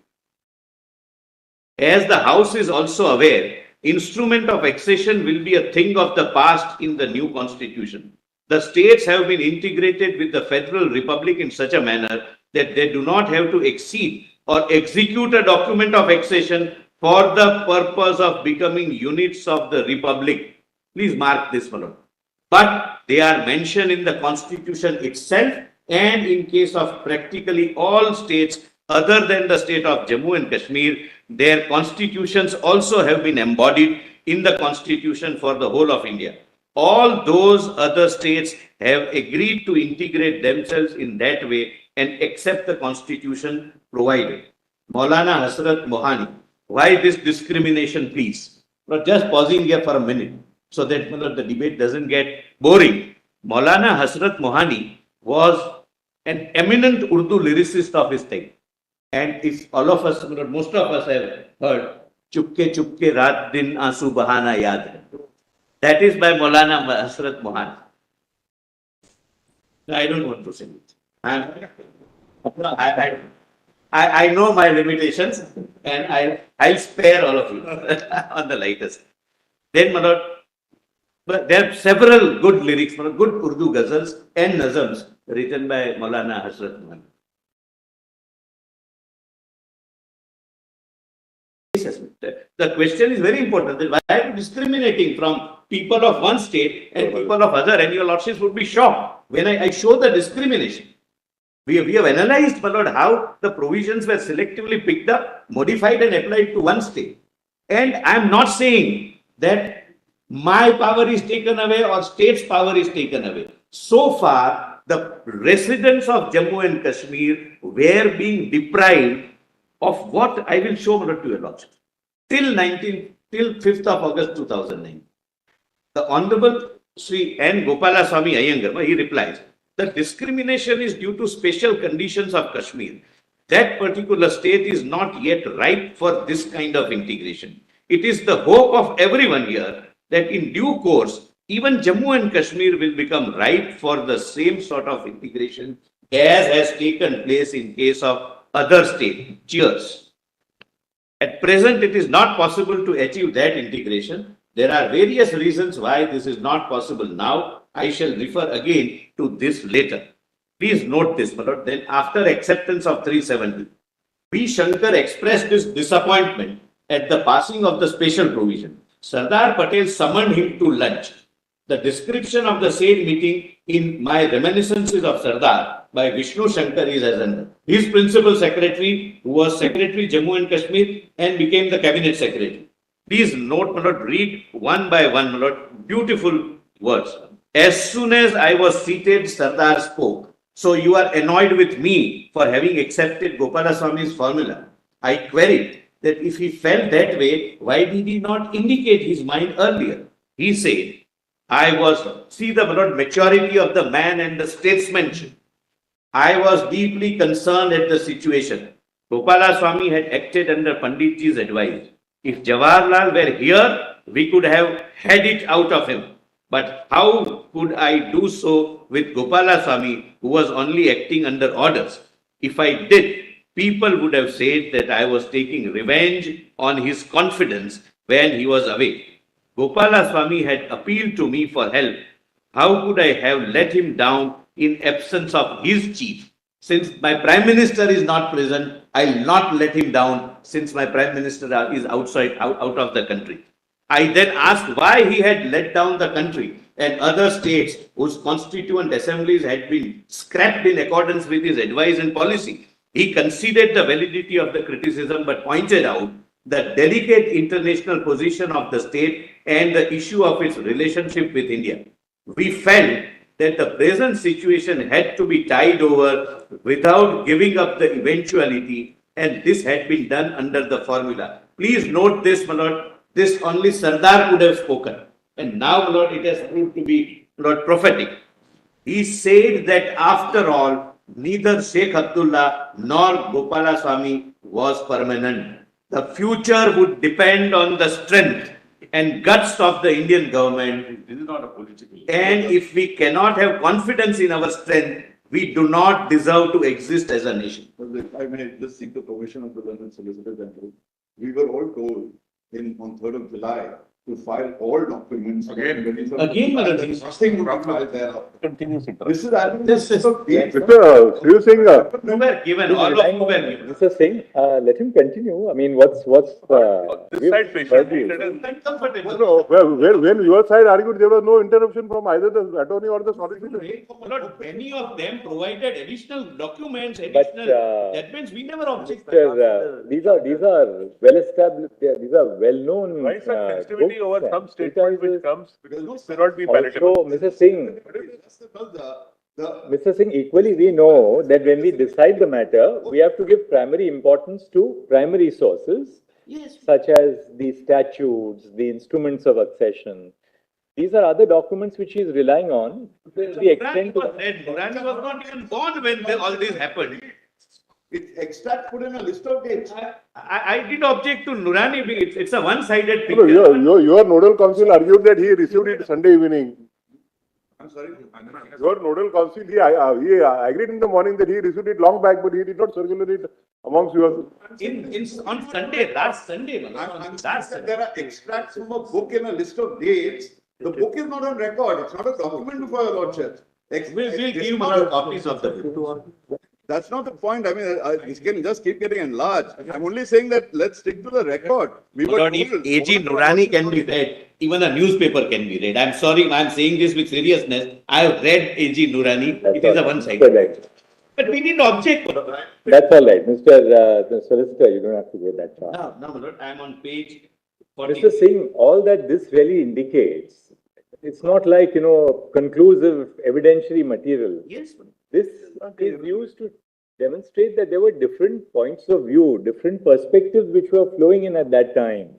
S5: as the House is also aware, instrument of accession will be a thing of the past in the new constitution. The states have been integrated with the Federal Republic in such a manner that they do not have to exceed or execute a document of accession for the purpose of becoming units of the Republic. Please mark this, my lord. But they are mentioned in the constitution itself, and in case of practically all states other than the state of Jammu and Kashmir, their constitutions also have been embodied in the constitution for the whole of India. All those other states have agreed to integrate themselves in that way and accept the constitution provided. Maulana Hasrat Mohani, why this discrimination, please? But just pausing here for a minute so that the debate doesn't get boring. Maulana Hasrat Mohani was an eminent Urdu lyricist of his time. And if all of us, most of us have heard, Chupke Chupke Raat Din Aansu Bahana Yaad Hai. That is by Maulana Hasrat Mohani. I don't want to sing it. I know my limitations, and I'll spare all of you on the lightest. Then, my lord, but there are several good lyrics, good Urdu ghazals and nazams written by Maulana Hasrat Mohani. The question is very important. That why are you discriminating from people of one state and people of other? And your lordships would be shocked when I show the discrimination. We have analyzed, my lord, how the provisions were selectively picked up, modified and applied to one state. And I am not saying that my power is taken away or state's power is taken away. So far, the residents of Jammu and Kashmir were being deprived of what I will show to your lordship. Till 5th of August 2009. The Honorable Sri N. Gopalaswamy Iyengar, he replies, the discrimination is due to special conditions of Kashmir. That particular state is not yet ripe for this kind of integration. It is the hope of everyone here that in due course, even Jammu and Kashmir will become ripe for the same sort of integration as has taken place in case of other states. Cheers. At present, it is not possible to achieve that integration. There are various reasons why this is not possible now. I shall refer again to this later. Please note this, my lord. Then after acceptance of 370, V. Shankar expressed his disappointment at the passing of the special provision. Sardar Patel summoned him to lunch. The description of the same meeting in my Reminiscences of Sardar by Vishnu Shankar is as under. His principal secretary, who was Secretary Jammu and Kashmir and became the Cabinet Secretary. Please note, my lord, read one by one, my lord, beautiful words. As soon as I was seated, Sardar spoke. So you are annoyed with me for having accepted Gopalaswamy's formula. I queried that if he felt that way, why did he not indicate his mind earlier? He said, see the maturity of the man and the statesmanship. I was deeply concerned at the situation. Gopalaswamy had acted under Panditji's advice. If Jawaharlal were here, we could have had it out of him. But how could I do so with Gopalaswamy, who was only acting under orders? If I did, people would have said that I was taking revenge on his confidence when he was away. Gopalaswamy had appealed to me for help. How could I have let him down in absence of his chief? Since my Prime Minister is not present, I'll not let him down since my Prime Minister is out of the country. I then asked why he had let down the country and other states whose constituent assemblies had been scrapped in accordance with his advice and policy. He conceded the validity of the criticism but pointed out the delicate international position of the state and the issue of its relationship with India. We felt that the present situation had to be tied over without giving up the eventuality, and this had been done under the formula. Please note this, my lord, this only Sardar could have spoken. And now, my lord, it has proved to be, my lord, prophetic. He said that after all, neither Sheikh Abdullah nor Gopalaswamy was permanent. The future would depend on the strength and guts of the Indian government.
S7: This is not a political.
S5: And if we cannot have confidence in our strength, we do not deserve to exist as a nation.
S7: If I may just seek the permission of the London Solicitor General, we were all told on 3rd of July to file all documents.
S10: Again,
S7: there's nothing would be filed thereafter.
S6: Continues.
S7: This is, I mean, this is.
S2: Mr.
S6: Sri Singh,
S5: Who were given, all of who were given.
S2: Mr. Singh, let him continue. I mean, what's
S6: this side patiently, let us.
S5: Uncomfortable.
S6: No, when your side argued, there was no interruption from either the attorney or the solicitor.
S5: Lord, many of them provided additional documents,
S2: But,
S5: additional judgments. We never objected.
S2: these are well established, these are well known.
S6: Why such sensitivity over some statement which comes, because it may not be palatable.
S2: Also, Mr. Singh, equally we know that when we decide the matter, we have to give primary importance to primary sources, such as the statutes, the instruments of accession. These are other documents which he is relying on. The extent
S5: was dead. Nurani was not even born when all this happened.
S7: It's extract put in a list of dates.
S5: I did object to Nurani. It's a one-sided
S6: No,
S5: picture.
S6: your nodal council argued that he received it Sunday evening.
S7: I'm sorry.
S6: Your nodal council, he agreed in the morning that he received it long back, but he did not circulate it amongst yours.
S5: On Sunday, last Sunday.
S7: I'm saying that there are extracts from a book in a list of dates. The book is not on record. It's not a document before your lordship.
S5: We'll give copies of the book.
S7: That's not the point. I mean, this can just keep getting enlarged. I'm only saying that let's stick to the record. We were
S5: Lord, if
S7: told-
S5: AG Nurani can be read, even a newspaper can be read. I'm sorry, I'm saying this with seriousness. I have read AG Nurani. It is a one-sided. But we didn't object.
S2: That's all right, Mr. Solicitor, you don't have to go that far.
S5: No, my lord, I'm on page 40.
S2: Mr. Singh, all that this really indicates, it's not like, conclusive evidentiary material.
S5: Yes.
S2: This is used to demonstrate that there were different points of view, different perspectives which were flowing in at that time.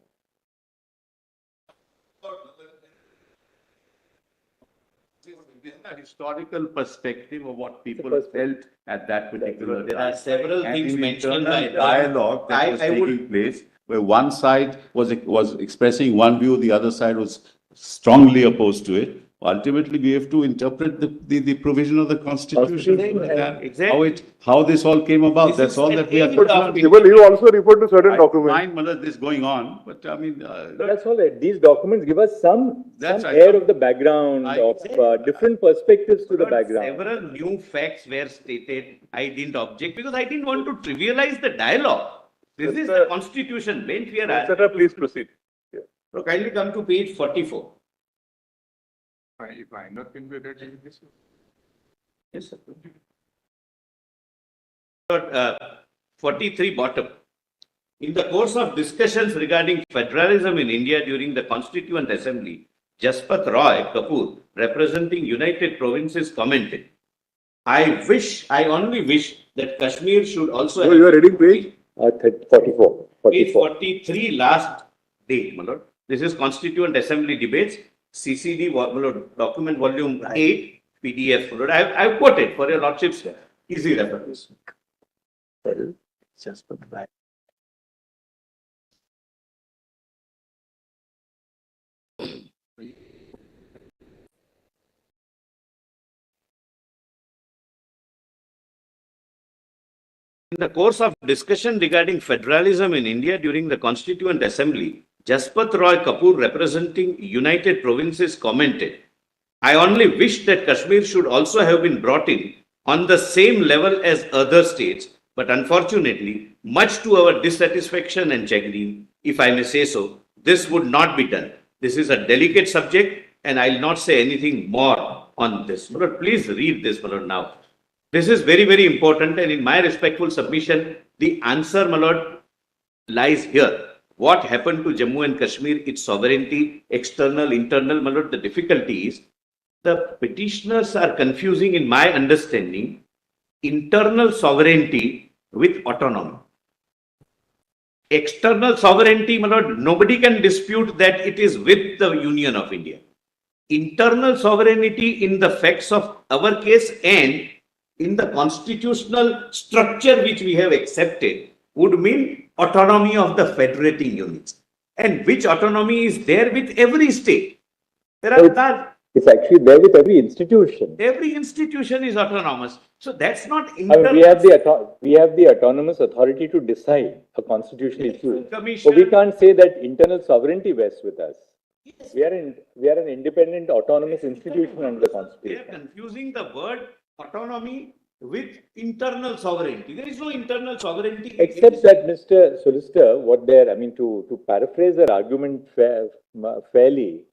S4: A historical perspective of what people felt at that particular
S5: There are
S4: time.
S5: several
S7: And
S5: things
S7: in
S5: mentioned
S7: internal
S5: by
S7: dialogue that was
S5: I would-
S7: taking place, where one side was expressing one view, the other side was strongly opposed to it. Ultimately, we have to interpret the provision of the Constitution.
S5: Exactly.
S7: How this all came about,
S5: This
S7: that's
S5: is
S7: all
S5: an
S7: that we are.
S5: end of it.
S6: Even you also referred to certain
S7: I
S6: documents.
S7: find, Malad, this going on, but I mean,
S2: That's all right. These documents give us some
S7: That's right.
S2: air of the background,
S7: I-
S2: of different perspectives to the background.
S5: Several new facts were stated. I didn't object because I didn't want to trivialize the dialogue. This is the constitution bench we are at.
S6: Solicitor, please proceed.
S5: So kindly come to page 44.
S10: If I not can be read in this.
S5: Yes, sir. 43 bottom. In the course of discussions regarding federalism in India during the Constituent Assembly, Jaspat Roy Kapoor, representing United Provinces, commented, I only wish that Kashmir should also
S6: So you are reading page?
S2: 44.
S5: Page 43, last date, my lord. This is Constituent Assembly debates, CCD, my lord, document volume 8, PDF, my lord. I've quoted for your lordship's easy reference.
S9: Just put back.
S5: In the course of discussion regarding federalism in India during the Constituent Assembly, Jaspat Roy Kapoor, representing United Provinces, commented, I only wish that Kashmir should also have been brought in on the same level as other states, but unfortunately, much to our dissatisfaction and chagrin, if I may say so, this would not be done. This is a delicate subject and I'll not say anything more on this. But please read this, my lord, now. This is very, very important, and in my respectful submission, the answer, my lord, lies here. what happened to Jammu and Kashmir, its sovereignty, external, internal, my lord, the difficulty is the petitioners are confusing, in my understanding, internal sovereignty with autonomy. External sovereignty, my lord, nobody can dispute that it is with the Union of India. Internal sovereignty in the facts of our case and in the constitutional structure which we have accepted would mean autonomy of the federating units. And which autonomy is there with every state? There are none.
S2: It's actually there with every institution.
S5: Every institution is autonomous. So that's not
S2: I mean,
S5: internal.
S2: we have the autonomous authority to decide a constitutional issue.
S5: Commission.
S2: But we can't say that internal sovereignty rests with us. We are an independent autonomous institution under the
S5: They are
S2: constitution.
S5: confusing the word autonomy with internal sovereignty. There is no internal sovereignty.
S2: Except that, Mr. Solicitor, I mean, to paraphrase their argument fairly,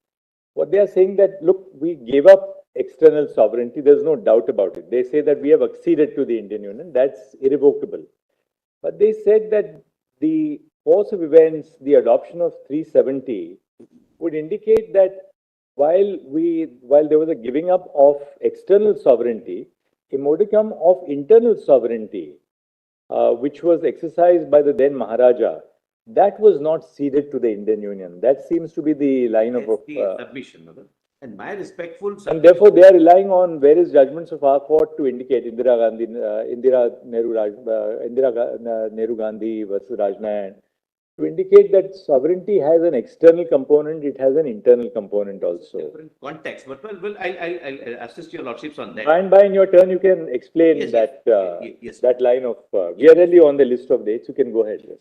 S2: what they are saying that, look, we gave up external sovereignty, there's no doubt about it. They say that we have acceded to the Indian Union, that's irrevocable. But they said that the course of events, the adoption of 370 would indicate that while there was a giving up of external sovereignty, a modicum of internal sovereignty, which was exercised by the then Maharaja, that was not ceded to the Indian Union. That seems to be the line of
S5: submission. And my respectful
S2: and therefore they are relying on various judgments of our court to indicate Indira Nehru Gandhi versus Rajnayan, to indicate that sovereignty has an external component, it has an internal component also.
S5: Different context, but I'll assist your lordships on that.
S2: By and by, in your turn, you can explain
S5: Yes,
S2: that
S5: yes.
S2: that line of. We are really on the list of dates. You can go ahead. Yes.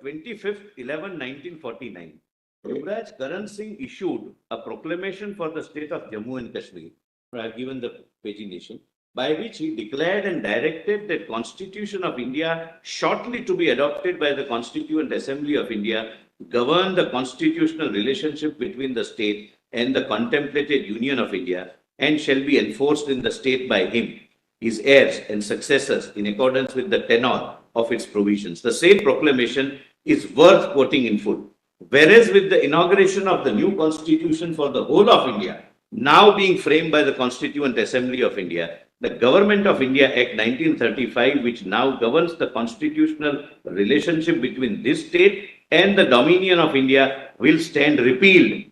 S5: 25th 11/1949, Yuvraj Karan Singh issued a proclamation for the state of Jammu and Kashmir. I have given the pagination, by which he declared and directed the Constitution of India, shortly to be adopted by the Constituent Assembly of India, govern the constitutional relationship between the state and the contemplated Union of India, and shall be enforced in the state by him, his heirs and successors, in accordance with the tenor of its provisions. The same proclamation is worth quoting in full. Whereas with the inauguration of the new constitution for the whole of India, now being framed by the Constituent Assembly of India, the Government of India Act 1935, which now governs the constitutional relationship between this state and the Dominion of India, will stand repealed.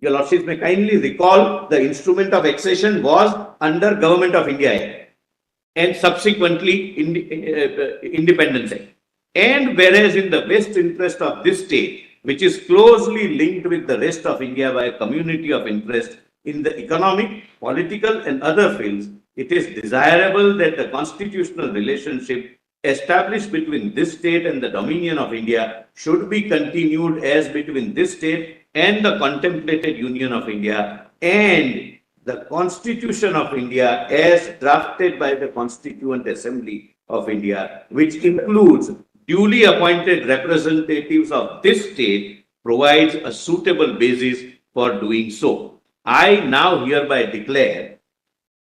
S5: Your Lordships may kindly recall the instrument of accession was under Government of India Act and subsequently Independence Act. And whereas in the best interest of this state, which is closely linked with the rest of India by a community of interest in the economic, political and other fields, it is desirable that the constitutional relationship established between this state and the Dominion of India should be continued as between this state and the contemplated Union of India, and the Constitution of India as drafted by the Constituent Assembly of India, which includes duly appointed representatives of this state, provides a suitable basis for doing so. I now hereby declare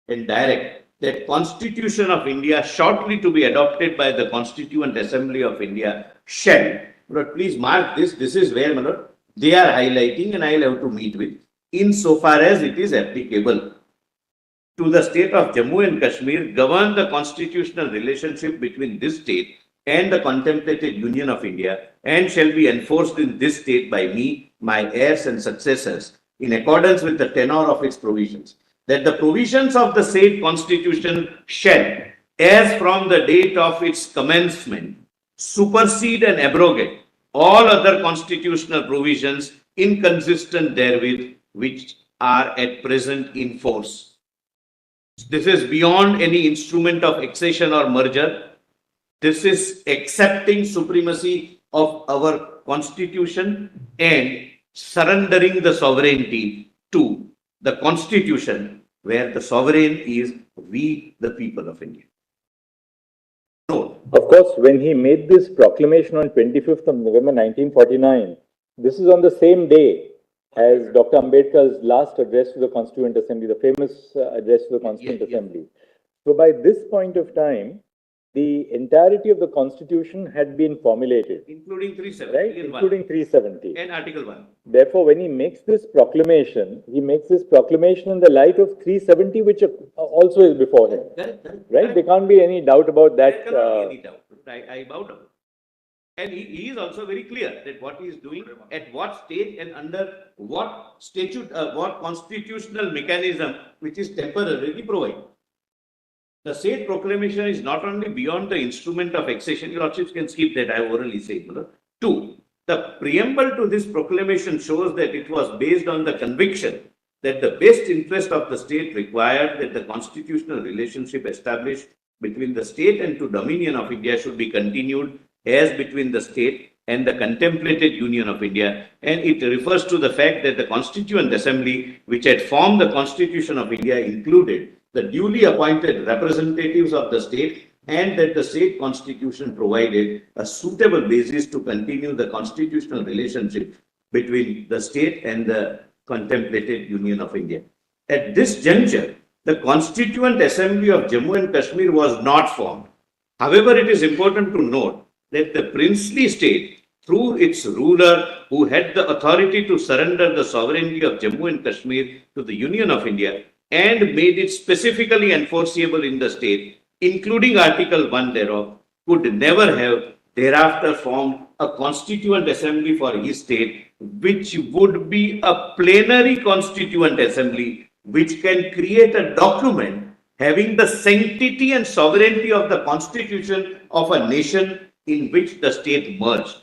S5: and direct that Constitution of India, shortly to be adopted by the Constituent Assembly of India, shall, but please mark this, this is where, my lord, they are highlighting and I will have to meet with, insofar as it is applicable to the state of Jammu and Kashmir, govern the constitutional relationship between this state and the contemplated Union of India, and shall be enforced in this state by me, my heirs and successors, in accordance with the tenor of its provisions. That the provisions of the said constitution shall, as from the date of its commencement, supersede and abrogate all other constitutional provisions inconsistent therewith, which are at present in force. This is beyond any instrument of accession or merger. This is accepting supremacy of our constitution and surrendering the sovereignty to the constitution, where the sovereign is we, the people of India. No.
S2: Of course, when he made this proclamation on 25th of November 1949, this is on the same day as Dr. Ambedkar's last address to the Constituent Assembly, the famous address to the Constituent Assembly. So by this point of time, the entirety of the constitution had been formulated,
S5: Including 370
S2: right?
S5: and 1.
S2: Including 370.
S5: And Article 1.
S2: Therefore, when he makes this proclamation, he makes this proclamation in the light of 370, which also is before him,
S5: Correct.
S2: right? There can't be any doubt about
S5: There
S2: that.
S5: cannot be any doubt. I bow down. And he is also very clear that what he is doing, at what stage and under what statute, what constitutional mechanism which is temporarily provided. The said proclamation is not only beyond the instrument of accession, your lordships can skip that, I orally said. Two, the preamble to this proclamation shows that it was based on the conviction that the best interest of the state required that the constitutional relationship established between the state and to Dominion of India should be continued as between the state and the contemplated Union of India. And it refers to the fact that the Constituent Assembly, which had formed the Constitution of India, included the duly appointed representatives of the state, and that the state constitution provided a suitable basis to continue the constitutional relationship between the state and the contemplated Union of India. At this juncture, the Constituent Assembly of Jammu and Kashmir was not formed. However, it is important to note that the princely state, through its ruler who had the authority to surrender the sovereignty of Jammu and Kashmir to the Union of India and made it specifically enforceable in the state, including Article 1 thereof, could never have thereafter formed a constituent assembly for his state, which would be a plenary constituent assembly, which can create a document having the sanctity and sovereignty of the constitution of a nation in which the state merged.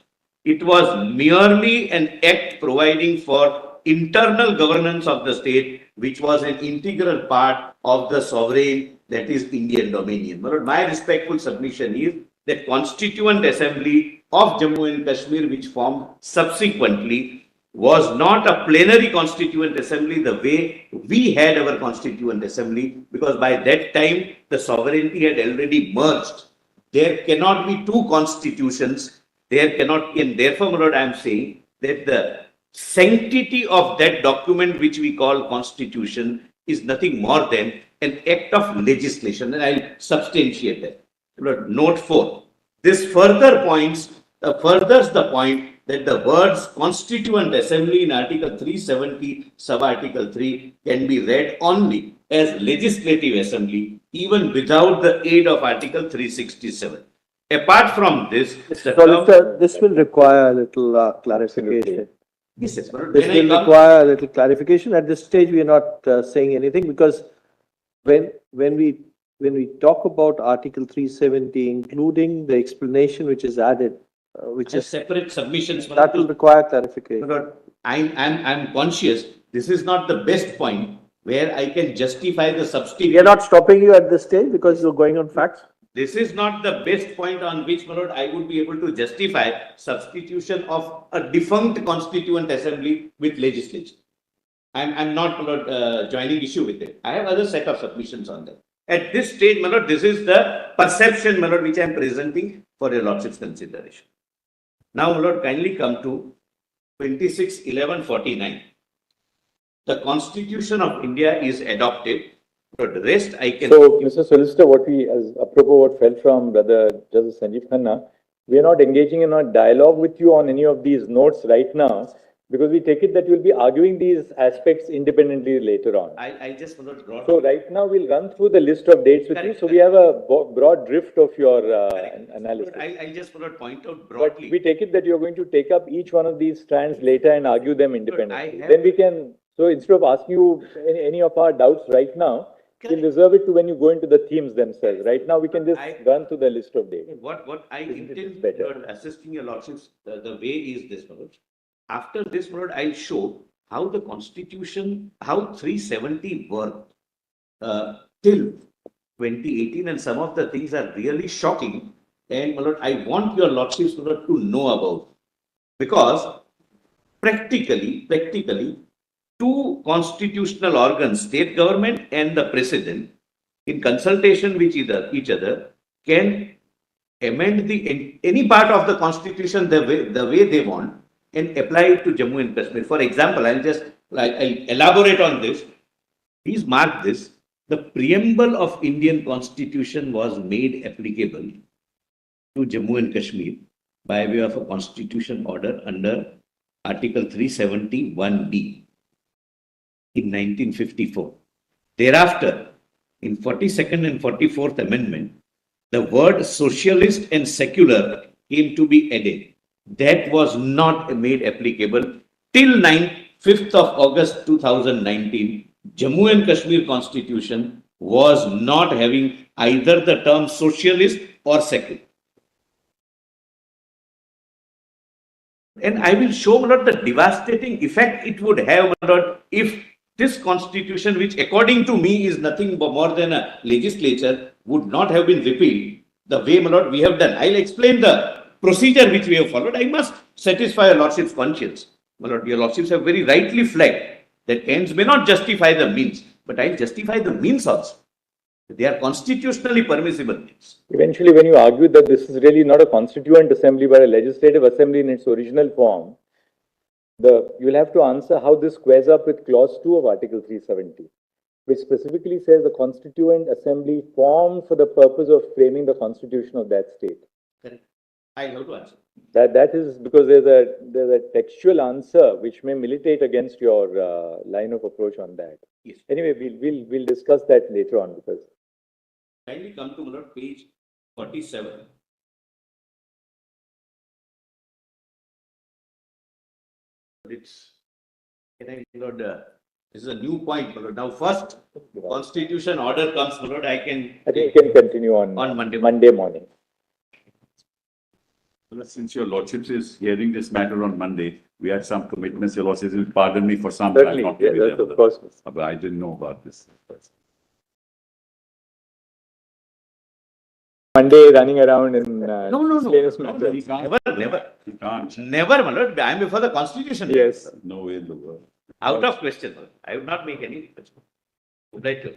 S5: It was merely an act providing for internal governance of the state, which was an integral part of the sovereign, that is Indian dominion. My respectful submission is that Constituent Assembly of Jammu and Kashmir, which formed subsequently, was not a plenary Constituent Assembly the way we had our Constituent Assembly, because by that time the sovereignty had already merged. There cannot be two constitutions. There cannot be, and therefore, my lord, I am saying that the sanctity of that document which we call constitution is nothing more than an act of legislation, and I'll substantiate that. But note 4, this furthers the point that the words Constituent Assembly in Article 370, sub-article 3 can be read only as Legislative Assembly, even without the aid of Article 367. Apart from this,
S9: This will require a little clarification.
S5: Yes, yes, but
S9: This will require a little clarification. At this stage, we are not saying anything, because when we talk about Article 370, including the explanation which is added, which is
S5: separate submissions.
S9: that will require clarification.
S5: But I'm conscious this is not the best point where I can justify the substitution.
S9: We are not stopping you at this stage because you're going on facts.
S5: This is not the best point on which, my lord, I would be able to justify substitution of a defunct Constituent Assembly with legislature. I'm not, my lord, joining issue with it. I have other set of submissions on that. At this stage, my lord, this is the perception, my lord, which I am presenting for your lordship's consideration. Now, my lord, kindly come to 26/11/49. The Constitution of India is adopted. But the rest I can.
S2: So, Mr. Solicitor, as apropos what fell from Brother Justice Sanjeev Khanna, we are not engaging in a dialogue with you on any of these notes right now, because we take it that you will be arguing these aspects independently later on.
S5: I just want to draw.
S2: So right now we'll run through the list of dates with you, so we have a broad drift of your analysis.
S5: I just want to point out broadly.
S2: But we take it that you're going to take up each one of these strands later and argue them independently. Then we can, so instead of asking you any of our doubts right now, we'll reserve it to when you go into the themes themselves. Right now we can just run through the list of dates.
S5: What I intend
S2: better.
S5: assisting your lordships, the way is this, my lord. After this, my lord, I'll show how the Constitution, how 370 worked till 2018, and some of the things are really shocking. And my lord, I want your lordships, my lord, to know about, because practically, two constitutional organs, state government and the president, in consultation with each other, can amend any part of the constitution the way they want and apply it to Jammu and Kashmir. For example, I'll elaborate on this. Please mark this. the preamble of Indian Constitution was made applicable to Jammu and Kashmir by way of a constitution order under Article 371B in 1954. Thereafter, in 42nd and 44th Amendment, the word socialist and secular came to be added. That was not made applicable till 5th of August 2019. Jammu and Kashmir Constitution was not having either the term socialist or secular. And I will show my lord, the devastating effect it would have, my lord, if this constitution, which according to me is nothing more than a legislature, would not have been repealed the way, my lord, we have done. I'll explain the procedure which we have followed. I must satisfy your lordship's conscience. My lord, your lordships have very rightly flagged that ends may not justify the means, but I'll justify the means also. They are constitutionally permissible means.
S2: Eventually, when you argue that this is really not a constituent assembly but a legislative assembly in its original form, you will have to answer how this squares up with clause 2 of Article 370, which specifically says the constituent assembly formed for the purpose of framing the constitution of that state.
S5: Correct. I have to answer.
S2: That is because there's a textual answer which may militate against your line of approach on that.
S5: Yes.
S2: Anyway, we'll discuss that later on because.
S5: Kindly come to my lord, page 47. It's, can I, my lord, this is a new point, my lord. Now, first constitution order comes, my lord, I think
S2: you can continue on
S5: Monday.
S2: Monday morning.
S7: Well, since your lordships is hearing this matter on Monday, we had some commitments. Your lordships will pardon me for some.
S2: Certainly,
S7: not to be
S2: yes,
S7: there.
S2: of course.
S7: But I didn't know about this.
S2: Monday running around in
S5: No.
S2: miscellaneous
S7: No,
S2: matters.
S7: he can't.
S5: Never.
S7: He can't.
S5: Never, my lord. I am before the constitution.
S2: Yes.
S7: No way in the world.
S5: Out of question, my lord. I would not make any request. Would like to.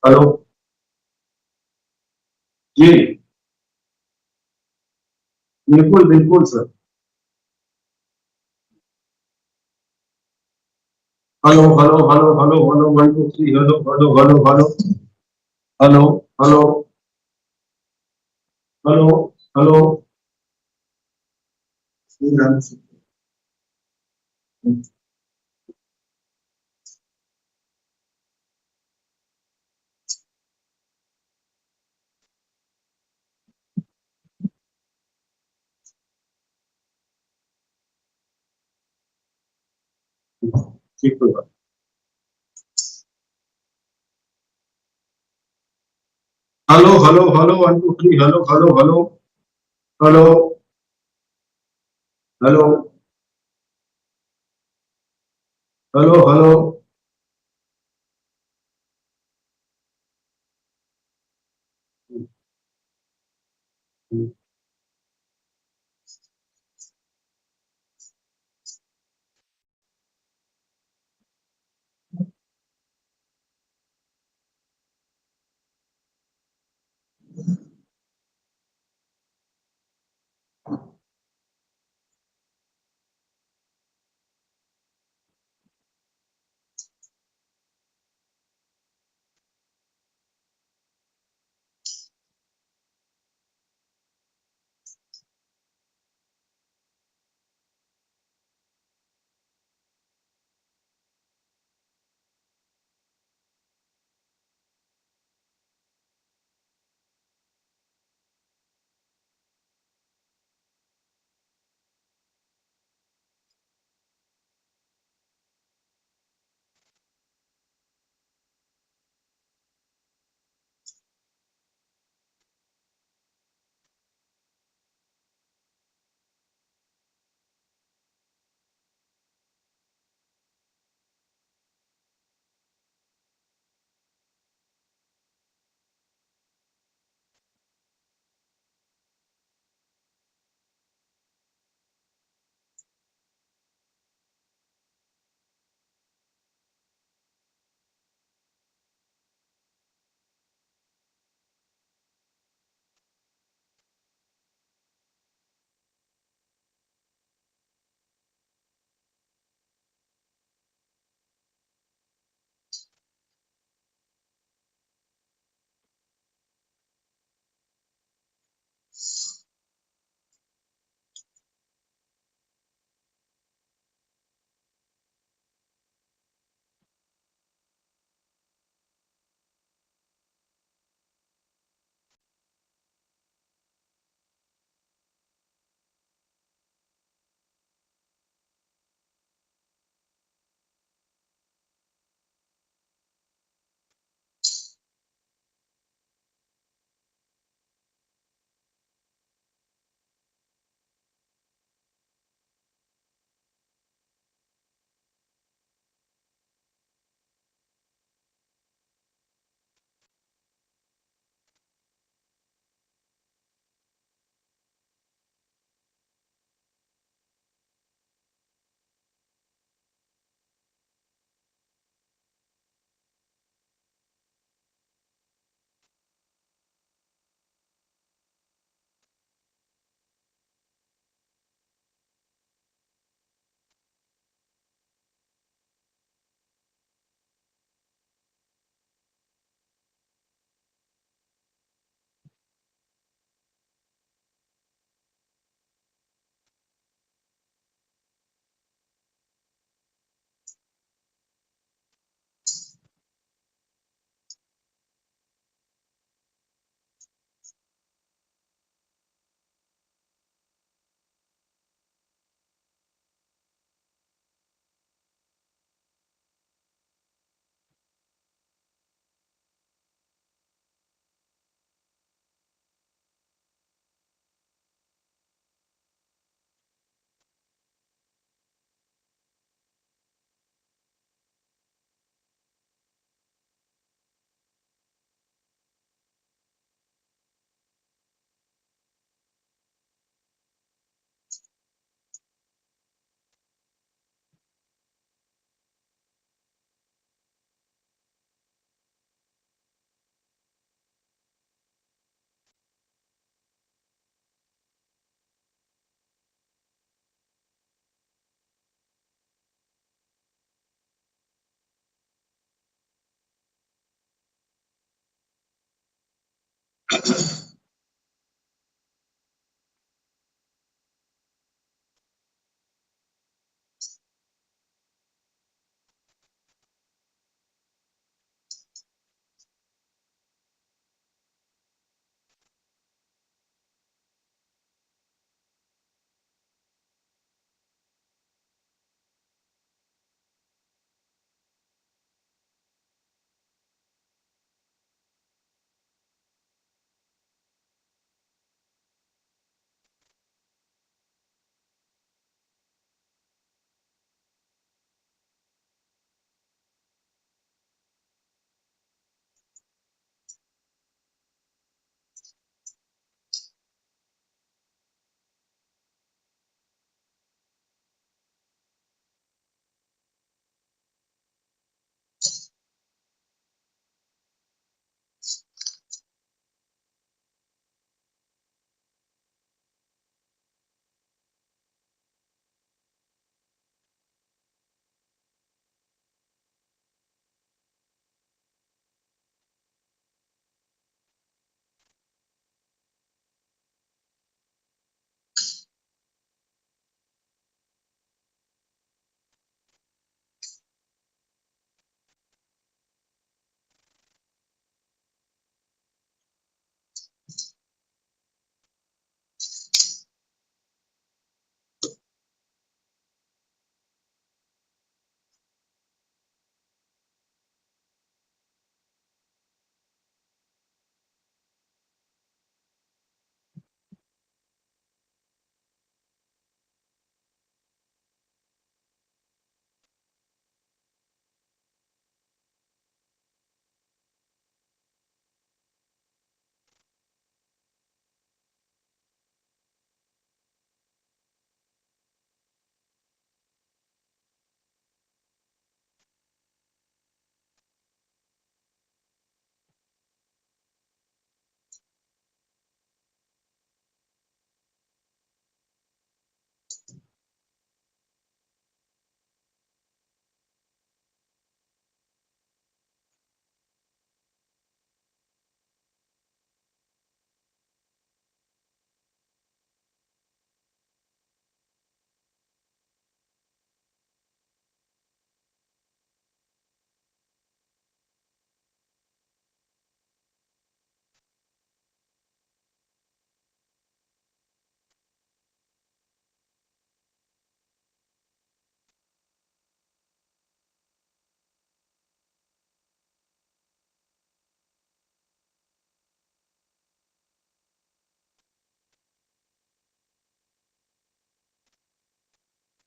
S12: Hello जी बिल्कुल बिल्कुल sir hello hello hello hello hello 1 2 3 hello hello hello hello hello hello hello hello ठीक होगा hello hello hello 1 2 3 hello hello hello hello hello hello hello